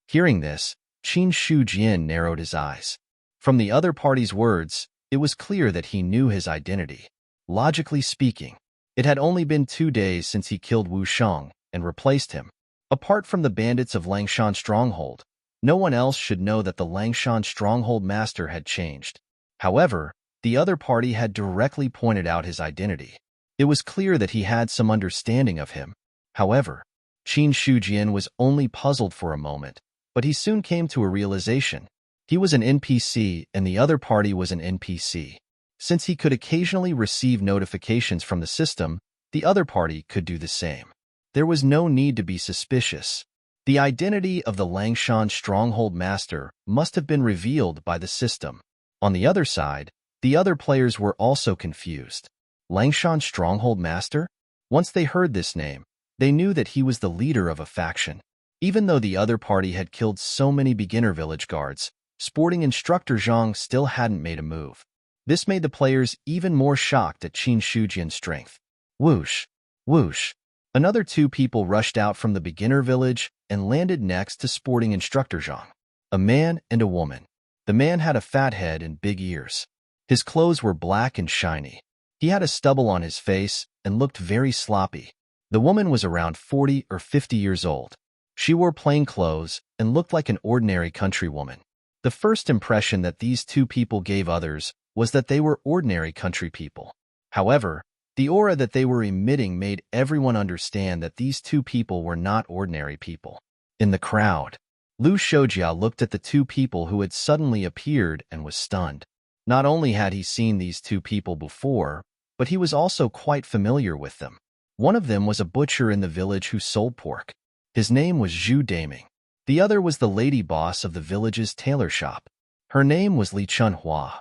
Hearing this, Qin Shujian narrowed his eyes. From the other party's words, it was clear that he knew his identity. Logically speaking, it had only been 2 days since he killed Wu Shang and replaced him. Apart from the bandits of Langshan Stronghold, no one else should know that the Langshan Stronghold master had changed. However, the other party had directly pointed out his identity. It was clear that he had some understanding of him. However, Qin Shujian was only puzzled for a moment, but he soon came to a realization. He was an NPC and the other party was an NPC. Since he could occasionally receive notifications from the system, the other party could do the same. There was no need to be suspicious. The identity of the Langshan Stronghold Master must have been revealed by the system. On the other side, the other players were also confused. Langshan Stronghold Master? Once they heard this name, they knew that he was the leader of a faction. Even though the other party had killed so many beginner village guards, sporting instructor Zhang still hadn't made a move. This made the players even more shocked at Qin Shujian's strength. Whoosh! Whoosh! Another 2 people rushed out from the beginner village and landed next to sporting instructor Zhang. A man and a woman. The man had a fat head and big ears. His clothes were black and shiny. He had a stubble on his face and looked very sloppy. The woman was around 40 or 50 years old. She wore plain clothes and looked like an ordinary countrywoman. The first impression that these 2 people gave others was that they were ordinary country people. However, the aura that they were emitting made everyone understand that these 2 people were not ordinary people. In the crowd, Lu Shoujia looked at the 2 people who had suddenly appeared and was stunned. Not only had he seen these 2 people before, but he was also quite familiar with them. One of them was a butcher in the village who sold pork. His name was Zhu Daming. The other was the lady boss of the village's tailor shop. Her name was Li Chunhua.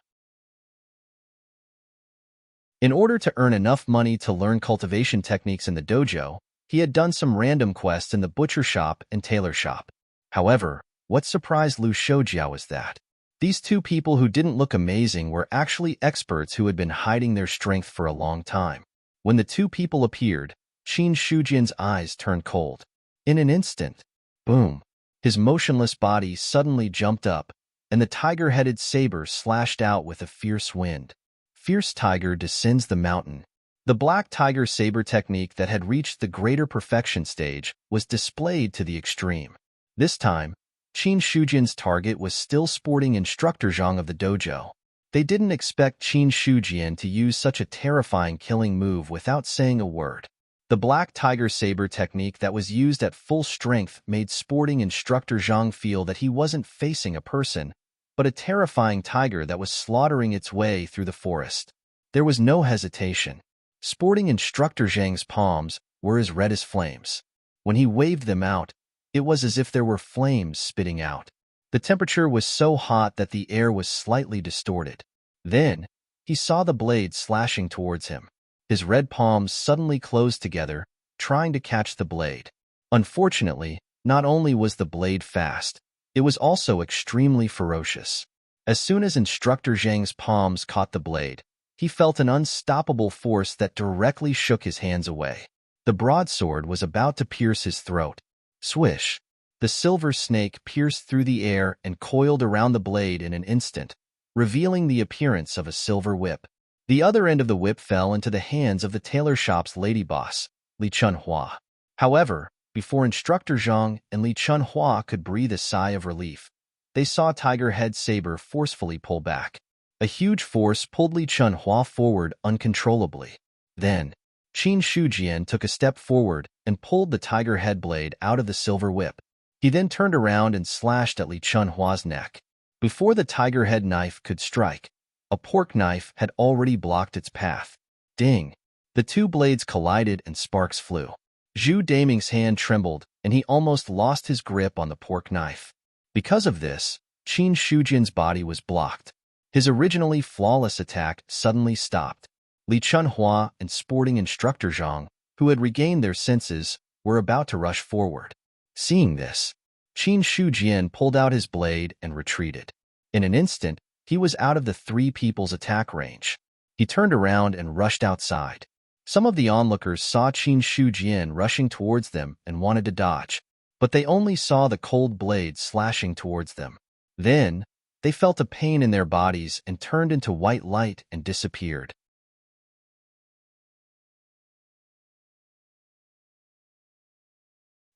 In order to earn enough money to learn cultivation techniques in the dojo, he had done some random quests in the butcher shop and tailor shop. However, what surprised Lu Shoujia was that these 2 people who didn't look amazing were actually experts who had been hiding their strength for a long time. When the 2 people appeared, Qin Shujian's eyes turned cold. In an instant, boom, his motionless body suddenly jumped up, and the tiger-headed saber slashed out with a fierce wind. Fierce Tiger descends the mountain. The Black Tiger Saber technique that had reached the greater perfection stage was displayed to the extreme. This time, Qin Shujian's target was still sporting instructor Zhang of the dojo. They didn't expect Qin Shujian to use such a terrifying killing move without saying a word. The Black Tiger Saber technique that was used at full strength made sporting instructor Zhang feel that he wasn't facing a person, but a terrifying tiger that was slaughtering its way through the forest. There was no hesitation. Sporting instructor Zhang's palms were as red as flames. When he waved them out, it was as if there were flames spitting out. The temperature was so hot that the air was slightly distorted. Then, he saw the blade slashing towards him. His red palms suddenly closed together, trying to catch the blade. Unfortunately, not only was the blade fast, it was also extremely ferocious. As soon as instructor Zhang's palms caught the blade, he felt an unstoppable force that directly shook his hands away. The broadsword was about to pierce his throat. Swish! The The silver snake pierced through the air and coiled around the blade in an instant, revealing the appearance of a silver whip. The other end of the whip fell into the hands of the tailor shop's lady boss, Li Chunhua. However, before Instructor Zhang and Li Chunhua could breathe a sigh of relief, they saw Tiger Head Saber forcefully pull back. A huge force pulled Li Chunhua forward uncontrollably. Then, Qin Shujian took a step forward and pulled the tiger head blade out of the silver whip. He then turned around and slashed at Li Chunhua's neck. Before the tiger head knife could strike, a pork knife had already blocked its path. Ding! The two blades collided and sparks flew. Zhu Daming's hand trembled, and he almost lost his grip on the pork knife. Because of this, Qin Shujian's body was blocked. His originally flawless attack suddenly stopped. Li Chunhua and sporting instructor Zhang, who had regained their senses, were about to rush forward. Seeing this, Qin Shujian pulled out his blade and retreated. In an instant, he was out of the three people's attack range. He turned around and rushed outside. Some of the onlookers saw Qin Shujian rushing towards them and wanted to dodge, but they only saw the cold blade slashing towards them. Then, they felt a pain in their bodies and turned into white light and disappeared.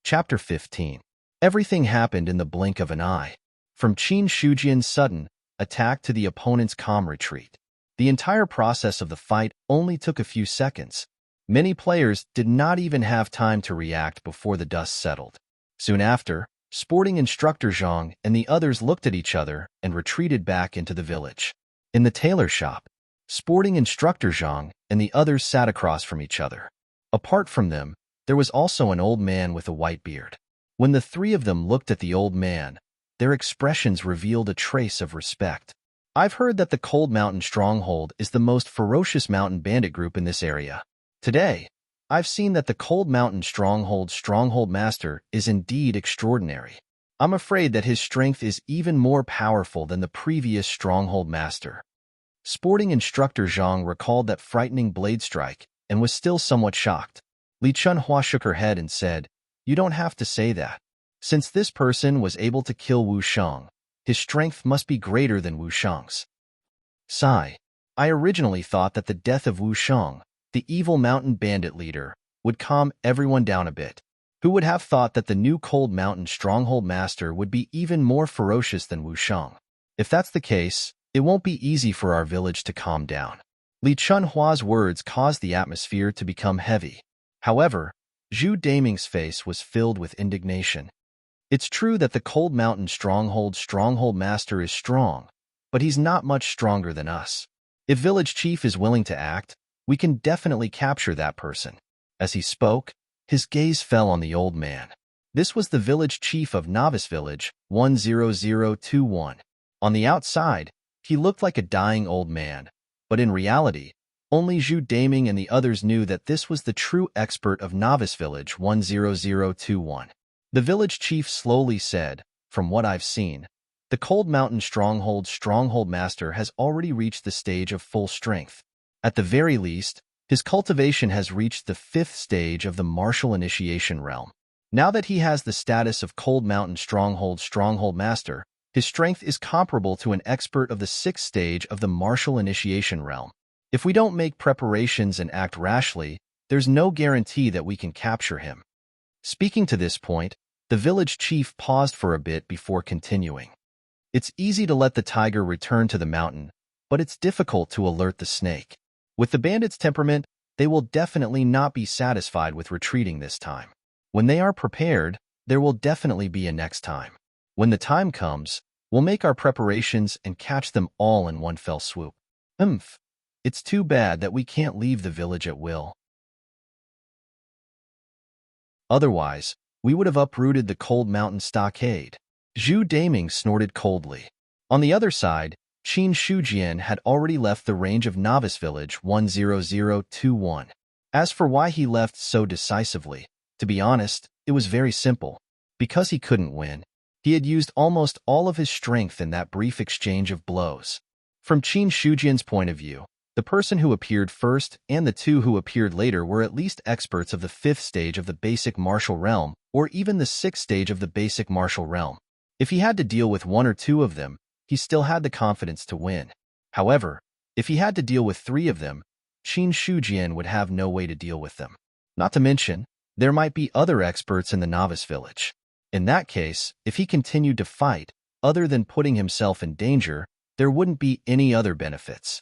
Chapter 15. Everything happened in the blink of an eye. From Qin Shujian's sudden attack to the opponent's calm retreat. The entire process of the fight only took a few seconds. Many players did not even have time to react before the dust settled. Soon after, sporting instructor Zhang and the others looked at each other and retreated back into the village. In the tailor shop, sporting instructor Zhang and the others sat across from each other. Apart from them, there was also an old man with a white beard. When the three of them looked at the old man, their expressions revealed a trace of respect. I've heard that the Cold Mountain Stronghold is the most ferocious mountain bandit group in this area. Today, I've seen that the Cold Mountain Stronghold Master is indeed extraordinary. I'm afraid that his strength is even more powerful than the previous Stronghold Master. Sporting instructor Zhang recalled that frightening blade strike and was still somewhat shocked. Li Chunhua shook her head and said, "You don't have to say that. Since this person was able to kill Wu Shang, his strength must be greater than Wu Shang's." Sigh. I originally thought that the death of Wu Shang, the evil mountain bandit leader, would calm everyone down a bit. Who would have thought that the new Cold Mountain Stronghold Master would be even more ferocious than Wu Shang? If that's the case, it won't be easy for our village to calm down. Li Chunhua's words caused the atmosphere to become heavy. However, Zhu Daming's face was filled with indignation. It's true that the Cold Mountain Stronghold Master is strong, but he's not much stronger than us. If Village Chief is willing to act, we can definitely capture that person. As he spoke, his gaze fell on the old man. This was the Village Chief of Novice Village, 10021. On the outside, he looked like a dying old man, but in reality, only Zhu Daming and the others knew that this was the true expert of Novice Village 10021. The village chief slowly said, "From what I've seen, the Cold Mountain Stronghold Master has already reached the stage of full strength. At the very least, his cultivation has reached the 5th stage of the martial initiation realm. Now that he has the status of Cold Mountain Stronghold Master, his strength is comparable to an expert of the 6th stage of the martial initiation realm. If we don't make preparations and act rashly, there's no guarantee that we can capture him." Speaking to this point, the village chief paused for a bit before continuing. It's easy to let the tiger return to the mountain, but it's difficult to alert the snake. With the bandit's temperament, they will definitely not be satisfied with retreating this time. When they are prepared, there will definitely be a next time. When the time comes, we'll make our preparations and catch them all in one fell swoop. It's too bad that we can't leave the village at will. Otherwise, we would have uprooted the Cold Mountain Stockade. Zhu Daming snorted coldly. On the other side, Qin Shujian had already left the range of Novice Village 10021. As for why he left so decisively, to be honest, it was very simple. Because he couldn't win. He had used almost all of his strength in that brief exchange of blows. From Qin Shujian's point of view, The person who appeared first and the two who appeared later were at least experts of the 5th stage of the basic martial realm, or even the 6th stage of the basic martial realm. If he had to deal with one or two of them, he still had the confidence to win. However, if he had to deal with 3 of them, Qin Shujian would have no way to deal with them. Not to mention, there might be other experts in the novice village. In that case, if he continued to fight, other than putting himself in danger, there wouldn't be any other benefits.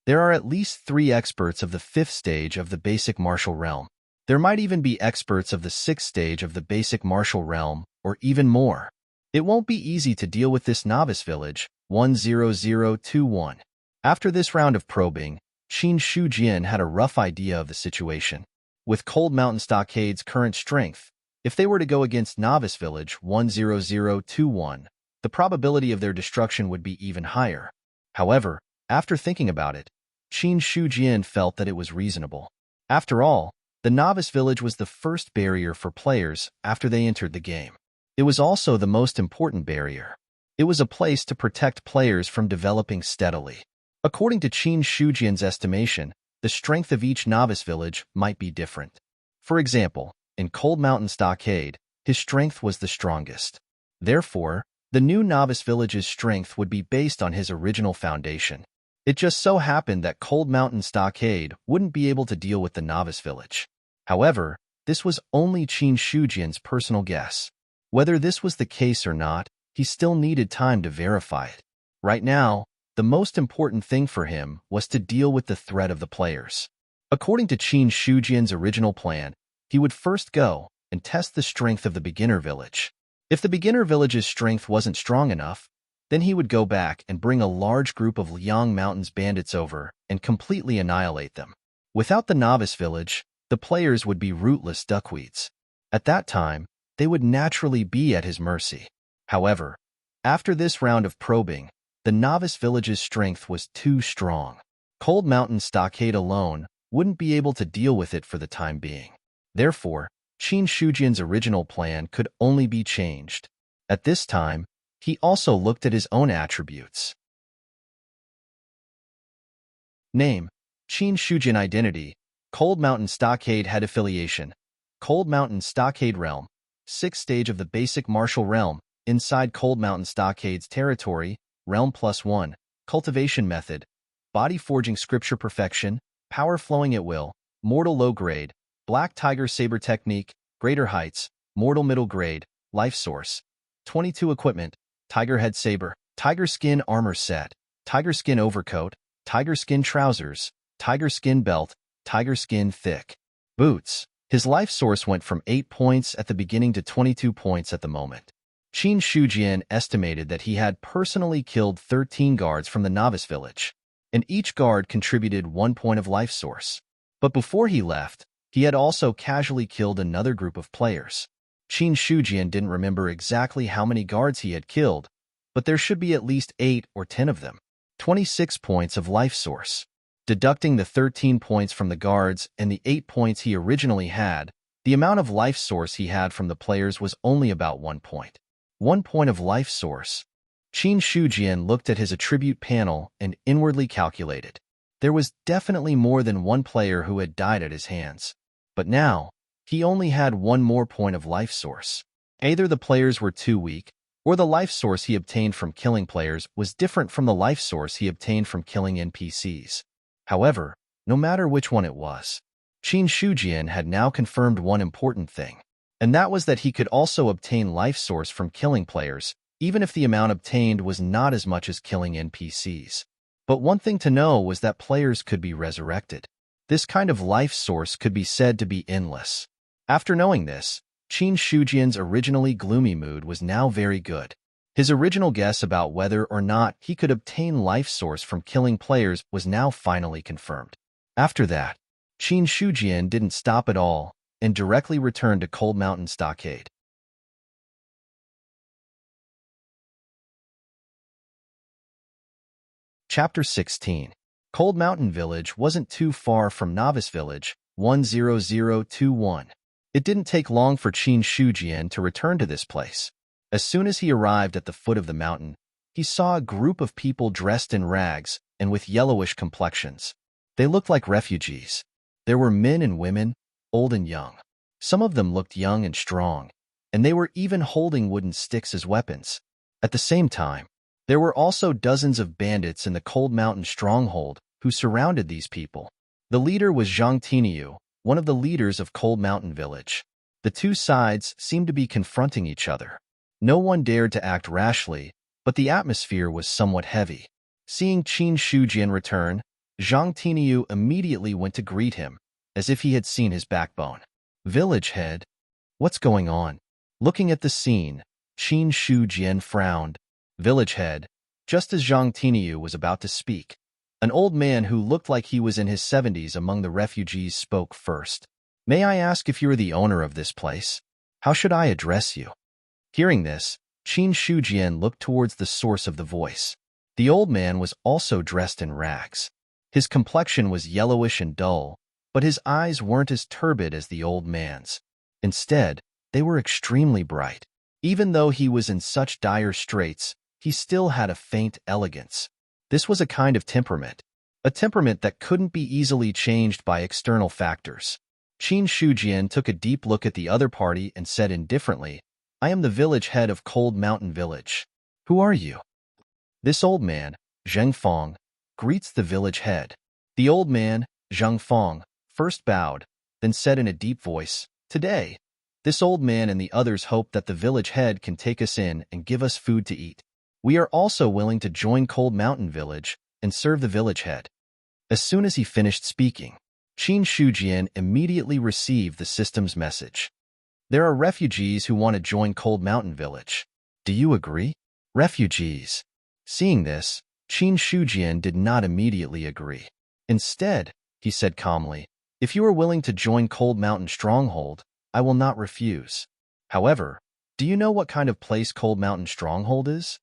There are at least 3 experts of the 5th stage of the basic martial realm. There might even be experts of the 6th stage of the basic martial realm, or even more. It won't be easy to deal with this novice village, 10021. After this round of probing, Qin Shujian had a rough idea of the situation. With Cold Mountain Stockade's current strength, if they were to go against Novice Village 10021, the probability of their destruction would be even higher. However, after thinking about it, Qin Shujian felt that it was reasonable. After all, the Novice Village was the first barrier for players after they entered the game. It was also the most important barrier. It was a place to protect players from developing steadily. According to Qin Shujian's estimation, the strength of each novice village might be different. For example, in Cold Mountain Stockade, his strength was the strongest. Therefore, the new novice village's strength would be based on his original foundation. It just so happened that Cold Mountain Stockade wouldn't be able to deal with the novice village. However, this was only Qin Shujian's personal guess. Whether this was the case or not, he still needed time to verify it. Right now, the most important thing for him was to deal with the threat of the players. According to Qin Shujian's original plan, he would first go and test the strength of the beginner village. If the beginner village's strength wasn't strong enough, then he would go back and bring a large group of Liang Mountains bandits over and completely annihilate them. Without the novice village, the players would be rootless duckweeds. At that time, they would naturally be at his mercy. However, after this round of probing, the novice village's strength was too strong. Cold Mountain Stockade alone wouldn't be able to deal with it for the time being. Therefore, Qin Shujian's original plan could only be changed. At this time, he also looked at his own attributes. Name: Qin Shujian. Identity: Cold Mountain Stockade. Head affiliation: Cold Mountain Stockade Realm, 6th stage of the basic martial realm, inside Cold Mountain Stockade's territory, Realm +1, cultivation method, body forging scripture perfection, power flowing at will, mortal low grade, black tiger saber technique, greater heights, mortal middle grade, life source, 22 equipment, tiger head saber, tiger skin armor set, tiger skin overcoat, tiger skin trousers, tiger skin belt, tiger skin thick boots. His life source went from 8 points at the beginning to 22 points at the moment. Qin Shujian estimated that he had personally killed 13 guards from the novice village, and each guard contributed 1 point of life source. But before he left, he had also casually killed another group of players. Qin Shujian didn't remember exactly how many guards he had killed, but there should be at least 8 or 10 of them. 26 points of life source. Deducting the 13 points from the guards and the 8 points he originally had, the amount of life source he had from the players was only about 1 point. 1 point of life source. Qin Shujian looked at his attribute panel and inwardly calculated. There was definitely more than one player who had died at his hands. But now, he only had 1 more point of life source. Either the players were too weak, or the life source he obtained from killing players was different from the life source he obtained from killing NPCs. However, no matter which one it was, Qin Shujian had now confirmed one important thing, and that was that he could also obtain life source from killing players, even if the amount obtained was not as much as killing NPCs. But one thing to know was that players could be resurrected. This kind of life source could be said to be endless. After knowing this, Qin Shujian's originally gloomy mood was now very good. His original guess about whether or not he could obtain life source from killing players was now finally confirmed. After that, Qin Shujian didn't stop at all and directly returned to Cold Mountain Stockade. Chapter 16. Cold Mountain Village wasn't too far from Novice Village 10021. It didn't take long for Qin Shujian to return to this place. As soon as he arrived at the foot of the mountain, he saw a group of people dressed in rags and with yellowish complexions. They looked like refugees. There were men and women, old and young. Some of them looked young and strong, and they were even holding wooden sticks as weapons. At the same time, there were also dozens of bandits in the Cold Mountain stronghold who surrounded these people. The leader was Zhang Tiniu, one of the leaders of Cold Mountain Village. The two sides seemed to be confronting each other. No one dared to act rashly, but the atmosphere was somewhat heavy. Seeing Qin Shujian return, Zhang Tiniu immediately went to greet him, as if he had seen his backbone. Village head, what's going on? Looking at the scene, Qin Shujian frowned. Village head, just as Zhang Tiniu was about to speak, an old man who looked like he was in his 70s among the refugees spoke first. May I ask if you are the owner of this place? How should I address you? Hearing this, Qin Shujian looked towards the source of the voice. The old man was also dressed in rags. His complexion was yellowish and dull, but his eyes weren't as turbid as the old man's. Instead, they were extremely bright. Even though he was in such dire straits, he still had a faint elegance. This was a kind of temperament, a temperament that couldn't be easily changed by external factors. Qin Shujian took a deep look at the other party and said indifferently, I am the village head of Cold Mountain Village. Who are you? This old man, Zheng Fong, greets the village head. The old man, Zheng Fong, first bowed, then said in a deep voice, Today, this old man and the others hope that the village head can take us in and give us food to eat. We are also willing to join Cold Mountain Village and serve the village head. As soon as he finished speaking, Qin Shujian immediately received the system's message. There are refugees who want to join Cold Mountain Village. Do you agree? Refugees. Seeing this, Qin Shujian did not immediately agree. Instead, he said calmly, If you are willing to join Cold Mountain Stronghold, I will not refuse. However, do you know what kind of place Cold Mountain Stronghold is?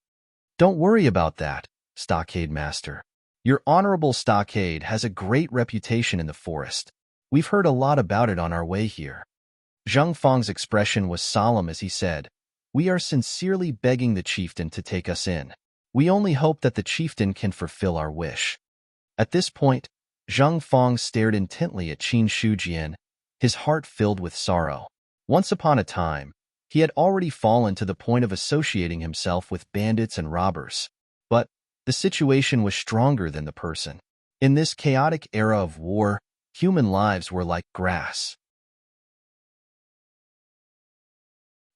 Don't worry about that, Stockade Master. Your honorable stockade has a great reputation in the forest. We've heard a lot about it on our way here. Zheng Fong's expression was solemn as he said, We are sincerely begging the chieftain to take us in. We only hope that the chieftain can fulfill our wish. At this point, Zheng Fong stared intently at Qin Shujian, his heart filled with sorrow. Once upon a time, he had already fallen to the point of associating himself with bandits and robbers. But the situation was stronger than the person. In this chaotic era of war, human lives were like grass.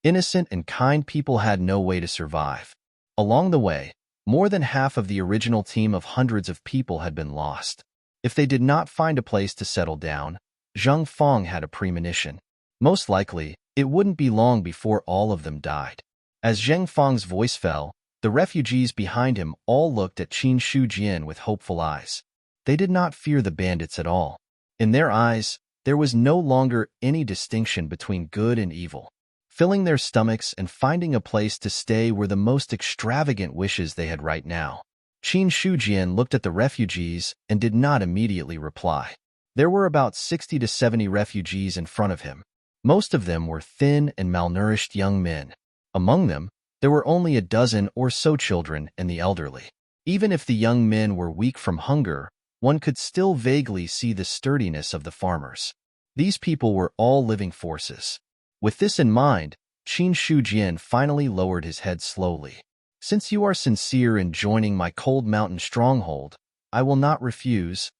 Innocent and kind people had no way to survive. Along the way, more than half of the original team of hundreds of people had been lost. If they did not find a place to settle down, Zheng Fong had a premonition. Most likely, it wouldn't be long before all of them died. As Zheng Fong's voice fell, the refugees behind him all looked at Qin Shujian with hopeful eyes. They did not fear the bandits at all. In their eyes, there was no longer any distinction between good and evil. Filling their stomachs and finding a place to stay were the most extravagant wishes they had right now. Qin Shujian looked at the refugees and did not immediately reply. There were about 60 to 70 refugees in front of him. Most of them were thin and malnourished young men. Among them, there were only a dozen or so children and the elderly. Even if the young men were weak from hunger, one could still vaguely see the sturdiness of the farmers. These people were all living forces. With this in mind, Qin Shujian finally lowered his head slowly. Since you are sincere in joining my Cold Mountain Stronghold, I will not refuse.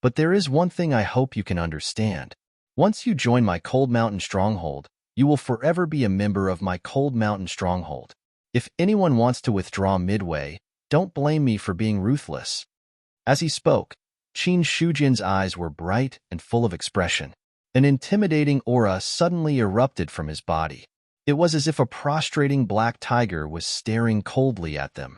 But there is one thing I hope you can understand. Once you join my Cold Mountain Stronghold, you will forever be a member of my Cold Mountain Stronghold. If anyone wants to withdraw midway, don't blame me for being ruthless. As he spoke, Qin Shujian's eyes were bright and full of expression. An intimidating aura suddenly erupted from his body. It was as if a prostrating black tiger was staring coldly at them.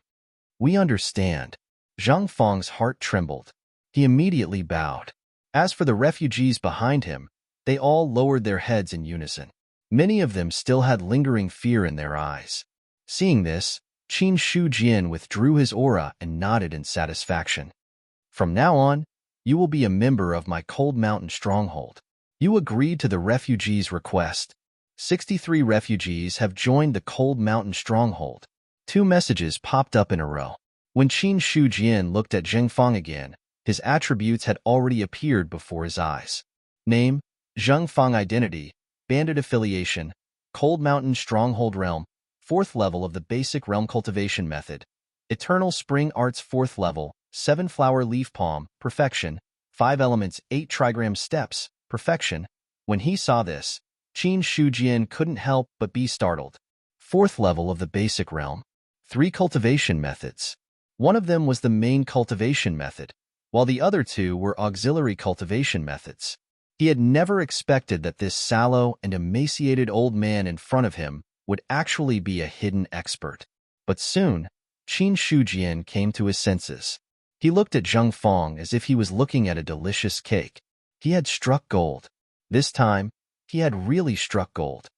We understand. Zheng Fong's heart trembled. He immediately bowed. As for the refugees behind him, they all lowered their heads in unison. Many of them still had lingering fear in their eyes. Seeing this, Qin Shujian withdrew his aura and nodded in satisfaction. From now on, you will be a member of my Cold Mountain Stronghold. You agreed to the refugees' request. 63 refugees have joined the Cold Mountain Stronghold. 2 messages popped up in a row. When Qin Shujian looked at Zheng Fong again, His attributes had already appeared before his eyes. Name, Zheng Fang. Identity, bandit affiliation, Cold Mountain Stronghold Realm, 4th level of the basic realm cultivation method. Eternal Spring Arts 4th level, 7 flower leaf palm, perfection, 5 elements, 8 trigram steps, perfection. When he saw this, Qin Shujian couldn't help but be startled. 4th level of the basic realm, 3 cultivation methods. One of them was the main cultivation method, while the other 2 were auxiliary cultivation methods. He had never expected that this sallow and emaciated old man in front of him would actually be a hidden expert. But soon, Qin Shujian came to his senses. He looked at Zheng Fang as if he was looking at a delicious cake. He had struck gold. This time, he had really struck gold.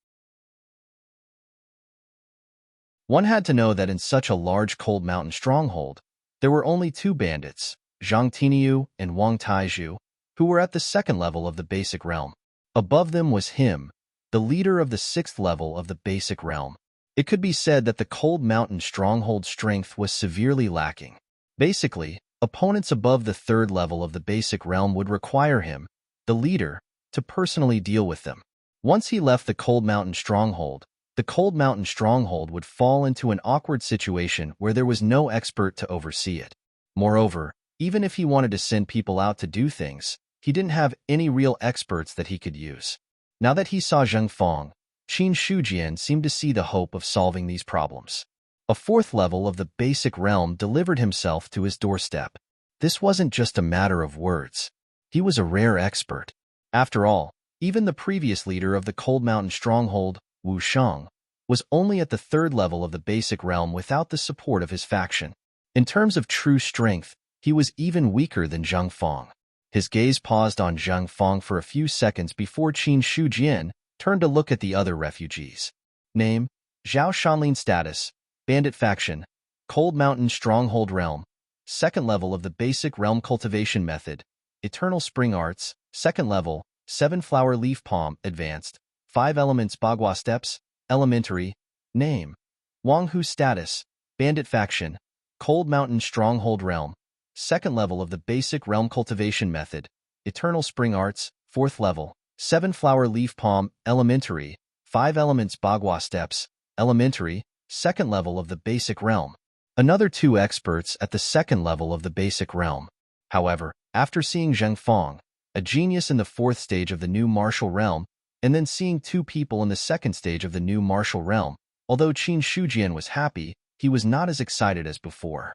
One had to know that in such a large Cold Mountain stronghold, there were only 2 bandits, Zhang Tiniu and Wang Taizhu, who were at the 2nd level of the basic realm. Above them was him, the leader of the 6th level of the basic realm. It could be said that the Cold Mountain stronghold strength was severely lacking. Basically, opponents above the 3rd level of the basic realm would require him, the leader, to personally deal with them. Once he left the Cold Mountain stronghold, the Cold Mountain stronghold would fall into an awkward situation where there was no expert to oversee it. Moreover, even if he wanted to send people out to do things, he didn't have any real experts that he could use. Now that he saw Zheng Fang, Qin Shujian seemed to see the hope of solving these problems. A 4th level of the basic realm delivered himself to his doorstep. This wasn't just a matter of words. He was a rare expert. After all, even the previous leader of the Cold Mountain stronghold, Wu Shang, was only at the 3rd level of the basic realm without the support of his faction. In terms of true strength, he was even weaker than Zheng Fang. His gaze paused on Zheng Fang for a few seconds before Qin Shujian turned to look at the other refugees. Name, Zhao Shanlin. Status, bandit faction, Cold Mountain stronghold realm, 2nd level of the basic realm cultivation method, Eternal Spring Arts, 2nd level, 7 flower leaf palm, advanced, 5 elements Bagua steps, elementary. Name, Wang Hu. Status, bandit faction, Cold Mountain stronghold realm, 2nd level of the basic realm cultivation method, Eternal Spring Arts, 4th level, 7 flower leaf palm, elementary, 5 elements Bagua steps, elementary, 2nd level of the basic realm. Another 2 experts at the 2nd level of the basic realm. However, after seeing Zheng Fang, a genius in the 4th stage of the new martial realm, and then seeing 2 people in the 2nd stage of the new martial realm, although Qin Shujian was happy, he was not as excited as before.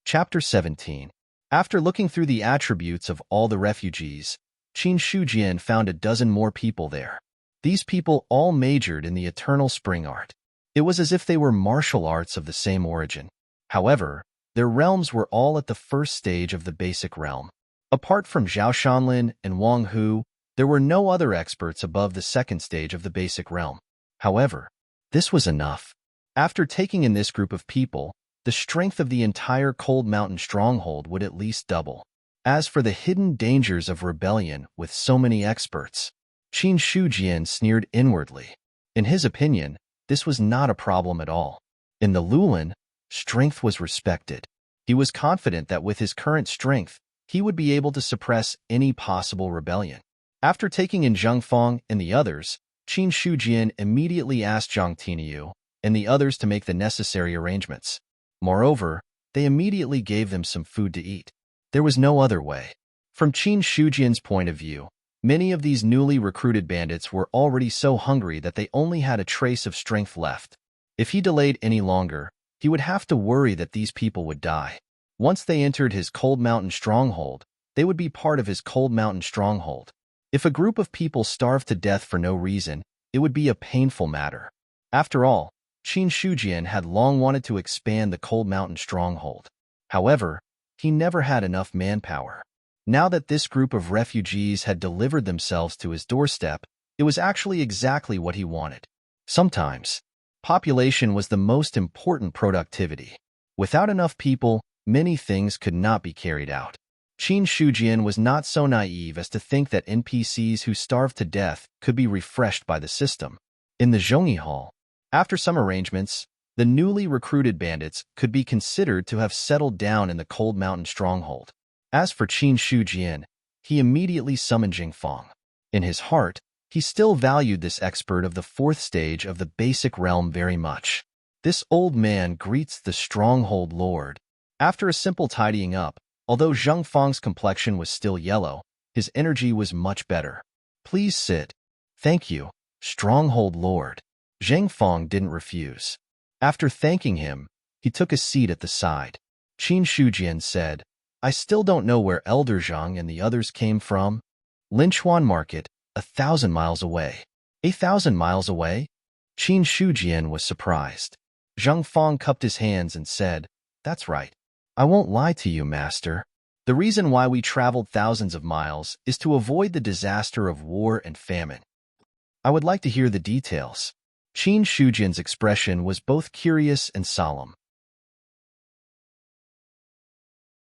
Chapter 17. After looking through the attributes of all the refugees, Qin Shujian found a dozen more people there. These people all majored in the Eternal Spring Art. It was as if they were martial arts of the same origin. However, their realms were all at the 1st stage of the basic realm. Apart from Zhao Shanlin and Wang Hu, there were no other experts above the 2nd stage of the basic realm. However, this was enough. After taking in this group of people, the strength of the entire Cold Mountain stronghold would at least double. As for the hidden dangers of rebellion with so many experts, Qin Shujian sneered inwardly. In his opinion, this was not a problem at all. In the Lulin, strength was respected. He was confident that with his current strength, he would be able to suppress any possible rebellion. After taking in Zheng Fang and the others, Qin Shujian immediately asked Zhang Tiniu and the others to make the necessary arrangements. Moreover, they immediately gave them some food to eat. There was no other way. From Qin Shujian's point of view, many of these newly recruited bandits were already so hungry that they only had a trace of strength left. If he delayed any longer, he would have to worry that these people would die. Once they entered his Cold Mountain stronghold, they would be part of his Cold Mountain stronghold. If a group of people starved to death for no reason, it would be a painful matter. After all, Qin Shujian had long wanted to expand the Cold Mountain stronghold. However, he never had enough manpower. Now that this group of refugees had delivered themselves to his doorstep, it was actually exactly what he wanted. Sometimes, population was the most important productivity. Without enough people, many things could not be carried out. Qin Shujian was not so naive as to think that NPCs who starved to death could be refreshed by the system. In the Zhongyi Hall, After some arrangements, the newly recruited bandits could be considered to have settled down in the Cold Mountain stronghold. As for Qin Shujian, he immediately summoned Jingfang. In his heart, he still valued this expert of the fourth stage of the basic realm very much. This old man greets the stronghold lord. After a simple tidying up, although Zheng Fang's complexion was still yellow, his energy was much better. Please sit. Thank you, stronghold lord. Zheng Fang didn't refuse. After thanking him, he took a seat at the side. Qin Shujian said, I still don't know where Elder Zhang and the others came from. Linchuan Market, 1,000 miles away. 1,000 miles away? Qin Shujian was surprised. Zheng Fang cupped his hands and said, That's right. I won't lie to you, master. The reason why we traveled thousands of miles is to avoid the disaster of war and famine. I would like to hear the details. Qin Shujian's expression was both curious and solemn.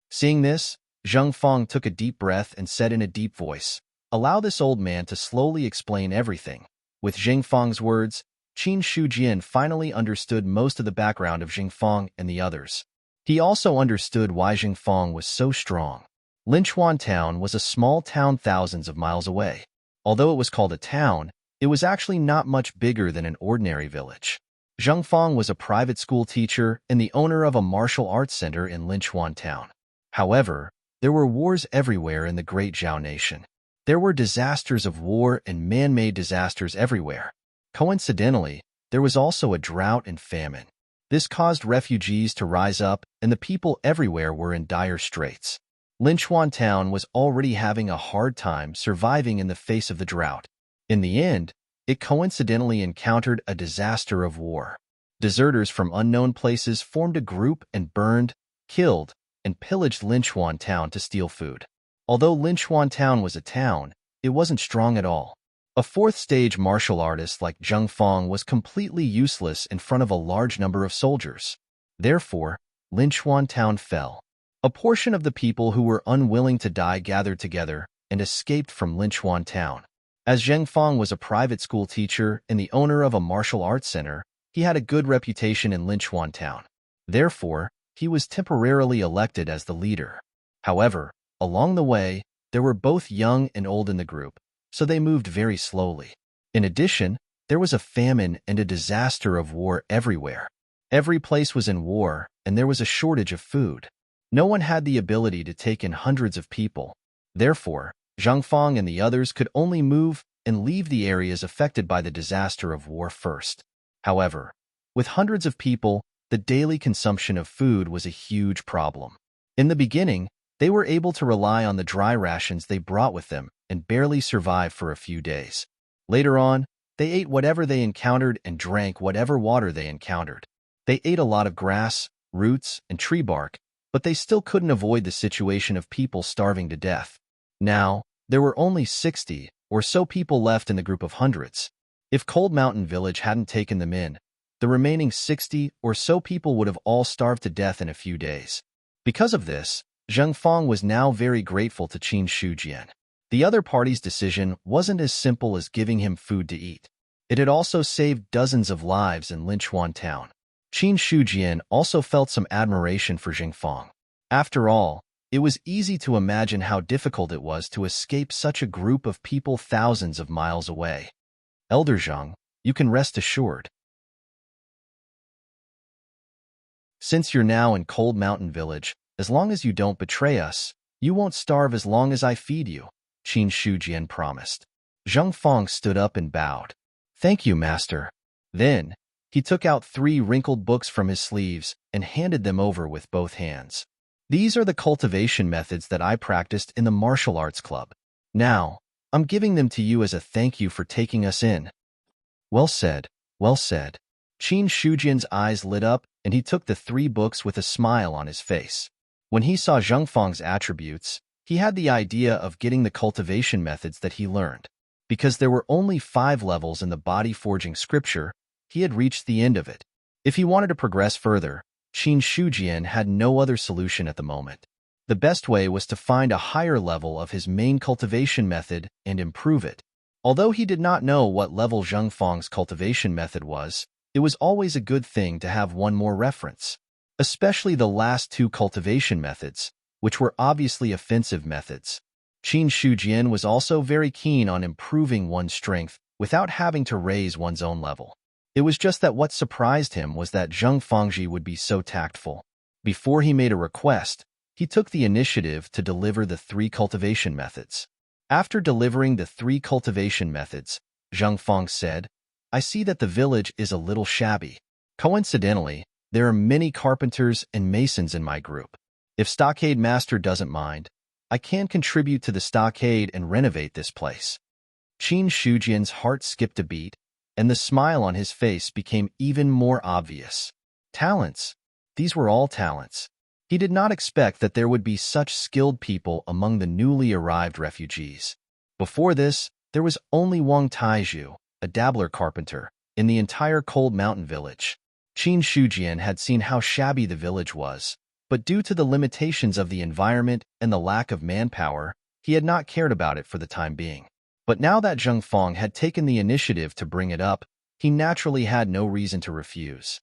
Seeing this, Zheng Fang took a deep breath and said in a deep voice, Allow this old man to slowly explain everything. With Zheng Fang's words, Qin Shujian finally understood most of the background of Zheng Fang and the others. He also understood why Zheng Fang was so strong. Linchuan Town was a small town thousands of miles away. Although it was called a town, it was actually not much bigger than an ordinary village. Zheng Fang was a private school teacher and the owner of a martial arts center in Linchuan Town. However, there were wars everywhere in the Great Zhao Nation. There were disasters of war and man-made disasters everywhere. Coincidentally, there was also a drought and famine. This caused refugees to rise up, and the people everywhere were in dire straits. Linchuan Town was already having a hard time surviving in the face of the drought. In the end, it coincidentally encountered a disaster of war. Deserters from unknown places formed a group and burned, killed, and pillaged Linchuan Town to steal food. Although Linchuan Town was a town, it wasn't strong at all. A fourth-stage martial artist like Zheng Fang was completely useless in front of a large number of soldiers. Therefore, Linchuan Town fell. A portion of the people who were unwilling to die gathered together and escaped from Linchuan Town. As Zheng Fang was a private school teacher and the owner of a martial arts center, he had a good reputation in Linchuan Town. Therefore, he was temporarily elected as the leader. However, along the way, there were both young and old in the group, so they moved very slowly. In addition, there was a famine and a disaster of war everywhere. Every place was in war, and there was a shortage of food. No one had the ability to take in hundreds of people. Therefore, Zheng Fang and the others could only move and leave the areas affected by the disaster of war first. However, with hundreds of people, the daily consumption of food was a huge problem. In the beginning, they were able to rely on the dry rations they brought with them and barely survive for a few days. Later on, they ate whatever they encountered and drank whatever water they encountered. They ate a lot of grass, roots, and tree bark, but they still couldn't avoid the situation of people starving to death. Now, there were only 60 or so people left in the group of hundreds. If Cold Mountain Village hadn't taken them in, the remaining 60 or so people would have all starved to death in a few days. Because of this, Zheng Fang was now very grateful to Qin Shujian. The other party's decision wasn't as simple as giving him food to eat. It had also saved dozens of lives in Linchuan Town. Qin Shujian also felt some admiration for Zheng Fang. After all, it was easy to imagine how difficult it was to escape such a group of people thousands of miles away. Elder Zhang, you can rest assured. Since you're now in Cold Mountain Village, as long as you don't betray us, you won't starve as long as I feed you, Qin Shujian promised. Zheng Fang stood up and bowed. Thank you, master. Then, he took out 3 wrinkled books from his sleeves and handed them over with both hands. These are the cultivation methods that I practiced in the martial arts club. Now, I'm giving them to you as a thank you for taking us in. Well said, well said. Qin Shujian's eyes lit up and he took the 3 books with a smile on his face. When he saw Zheng Fang's attributes, he had the idea of getting the cultivation methods that he learned. Because there were only 5 levels in the body forging scripture, he had reached the end of it. If he wanted to progress further, Qin Shujian had no other solution at the moment. The best way was to find a higher level of his main cultivation method and improve it. Although he did not know what level Zheng Fang's cultivation method was, It was always a good thing to have one more reference, especially the last two cultivation methods, which were obviously offensive methods. Qin Shujian was also very keen on improving one's strength without having to raise one's own level. It was just that what surprised him was that Zheng Fangji would be so tactful. Before he made a request, he took the initiative to deliver the 3 cultivation methods. After delivering the 3 cultivation methods, Zheng Fang said, "I see that the village is a little shabby. Coincidentally, there are many carpenters and masons in my group. If Stockade Master doesn't mind, I can contribute to the stockade and renovate this place." Qin Shujian's heart skipped a beat, and the smile on his face became even more obvious. Talents. These were all talents. He did not expect that there would be such skilled people among the newly arrived refugees. Before this, there was only Wang Taizhu, a dabbler carpenter, in the entire Cold Mountain village. Qin Shujian had seen how shabby the village was, but due to the limitations of the environment and the lack of manpower, he had not cared about it for the time being. But now that Zheng Fang had taken the initiative to bring it up, he naturally had no reason to refuse.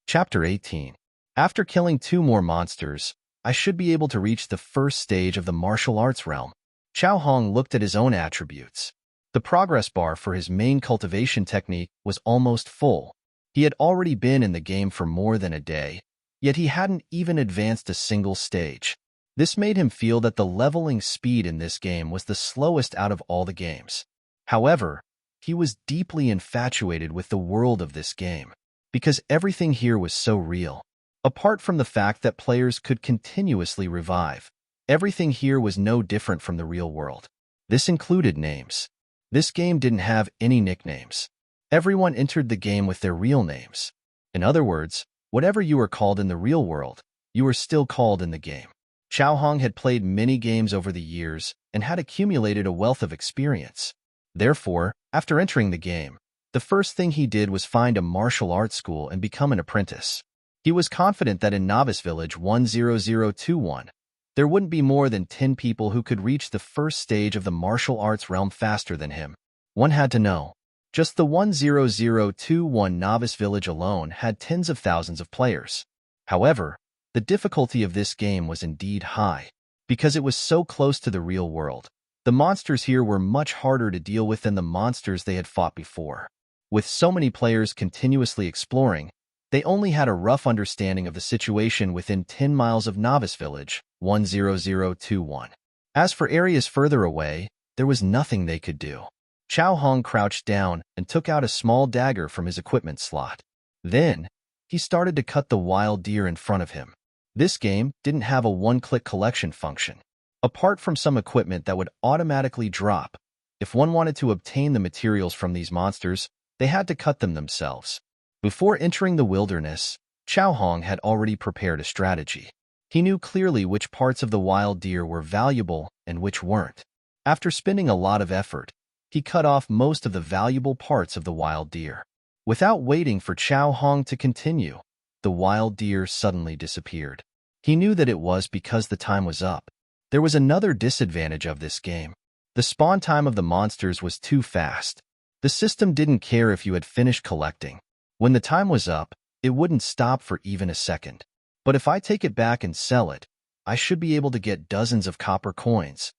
Chapter 18. After killing 2 more monsters, I should be able to reach the first stage of the martial arts realm. Chao Hong looked at his own attributes. The progress bar for his main cultivation technique was almost full. He had already been in the game for more than a day, yet he hadn't even advanced a single stage. This made him feel that the leveling speed in this game was the slowest out of all the games. However, he was deeply infatuated with the world of this game, because everything here was so real. Apart from the fact that players could continuously revive, everything here was no different from the real world. This included names. This game didn't have any nicknames. Everyone entered the game with their real names. In other words, whatever you were called in the real world, you were still called in the game. Chao Hong had played many games over the years and had accumulated a wealth of experience. Therefore, after entering the game, the first thing he did was find a martial arts school and become an apprentice. He was confident that in Novice Village 10021, there wouldn't be more than 10 people who could reach the first stage of the martial arts realm faster than him. One had to know. Just the 10021 Novice Village alone had tens of thousands of players. However, the difficulty of this game was indeed high. Because it was so close to the real world, the monsters here were much harder to deal with than the monsters they had fought before. With so many players continuously exploring, they only had a rough understanding of the situation within 10 miles of Novice Village 10021. As for areas further away, there was nothing they could do. Chao Hong crouched down and took out a small dagger from his equipment slot. Then, he started to cut the wild deer in front of him. This game didn't have a one-click collection function. Apart from some equipment that would automatically drop, if one wanted to obtain the materials from these monsters, they had to cut them themselves. Before entering the wilderness, Chao Hong had already prepared a strategy. He knew clearly which parts of the wild deer were valuable and which weren't. After spending a lot of effort, he cut off most of the valuable parts of the wild deer. Without waiting for Chao Hong to continue, the wild deer suddenly disappeared. He knew that it was because the time was up. There was another disadvantage of this game. The spawn time of the monsters was too fast. The system didn't care if you had finished collecting. When the time was up, it wouldn't stop for even a second. But if I take it back and sell it, I should be able to get dozens of copper coins.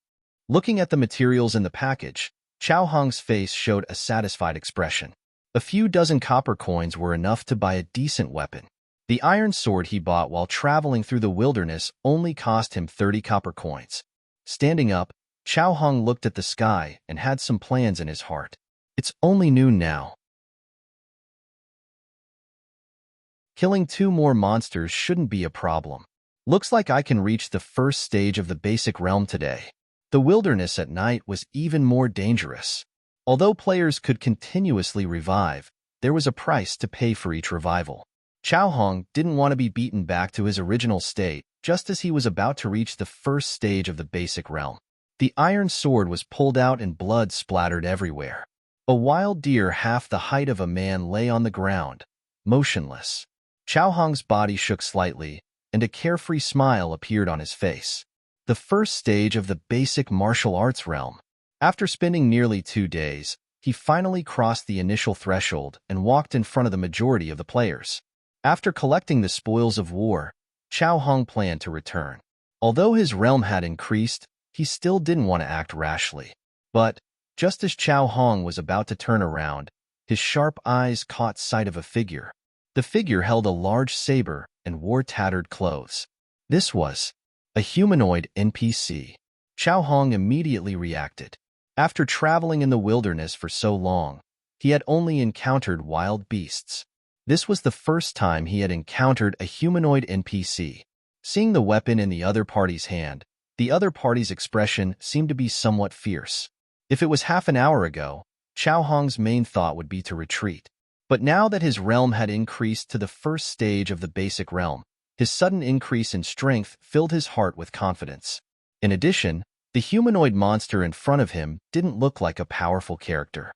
Looking at the materials in the package, Chao Hong's face showed a satisfied expression. A few dozen copper coins were enough to buy a decent weapon. The iron sword he bought while traveling through the wilderness only cost him 30 copper coins. Standing up, Chao Hong looked at the sky and had some plans in his heart. It's only noon now. Killing 2 more monsters shouldn't be a problem. Looks like I can reach the first stage of the basic realm today. The wilderness at night was even more dangerous. Although players could continuously revive, there was a price to pay for each revival. Chao Hong didn't want to be beaten back to his original state just as he was about to reach the first stage of the basic realm. The iron sword was pulled out and blood splattered everywhere. A wild deer half the height of a man lay on the ground, motionless. Chao Hong's body shook slightly, and a carefree smile appeared on his face. the first stage of the basic martial arts realm. After spending nearly 2 days, he finally crossed the initial threshold and walked in front of the majority of the players. After collecting the spoils of war, Chao Hong planned to return. Although his realm had increased, he still didn't want to act rashly. But, just as Chao Hong was about to turn around, his sharp eyes caught sight of a figure. The figure held a large saber and wore tattered clothes. This was a humanoid NPC. Chao Hong immediately reacted. After traveling in the wilderness for so long, he had only encountered wild beasts. This was the first time he had encountered a humanoid NPC. Seeing the weapon in the other party's hand, the other party's expression seemed to be somewhat fierce. If it was half an hour ago, Chao Hong's main thought would be to retreat. But now that his realm had increased to the first stage of the basic realm, his sudden increase in strength filled his heart with confidence. In addition, the humanoid monster in front of him didn't look like a powerful character.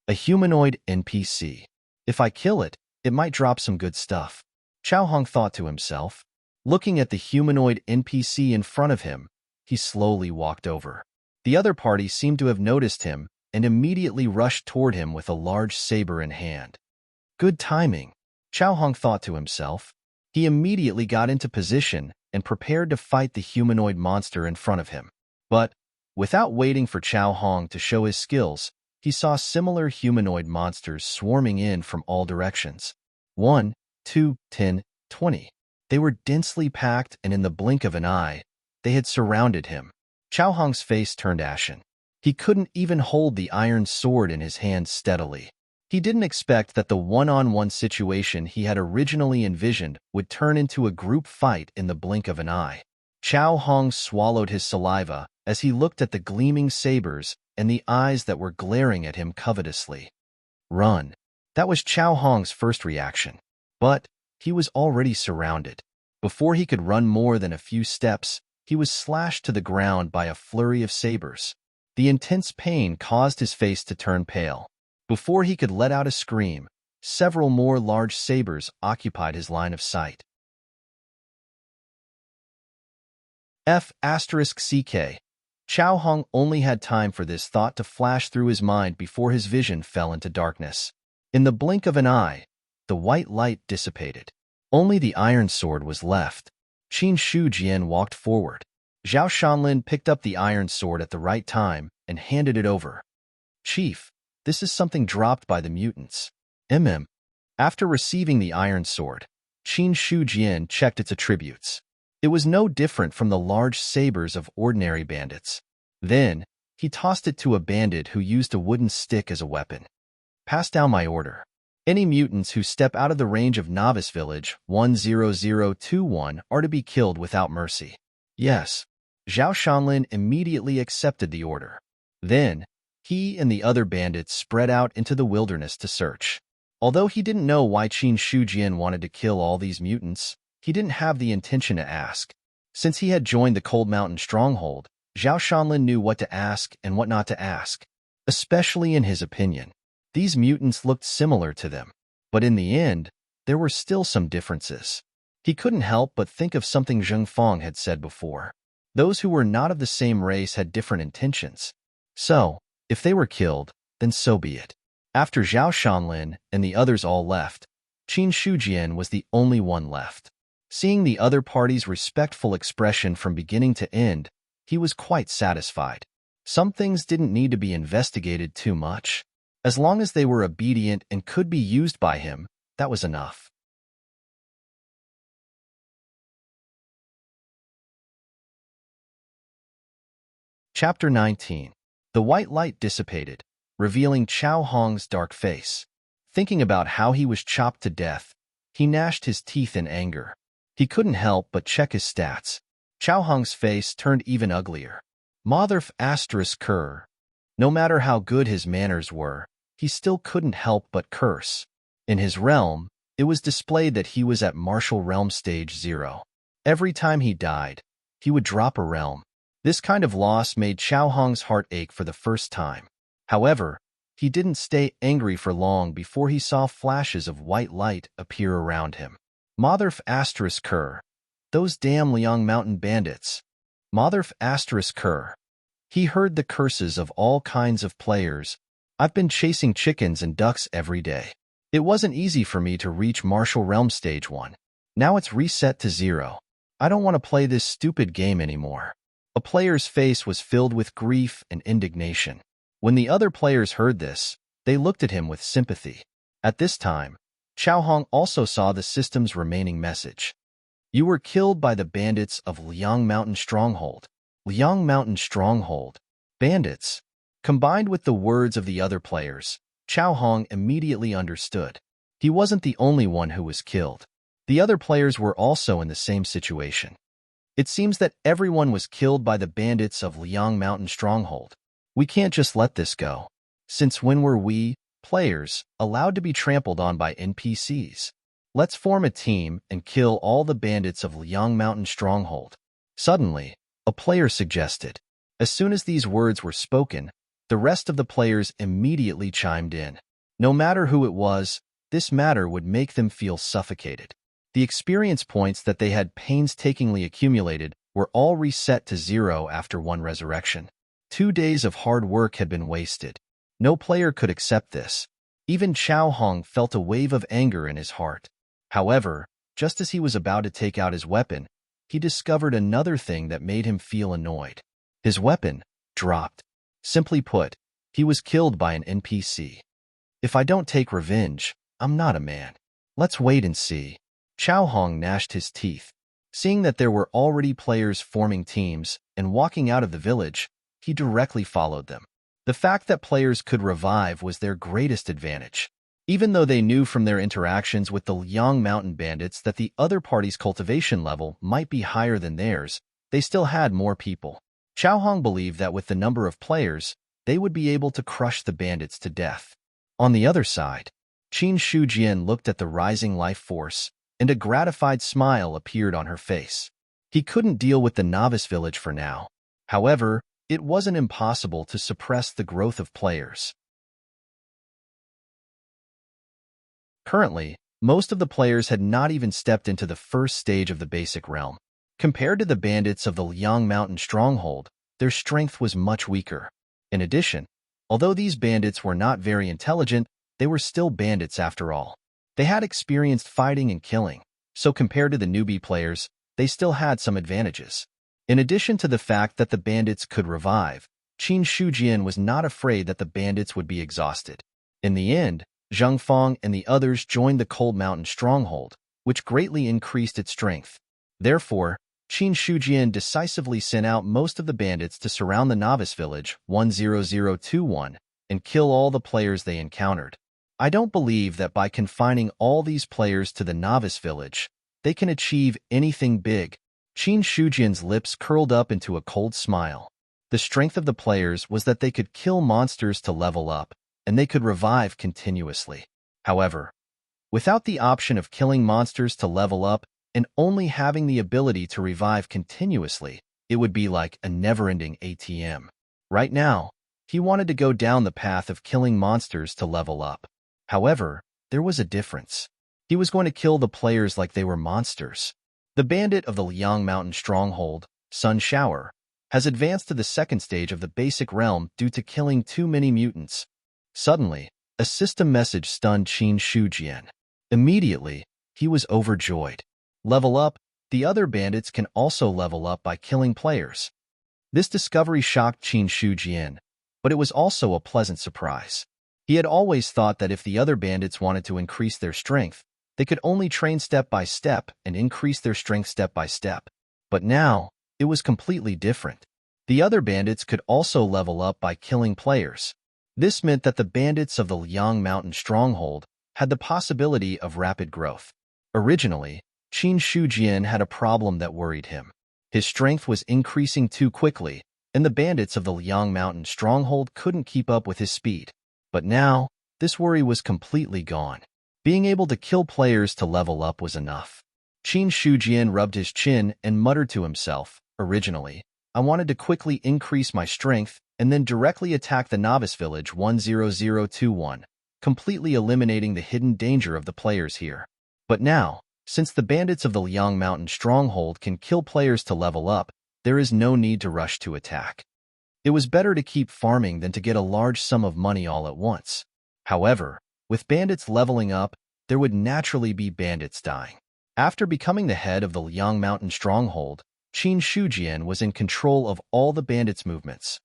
A humanoid NPC. If I kill it, it might drop some good stuff. Chao Hong thought to himself. Looking at the humanoid NPC in front of him, he slowly walked over. The other party seemed to have noticed him and immediately rushed toward him with a large saber in hand. Good timing, Chao Hong thought to himself. He immediately got into position and prepared to fight the humanoid monster in front of him. But, without waiting for Chao Hong to show his skills, he saw similar humanoid monsters swarming in from all directions. 1, 2, 10, 20. They were densely packed, and in the blink of an eye, they had surrounded him. Chao Hong's face turned ashen. He couldn't even hold the iron sword in his hand steadily. He didn't expect that the one-on-one situation he had originally envisioned would turn into a group fight in the blink of an eye. Chao Hong swallowed his saliva as he looked at the gleaming sabers and the eyes that were glaring at him covetously. Run. That was Chao Hong's first reaction. But he was already surrounded. Before he could run more than a few steps, he was slashed to the ground by a flurry of sabers. The intense pain caused his face to turn pale. Before he could let out a scream, several more large sabers occupied his line of sight. F***CK. Chao Hong only had time for this thought to flash through his mind before his vision fell into darkness. In the blink of an eye, the white light dissipated. Only the iron sword was left. Qin Shu Jian walked forward. Zhao Shanlin picked up the iron sword at the right time and handed it over. Chief, this is something dropped by the mutants. After receiving the iron sword, Qin Shu Jian checked its attributes. It was no different from the large sabers of ordinary bandits. Then, he tossed it to a bandit who used a wooden stick as a weapon. Pass down my order. Any mutants who step out of the range of Novice Village 10021 are to be killed without mercy. Yes. Zhao Shanlin immediately accepted the order. Then, he and the other bandits spread out into the wilderness to search. Although he didn't know why Qin Shu Jian wanted to kill all these mutants, he didn't have the intention to ask. Since he had joined the Cold Mountain Stronghold, Zhao Shanlin knew what to ask and what not to ask, especially in his opinion. These mutants looked similar to them, but in the end, there were still some differences. He couldn't help but think of something Zheng Fong had said before. Those who were not of the same race had different intentions. So, if they were killed, then so be it. After Zhao Shanlin and the others all left, Qin Shu Jian was the only one left. Seeing the other party's respectful expression from beginning to end, he was quite satisfied. Some things didn't need to be investigated too much. As long as they were obedient and could be used by him, that was enough. Chapter 19. The white light dissipated, revealing Chao Hong's dark face. Thinking about how he was chopped to death, he gnashed his teeth in anger. He couldn't help but check his stats. Chao Hong's face turned even uglier. Motherf ***. No matter how good his manners were, he still couldn't help but curse. In his realm, it was displayed that he was at Martial Realm Stage 0. Every time he died, he would drop a realm. This kind of loss made Chao Hong's heart ache for the first time. However, he didn't stay angry for long before he saw flashes of white light appear around him. Motherf ***. Those damn Liang Mountain bandits. Motherf asterisk cur. He heard the curses of all kinds of players. I've been chasing chickens and ducks every day. It wasn't easy for me to reach Martial Realm Stage 1. Now it's reset to 0. I don't want to play this stupid game anymore. A player's face was filled with grief and indignation. When the other players heard this, they looked at him with sympathy. At this time, Chao Hong also saw the system's remaining message. You were killed by the bandits of Liang Mountain Stronghold. Liang Mountain Stronghold. Bandits. Combined with the words of the other players, Chao Hong immediately understood. He wasn't the only one who was killed. The other players were also in the same situation. It seems that everyone was killed by the bandits of Liang Mountain Stronghold. We can't just let this go. Since when were we, players, allowed to be trampled on by NPCs? Let's form a team and kill all the bandits of Liang Mountain Stronghold. Suddenly, a player suggested. As soon as these words were spoken, the rest of the players immediately chimed in. No matter who it was, this matter would make them feel suffocated. The experience points that they had painstakingly accumulated were all reset to 0 after one resurrection. 2 days of hard work had been wasted. No player could accept this. Even Chao Hong felt a wave of anger in his heart. However, just as he was about to take out his weapon, he discovered another thing that made him feel annoyed. His weapon dropped. Simply put, he was killed by an NPC. If I don't take revenge, I'm not a man. Let's wait and see. Chao Hong gnashed his teeth. Seeing that there were already players forming teams and walking out of the village, he directly followed them. The fact that players could revive was their greatest advantage. Even though they knew from their interactions with the Liang Mountain bandits that the other party's cultivation level might be higher than theirs, they still had more people. Chao Hong believed that with the number of players, they would be able to crush the bandits to death. On the other side, Qin Shujian looked at the rising life force, and a gratified smile appeared on her face. He couldn't deal with the novice village for now. However, it wasn't impossible to suppress the growth of players. Currently, most of the players had not even stepped into the first stage of the basic realm. Compared to the bandits of the Liang Mountain Stronghold, their strength was much weaker. In addition, although these bandits were not very intelligent, they were still bandits after all. They had experienced fighting and killing, so compared to the newbie players, they still had some advantages. In addition to the fact that the bandits could revive, Qin Shujian was not afraid that the bandits would be exhausted. In the end, Zhang Fang and the others joined the Cold Mountain Stronghold, which greatly increased its strength. Therefore, Qin Shujian decisively sent out most of the bandits to surround the novice village 10021 and kill all the players they encountered. I don't believe that by confining all these players to the novice village, they can achieve anything big. Qin Shujian's lips curled up into a cold smile. The strength of the players was that they could kill monsters to level up, and they could revive continuously. However, without the option of killing monsters to level up and only having the ability to revive continuously, it would be like a never-ending ATM. Right now, he wanted to go down the path of killing monsters to level up. However, there was a difference. He was going to kill the players like they were monsters. The bandit of the Liang Mountain Stronghold, Sun Shower, has advanced to the second stage of the basic realm due to killing too many mutants. Suddenly, a system message stunned Qin Shujian. Immediately, he was overjoyed. Level up, the other bandits can also level up by killing players. This discovery shocked Qin Shujian, but it was also a pleasant surprise. He had always thought that if the other bandits wanted to increase their strength, they could only train step by step and increase their strength step by step. But now, it was completely different. The other bandits could also level up by killing players. This meant that the bandits of the Liang Mountain Stronghold had the possibility of rapid growth. Originally, Qin Shujian had a problem that worried him. His strength was increasing too quickly, and the bandits of the Liang Mountain Stronghold couldn't keep up with his speed. But now, this worry was completely gone. Being able to kill players to level up was enough. Qin Shujian rubbed his chin and muttered to himself, originally, I wanted to quickly increase my strength and then directly attack the novice village 10021, completely eliminating the hidden danger of the players here. But now, since the bandits of the Liang Mountain Stronghold can kill players to level up, there is no need to rush to attack. It was better to keep farming than to get a large sum of money all at once. However, with bandits leveling up, there would naturally be bandits dying. After becoming the head of the Liang Mountain stronghold, Qin Shujian was in control of all the bandits' movements.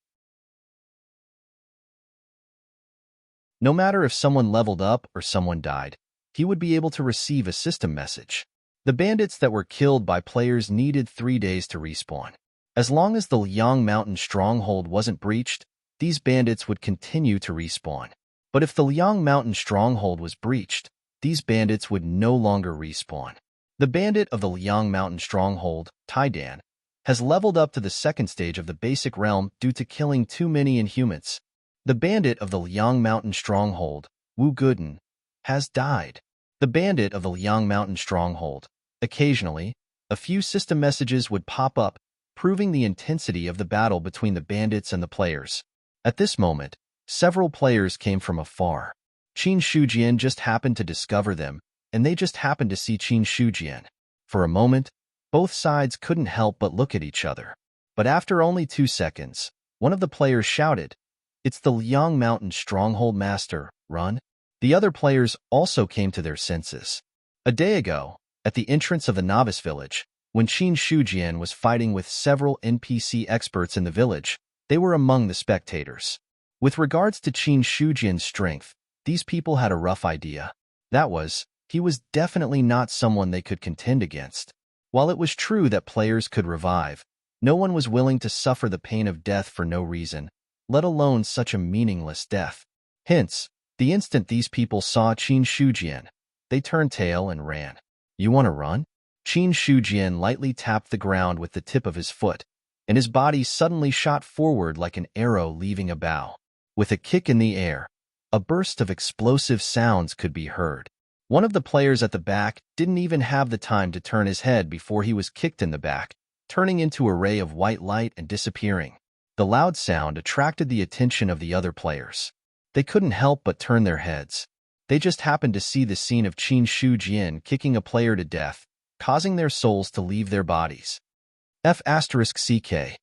No matter if someone leveled up or someone died, he would be able to receive a system message. The bandits that were killed by players needed 3 days to respawn. As long as the Liang Mountain stronghold wasn't breached, these bandits would continue to respawn. But if the Liang Mountain stronghold was breached, these bandits would no longer respawn. The bandit of the Liang Mountain stronghold, Taidan, has leveled up to the second stage of the basic realm due to killing too many inhumans. The bandit of the Liang Mountain stronghold, Wu Guden, has died. The bandit of the Liang Mountain stronghold. Occasionally, a few system messages would pop up, proving the intensity of the battle between the bandits and the players. At this moment, several players came from afar. Qin Shujian just happened to discover them, and they just happened to see Qin Shujian. For a moment, both sides couldn't help but look at each other. But after only 2 seconds, one of the players shouted, "It's the Liang Mountain stronghold master, run!" The other players also came to their senses. A day ago, at the entrance of the novice village, when Qin Shujian was fighting with several NPC experts in the village, they were among the spectators. With regards to Qin Shujian's strength, these people had a rough idea. That was, he was definitely not someone they could contend against. While it was true that players could revive, no one was willing to suffer the pain of death for no reason, let alone such a meaningless death. Hence, the instant these people saw Qin Shujian, they turned tail and ran. "You want to run?" Qin Shujian lightly tapped the ground with the tip of his foot, and his body suddenly shot forward like an arrow leaving a bow. With a kick in the air, a burst of explosive sounds could be heard. One of the players at the back didn't even have the time to turn his head before he was kicked in the back, turning into a ray of white light and disappearing. The loud sound attracted the attention of the other players. They couldn't help but turn their heads. They just happened to see the scene of Qin Shujian kicking a player to death, causing their souls to leave their bodies. F***CK.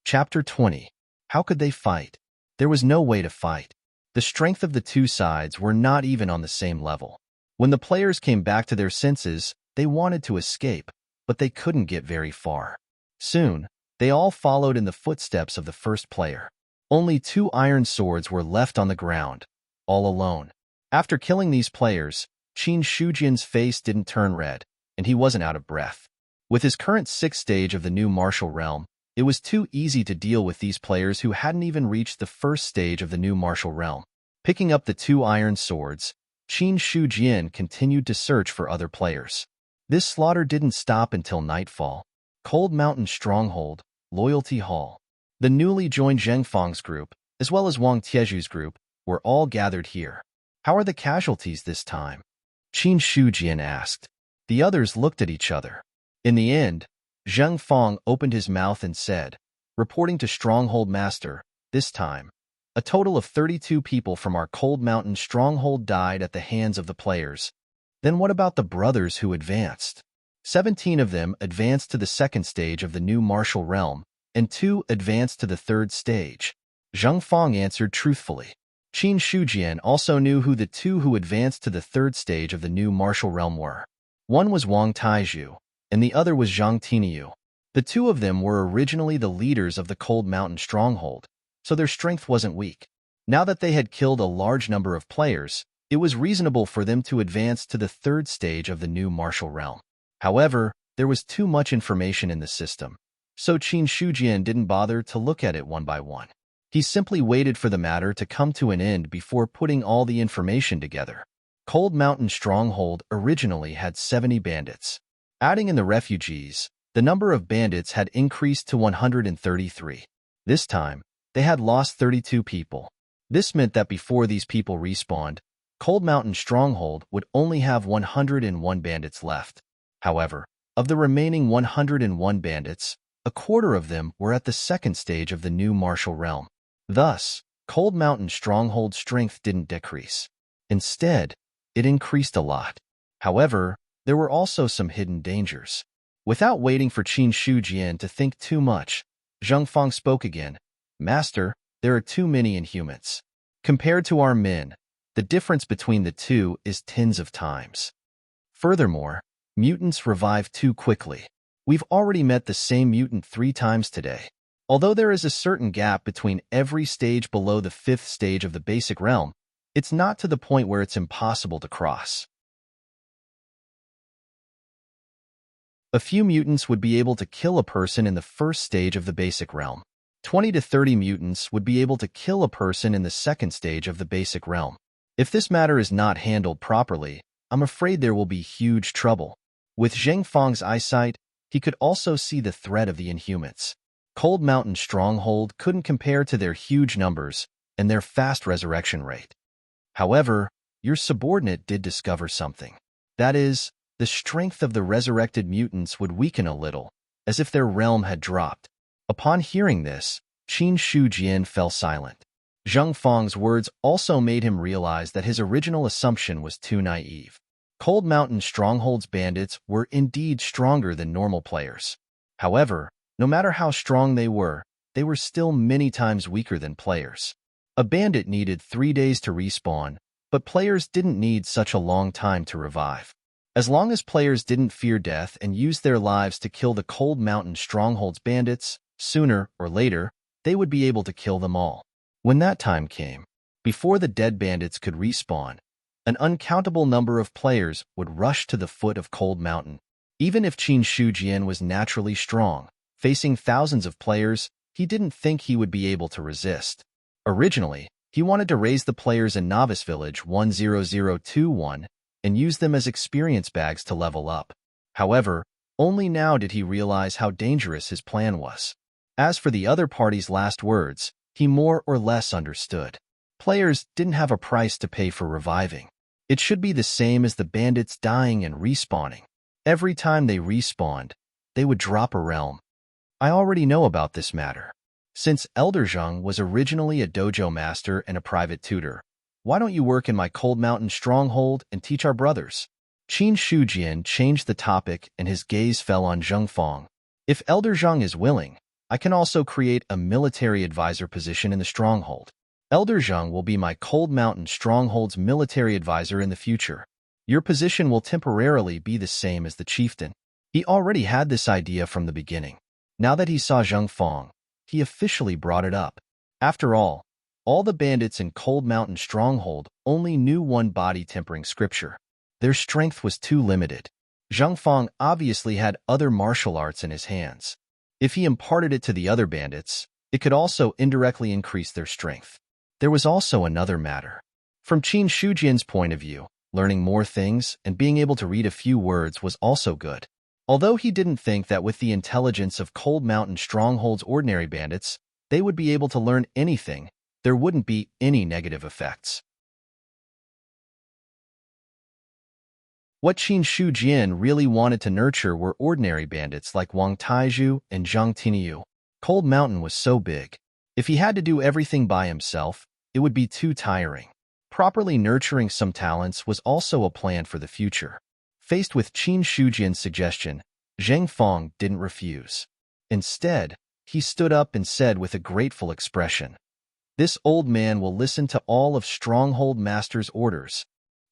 Chapter 20. How could they fight? There was no way to fight. The strength of the two sides were not even on the same level. When the players came back to their senses, they wanted to escape, but they couldn't get very far. Soon, they all followed in the footsteps of the first player. Only 2 iron swords were left on the ground, all alone. After killing these players, Qin Shujian's face didn't turn red, and he wasn't out of breath. With his current 6th stage of the new martial realm, it was too easy to deal with these players who hadn't even reached the 1st stage of the new martial realm. Picking up the 2 iron swords, Qin Shujian continued to search for other players. This slaughter didn't stop until nightfall. Cold Mountain Stronghold, Loyalty Hall. The newly joined Zheng Fang's group, as well as Wang Tieju's group, were all gathered here. "How are the casualties this time?" Qin Shujian asked. The others looked at each other. In the end, Zheng Fang opened his mouth and said, "Reporting to Stronghold Master, this time, a total of 32 people from our Cold Mountain Stronghold died at the hands of the players. Then what about the brothers who advanced? 17 of them advanced to the 2nd stage of the new martial realm, and 2 advanced to the 3rd stage." Zheng Fang answered truthfully. Qin Shujian also knew who the 2 who advanced to the 3rd stage of the new martial realm were. One was Wang Taizhu, and the other was Zhang Tiniu. The 2 of them were originally the leaders of the Cold Mountain Stronghold, so their strength wasn't weak. Now that they had killed a large number of players, it was reasonable for them to advance to the 3rd stage of the new martial realm. However, there was too much information in the system, so Qin Shujian didn't bother to look at it one by one. He simply waited for the matter to come to an end before putting all the information together. Cold Mountain Stronghold originally had 70 bandits. Adding in the refugees, the number of bandits had increased to 133. This time, they had lost 32 people. This meant that before these people respawned, Cold Mountain Stronghold would only have 101 bandits left. However, of the remaining 101 bandits, a quarter of them were at the 2nd stage of the new martial realm. Thus, Cold Mountain Stronghold's strength didn't decrease. Instead, it increased a lot. However, there were also some hidden dangers. Without waiting for Qin Shujian to think too much, Zheng Fang spoke again. Master, there are too many inhumans. Compared to our men, the difference between the two is tens of times. Furthermore, mutants revive too quickly. We've already met the same mutant 3 times today. Although there is a certain gap between every stage below the 5th stage of the basic realm, it's not to the point where it's impossible to cross. A few mutants would be able to kill a person in the 1st stage of the basic realm. 20 to 30 mutants would be able to kill a person in the 2nd stage of the basic realm. If this matter is not handled properly, I'm afraid there will be huge trouble. With Zheng Fang's eyesight, he could also see the threat of the inhumans. Cold Mountain Stronghold couldn't compare to their huge numbers and their fast resurrection rate. However, your subordinate did discover something. That is, the strength of the resurrected mutants would weaken a little, as if their realm had dropped. Upon hearing this, Qin Shujian fell silent. Zheng Fang's words also made him realize that his original assumption was too naive. Cold Mountain Stronghold's bandits were indeed stronger than normal players. However, no matter how strong they were still many times weaker than players. A bandit needed 3 days to respawn, but players didn't need such a long time to revive. As long as players didn't fear death and used their lives to kill the Cold Mountain Stronghold's bandits, sooner or later, they would be able to kill them all. When that time came, before the dead bandits could respawn, an uncountable number of players would rush to the foot of Cold Mountain. Even if Qin Shujian was naturally strong, facing thousands of players, he didn't think he would be able to resist. Originally, he wanted to raise the players in Novice Village 10021 and use them as experience bags to level up. However, only now did he realize how dangerous his plan was. As for the other party's last words, he more or less understood. Players didn't have a price to pay for reviving. It should be the same as the bandits dying and respawning. Every time they respawned, they would drop a realm. I already know about this matter. Since Elder Zheng was originally a dojo master and a private tutor, why don't you work in my Cold Mountain Stronghold and teach our brothers? Qin Shujian changed the topic and his gaze fell on Zheng Fang. If Elder Zheng is willing, I can also create a military advisor position in the stronghold. Elder Zheng will be my Cold Mountain Stronghold's military advisor in the future. Your position will temporarily be the same as the chieftain. He already had this idea from the beginning. Now that he saw Zheng Fang, he officially brought it up. After all the bandits in Cold Mountain Stronghold only knew one body-tempering scripture. Their strength was too limited. Zheng Fang obviously had other martial arts in his hands. If he imparted it to the other bandits, it could also indirectly increase their strength. There was also another matter. From Qin Shujian's point of view, learning more things and being able to read a few words was also good. Although he didn't think that with the intelligence of Cold Mountain Stronghold's ordinary bandits, they would be able to learn anything, there wouldn't be any negative effects. What Qin Shujian really wanted to nurture were ordinary bandits like Wang Taizhu and Zhang Tiniu. Cold Mountain was so big. If he had to do everything by himself, it would be too tiring. Properly nurturing some talents was also a plan for the future. Faced with Qin Shujian's suggestion, Zheng Fang didn't refuse. Instead, he stood up and said with a grateful expression, "This old man will listen to all of Stronghold Master's orders.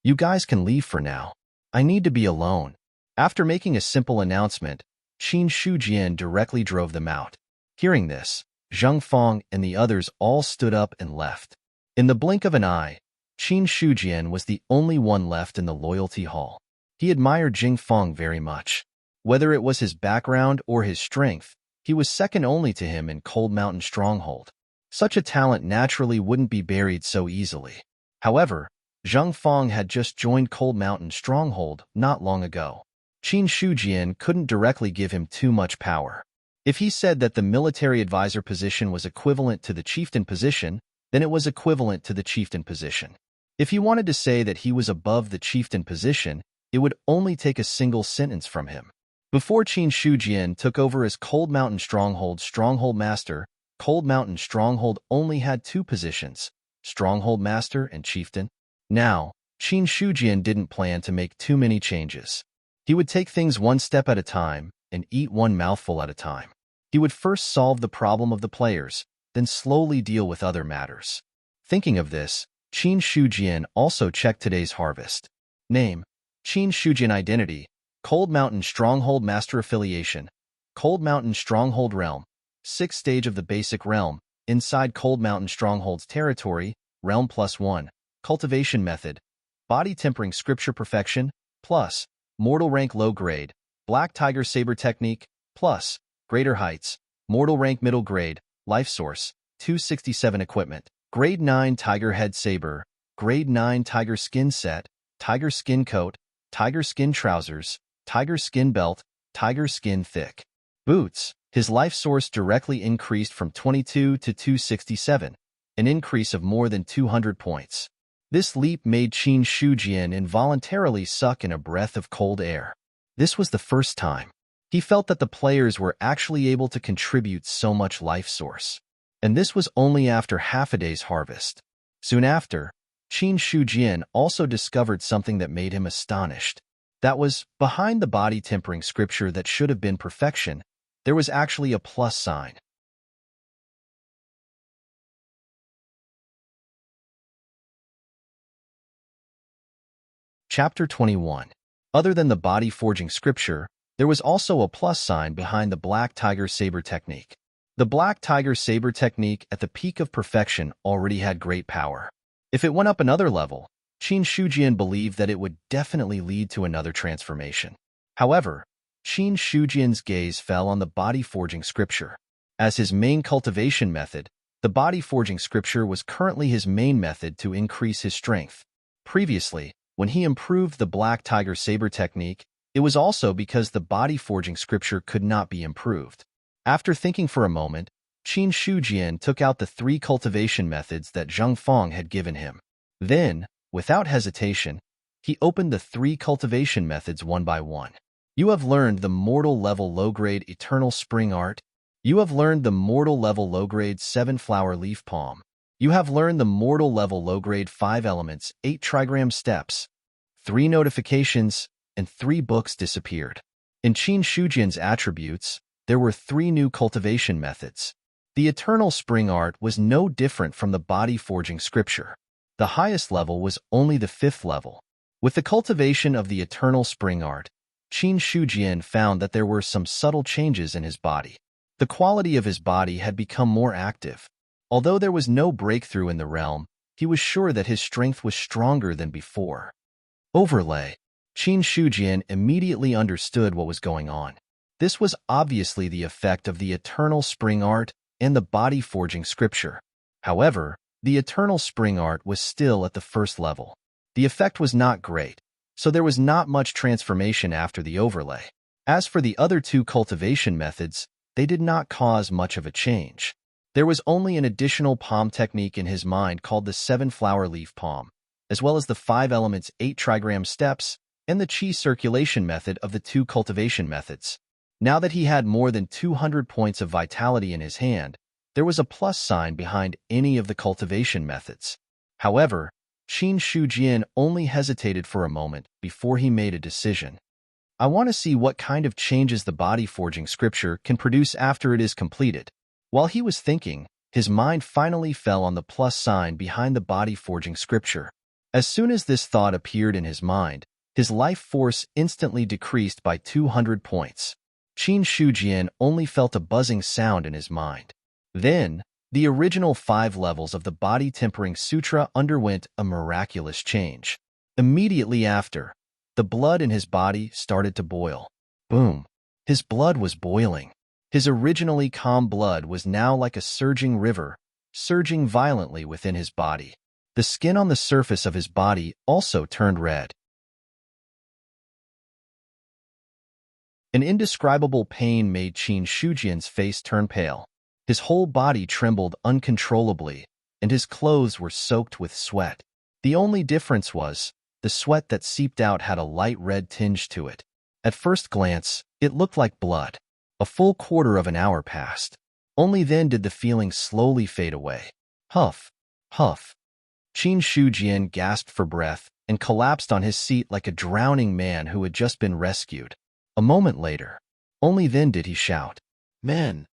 You guys can leave for now. I need to be alone." After making a simple announcement, Qin Shujian directly drove them out. Hearing this, Zheng Fang and the others all stood up and left. In the blink of an eye, Qin Shujian was the only one left in the loyalty hall. He admired Zheng Fang very much. Whether it was his background or his strength, he was second only to him in Cold Mountain Stronghold. Such a talent naturally wouldn't be buried so easily. However, Zheng Fang had just joined Cold Mountain Stronghold not long ago. Qin Shujian couldn't directly give him too much power. If he said that the military advisor position was equivalent to the chieftain position, then it was equivalent to the chieftain position. If he wanted to say that he was above the chieftain position, it would only take a single sentence from him. Before Qin Shujian took over as Cold Mountain Stronghold's Stronghold Master, Cold Mountain Stronghold only had 2 positions, Stronghold Master and Chieftain. Now, Qin Shujian didn't plan to make too many changes. He would take things one step at a time and eat one mouthful at a time. He would first solve the problem of the players, then slowly deal with other matters. Thinking of this, Qin Shujian also checked today's harvest. Name: Qin Shujian. Identity: Cold Mountain Stronghold. Master Affiliation: Cold Mountain Stronghold. Realm: 6th stage of the basic realm, inside Cold Mountain Stronghold's territory, realm +1. Cultivation method: Body Tempering Scripture. Perfection plus Mortal Rank. Low grade: Black Tiger Saber Technique plus Greater Heights. Mortal Rank. Middle grade: Life Source 267. Equipment: Grade 9 Tiger Head Saber, Grade 9 Tiger Skin Set, Tiger Skin Coat, Tiger Skin Trousers, Tiger Skin Belt, Tiger Skin Thick Boots. His life source directly increased from 22 to 267, an increase of more than 200 points. This leap made Qin Shujian involuntarily suck in a breath of cold air. This was the first time he felt that the players were actually able to contribute so much life source. And this was only after half a day's harvest. Soon after, Qin Shujian also discovered something that made him astonished. That was, behind the body tempering scripture that should have been perfection, there was actually a plus sign. Chapter 21. Other than the body forging scripture, there was also a plus sign behind the Black Tiger Saber Technique. The Black Tiger Saber Technique at the peak of perfection already had great power. If it went up another level, Qin Shujian believed that it would definitely lead to another transformation. However, Qin Shujian's gaze fell on the body forging scripture. As his main cultivation method, the body forging scripture was currently his main method to increase his strength. Previously, when he improved the Black Tiger Saber Technique, it was also because the body forging scripture could not be improved. After thinking for a moment, Qin Shujian took out the 3 cultivation methods that Zheng Feng had given him. Then, without hesitation, he opened the 3 cultivation methods one by one. You have learned the mortal level low-grade Eternal Spring Art. You have learned the mortal level low-grade 7-flower leaf palm. You have learned the mortal level low-grade 5 elements, 8 trigram steps. 3 notifications and 3 books disappeared. In Qin Shujian's attributes, there were 3 new cultivation methods. The Eternal Spring Art was no different from the body forging scripture. The highest level was only the 5th level. With the cultivation of the Eternal Spring Art, Qin Shujian found that there were some subtle changes in his body. The quality of his body had become more active. Although there was no breakthrough in the realm, he was sure that his strength was stronger than before. Overlay. Qin Shujian immediately understood what was going on. This was obviously the effect of the Eternal Spring Art and the body forging scripture. However, the Eternal Spring Art was still at the 1st level. The effect was not great, so there was not much transformation after the overlay. As for the other 2 cultivation methods, they did not cause much of a change. There was only an additional palm technique in his mind called the 7-flower leaf palm, as well as the 5 elements 8 trigram steps and the chi circulation method of the 2 cultivation methods. Now that he had more than 200 points of vitality in his hand, there was a plus sign behind any of the cultivation methods. However, Qin Shujian only hesitated for a moment before he made a decision. I want to see what kind of changes the body forging scripture can produce after it is completed. While he was thinking, his mind finally fell on the plus sign behind the body forging scripture. As soon as this thought appeared in his mind, his life force instantly decreased by 200 points. Qin Shujian only felt a buzzing sound in his mind. Then, the original 5 levels of the Body Tempering Sutra underwent a miraculous change. Immediately after, the blood in his body started to boil. Boom! His blood was boiling. His originally calm blood was now like a surging river, surging violently within his body. The skin on the surface of his body also turned red. An indescribable pain made Qin Shujian's face turn pale. His whole body trembled uncontrollably, and his clothes were soaked with sweat. The only difference was, the sweat that seeped out had a light red tinge to it. At first glance, it looked like blood. A full quarter of an hour passed. Only then did the feeling slowly fade away. Huff, huff. Qin Shujian gasped for breath, and collapsed on his seat like a drowning man who had just been rescued. A moment later, only then did he shout, "Men!"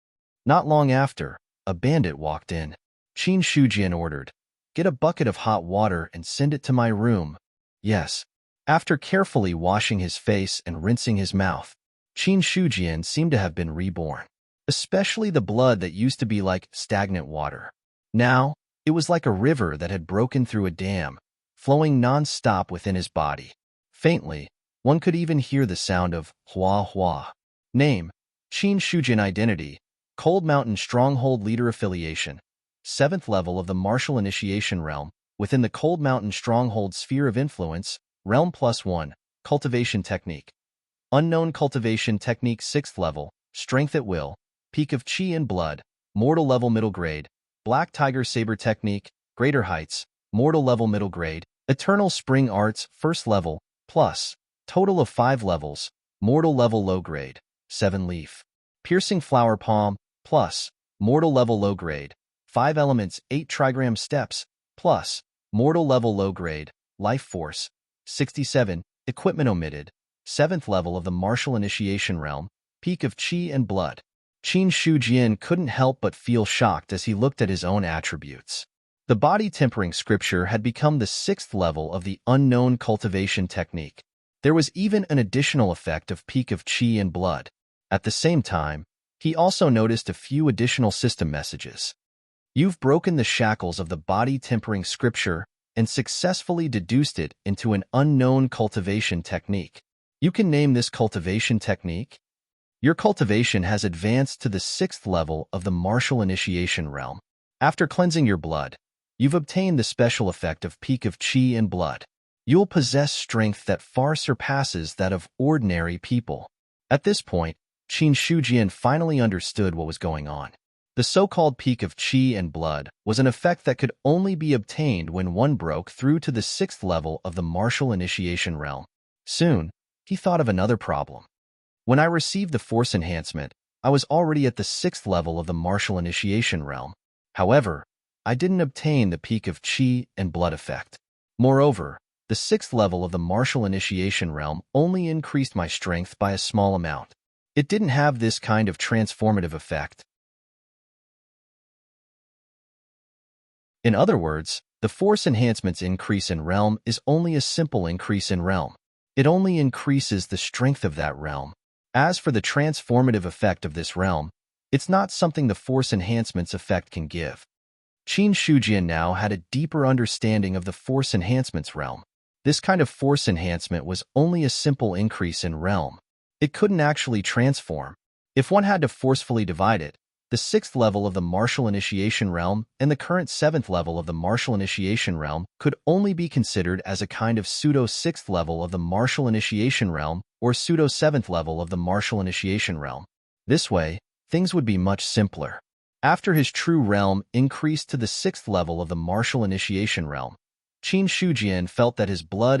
Not long after, a bandit walked in. Qin Shujian ordered, "Get a bucket of hot water and send it to my room." Yes. After carefully washing his face and rinsing his mouth, Qin Shujian seemed to have been reborn, especially the blood that used to be like stagnant water. Now, it was like a river that had broken through a dam, flowing non-stop within his body. Faintly, one could even hear the sound of hua hua. Name: Qin Shujian. Identity: Cold Mountain Stronghold Leader. Affiliation: 7th level of the Martial Initiation Realm, within the Cold Mountain Stronghold Sphere of Influence, Realm +1, Cultivation Technique. Unknown Cultivation Technique. 6th level, Strength at Will, Peak of Qi and Blood, Mortal level. Middle grade, Black Tiger Saber Technique, Greater Heights, Mortal level. Middle grade, Eternal Spring Arts. 1st level, plus, total of 5 levels, Mortal level. Low grade, 7 Leaf, Piercing Flower Palm, plus, Mortal level. Low grade, 5 Elements. 8 Trigram Steps, plus, Mortal level. Low grade, Life Force, 67, Equipment omitted, 7th level of the Martial Initiation Realm, Peak of Qi and Blood. Qin Shujian couldn't help but feel shocked as he looked at his own attributes. The body tempering scripture had become the 6th level of the unknown cultivation technique. There was even an additional effect of Peak of Qi and Blood. At the same time, he also noticed a few additional system messages. You've broken the shackles of the body tempering scripture and successfully deduced it into an unknown cultivation technique. You can name this cultivation technique. Your cultivation has advanced to the 6th level of the Martial Initiation Realm. After cleansing your blood, you've obtained the special effect of Peak of Qi and Blood. You'll possess strength that far surpasses that of ordinary people. At this point, Qin Shujian finally understood what was going on. The so-called Peak of Qi and Blood was an effect that could only be obtained when one broke through to the 6th level of the Martial Initiation Realm. Soon, he thought of another problem. When I received the Force Enhancement, I was already at the 6th level of the Martial Initiation Realm. However, I didn't obtain the Peak of Qi and Blood effect. Moreover, the 6th level of the Martial Initiation Realm only increased my strength by a small amount. It didn't have this kind of transformative effect. In other words, the Force Enhancement's increase in realm is only a simple increase in realm. It only increases the strength of that realm. As for the transformative effect of this realm, it's not something the Force Enhancement's effect can give. Qin Shujian now had a deeper understanding of the Force Enhancement's realm. This kind of Force Enhancement was only a simple increase in realm. It couldn't actually transform. If one had to forcefully divide it, the 6th level of the Martial Initiation Realm and the current 7th level of the Martial Initiation Realm could only be considered as a kind of pseudo-6th level of the Martial Initiation Realm or pseudo-7th level of the Martial Initiation Realm. This way, things would be much simpler. After his true realm increased to the 6th level of the Martial Initiation Realm, Qin Shujian felt that his blood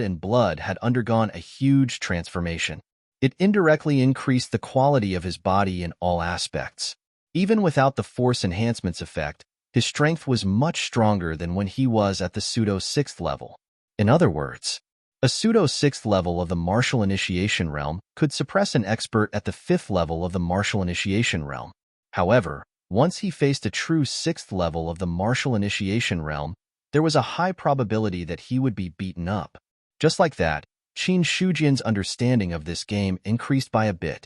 had undergone a huge transformation. It indirectly increased the quality of his body in all aspects. Even without the Force Enhancement's effect, his strength was much stronger than when he was at the pseudo-6th level. In other words, a pseudo-6th level of the Martial Initiation Realm could suppress an expert at the 5th level of the Martial Initiation Realm. However, once he faced a true 6th level of the Martial Initiation Realm, there was a high probability that he would be beaten up. Just like that, Qin Shujian's understanding of this game increased by a bit.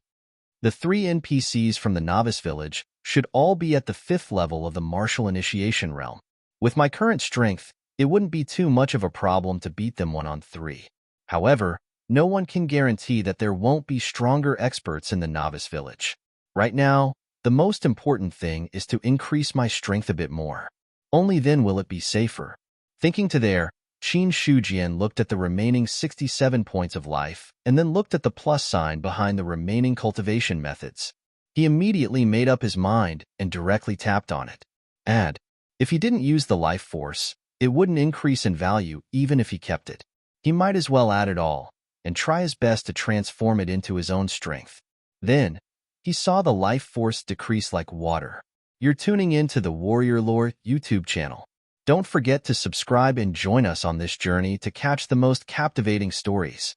The 3 NPCs from the Novice Village should all be at the 5th level of the Martial Initiation Realm. With my current strength, it wouldn't be too much of a problem to beat them 1-on-3. However, no one can guarantee that there won't be stronger experts in the Novice Village. Right now, the most important thing is to increase my strength a bit more. Only then will it be safer. Thinking to there, Qin Shujian looked at the remaining 67 points of life and then looked at the plus sign behind the remaining cultivation methods. He immediately made up his mind and directly tapped on it. Add. If he didn't use the life force, it wouldn't increase in value even if he kept it. He might as well add it all and try his best to transform it into his own strength. Then, he saw the life force decrease like water. You're tuning in to the Warrior Lore YouTube channel. Don't forget to subscribe and join us on this journey to catch the most captivating stories.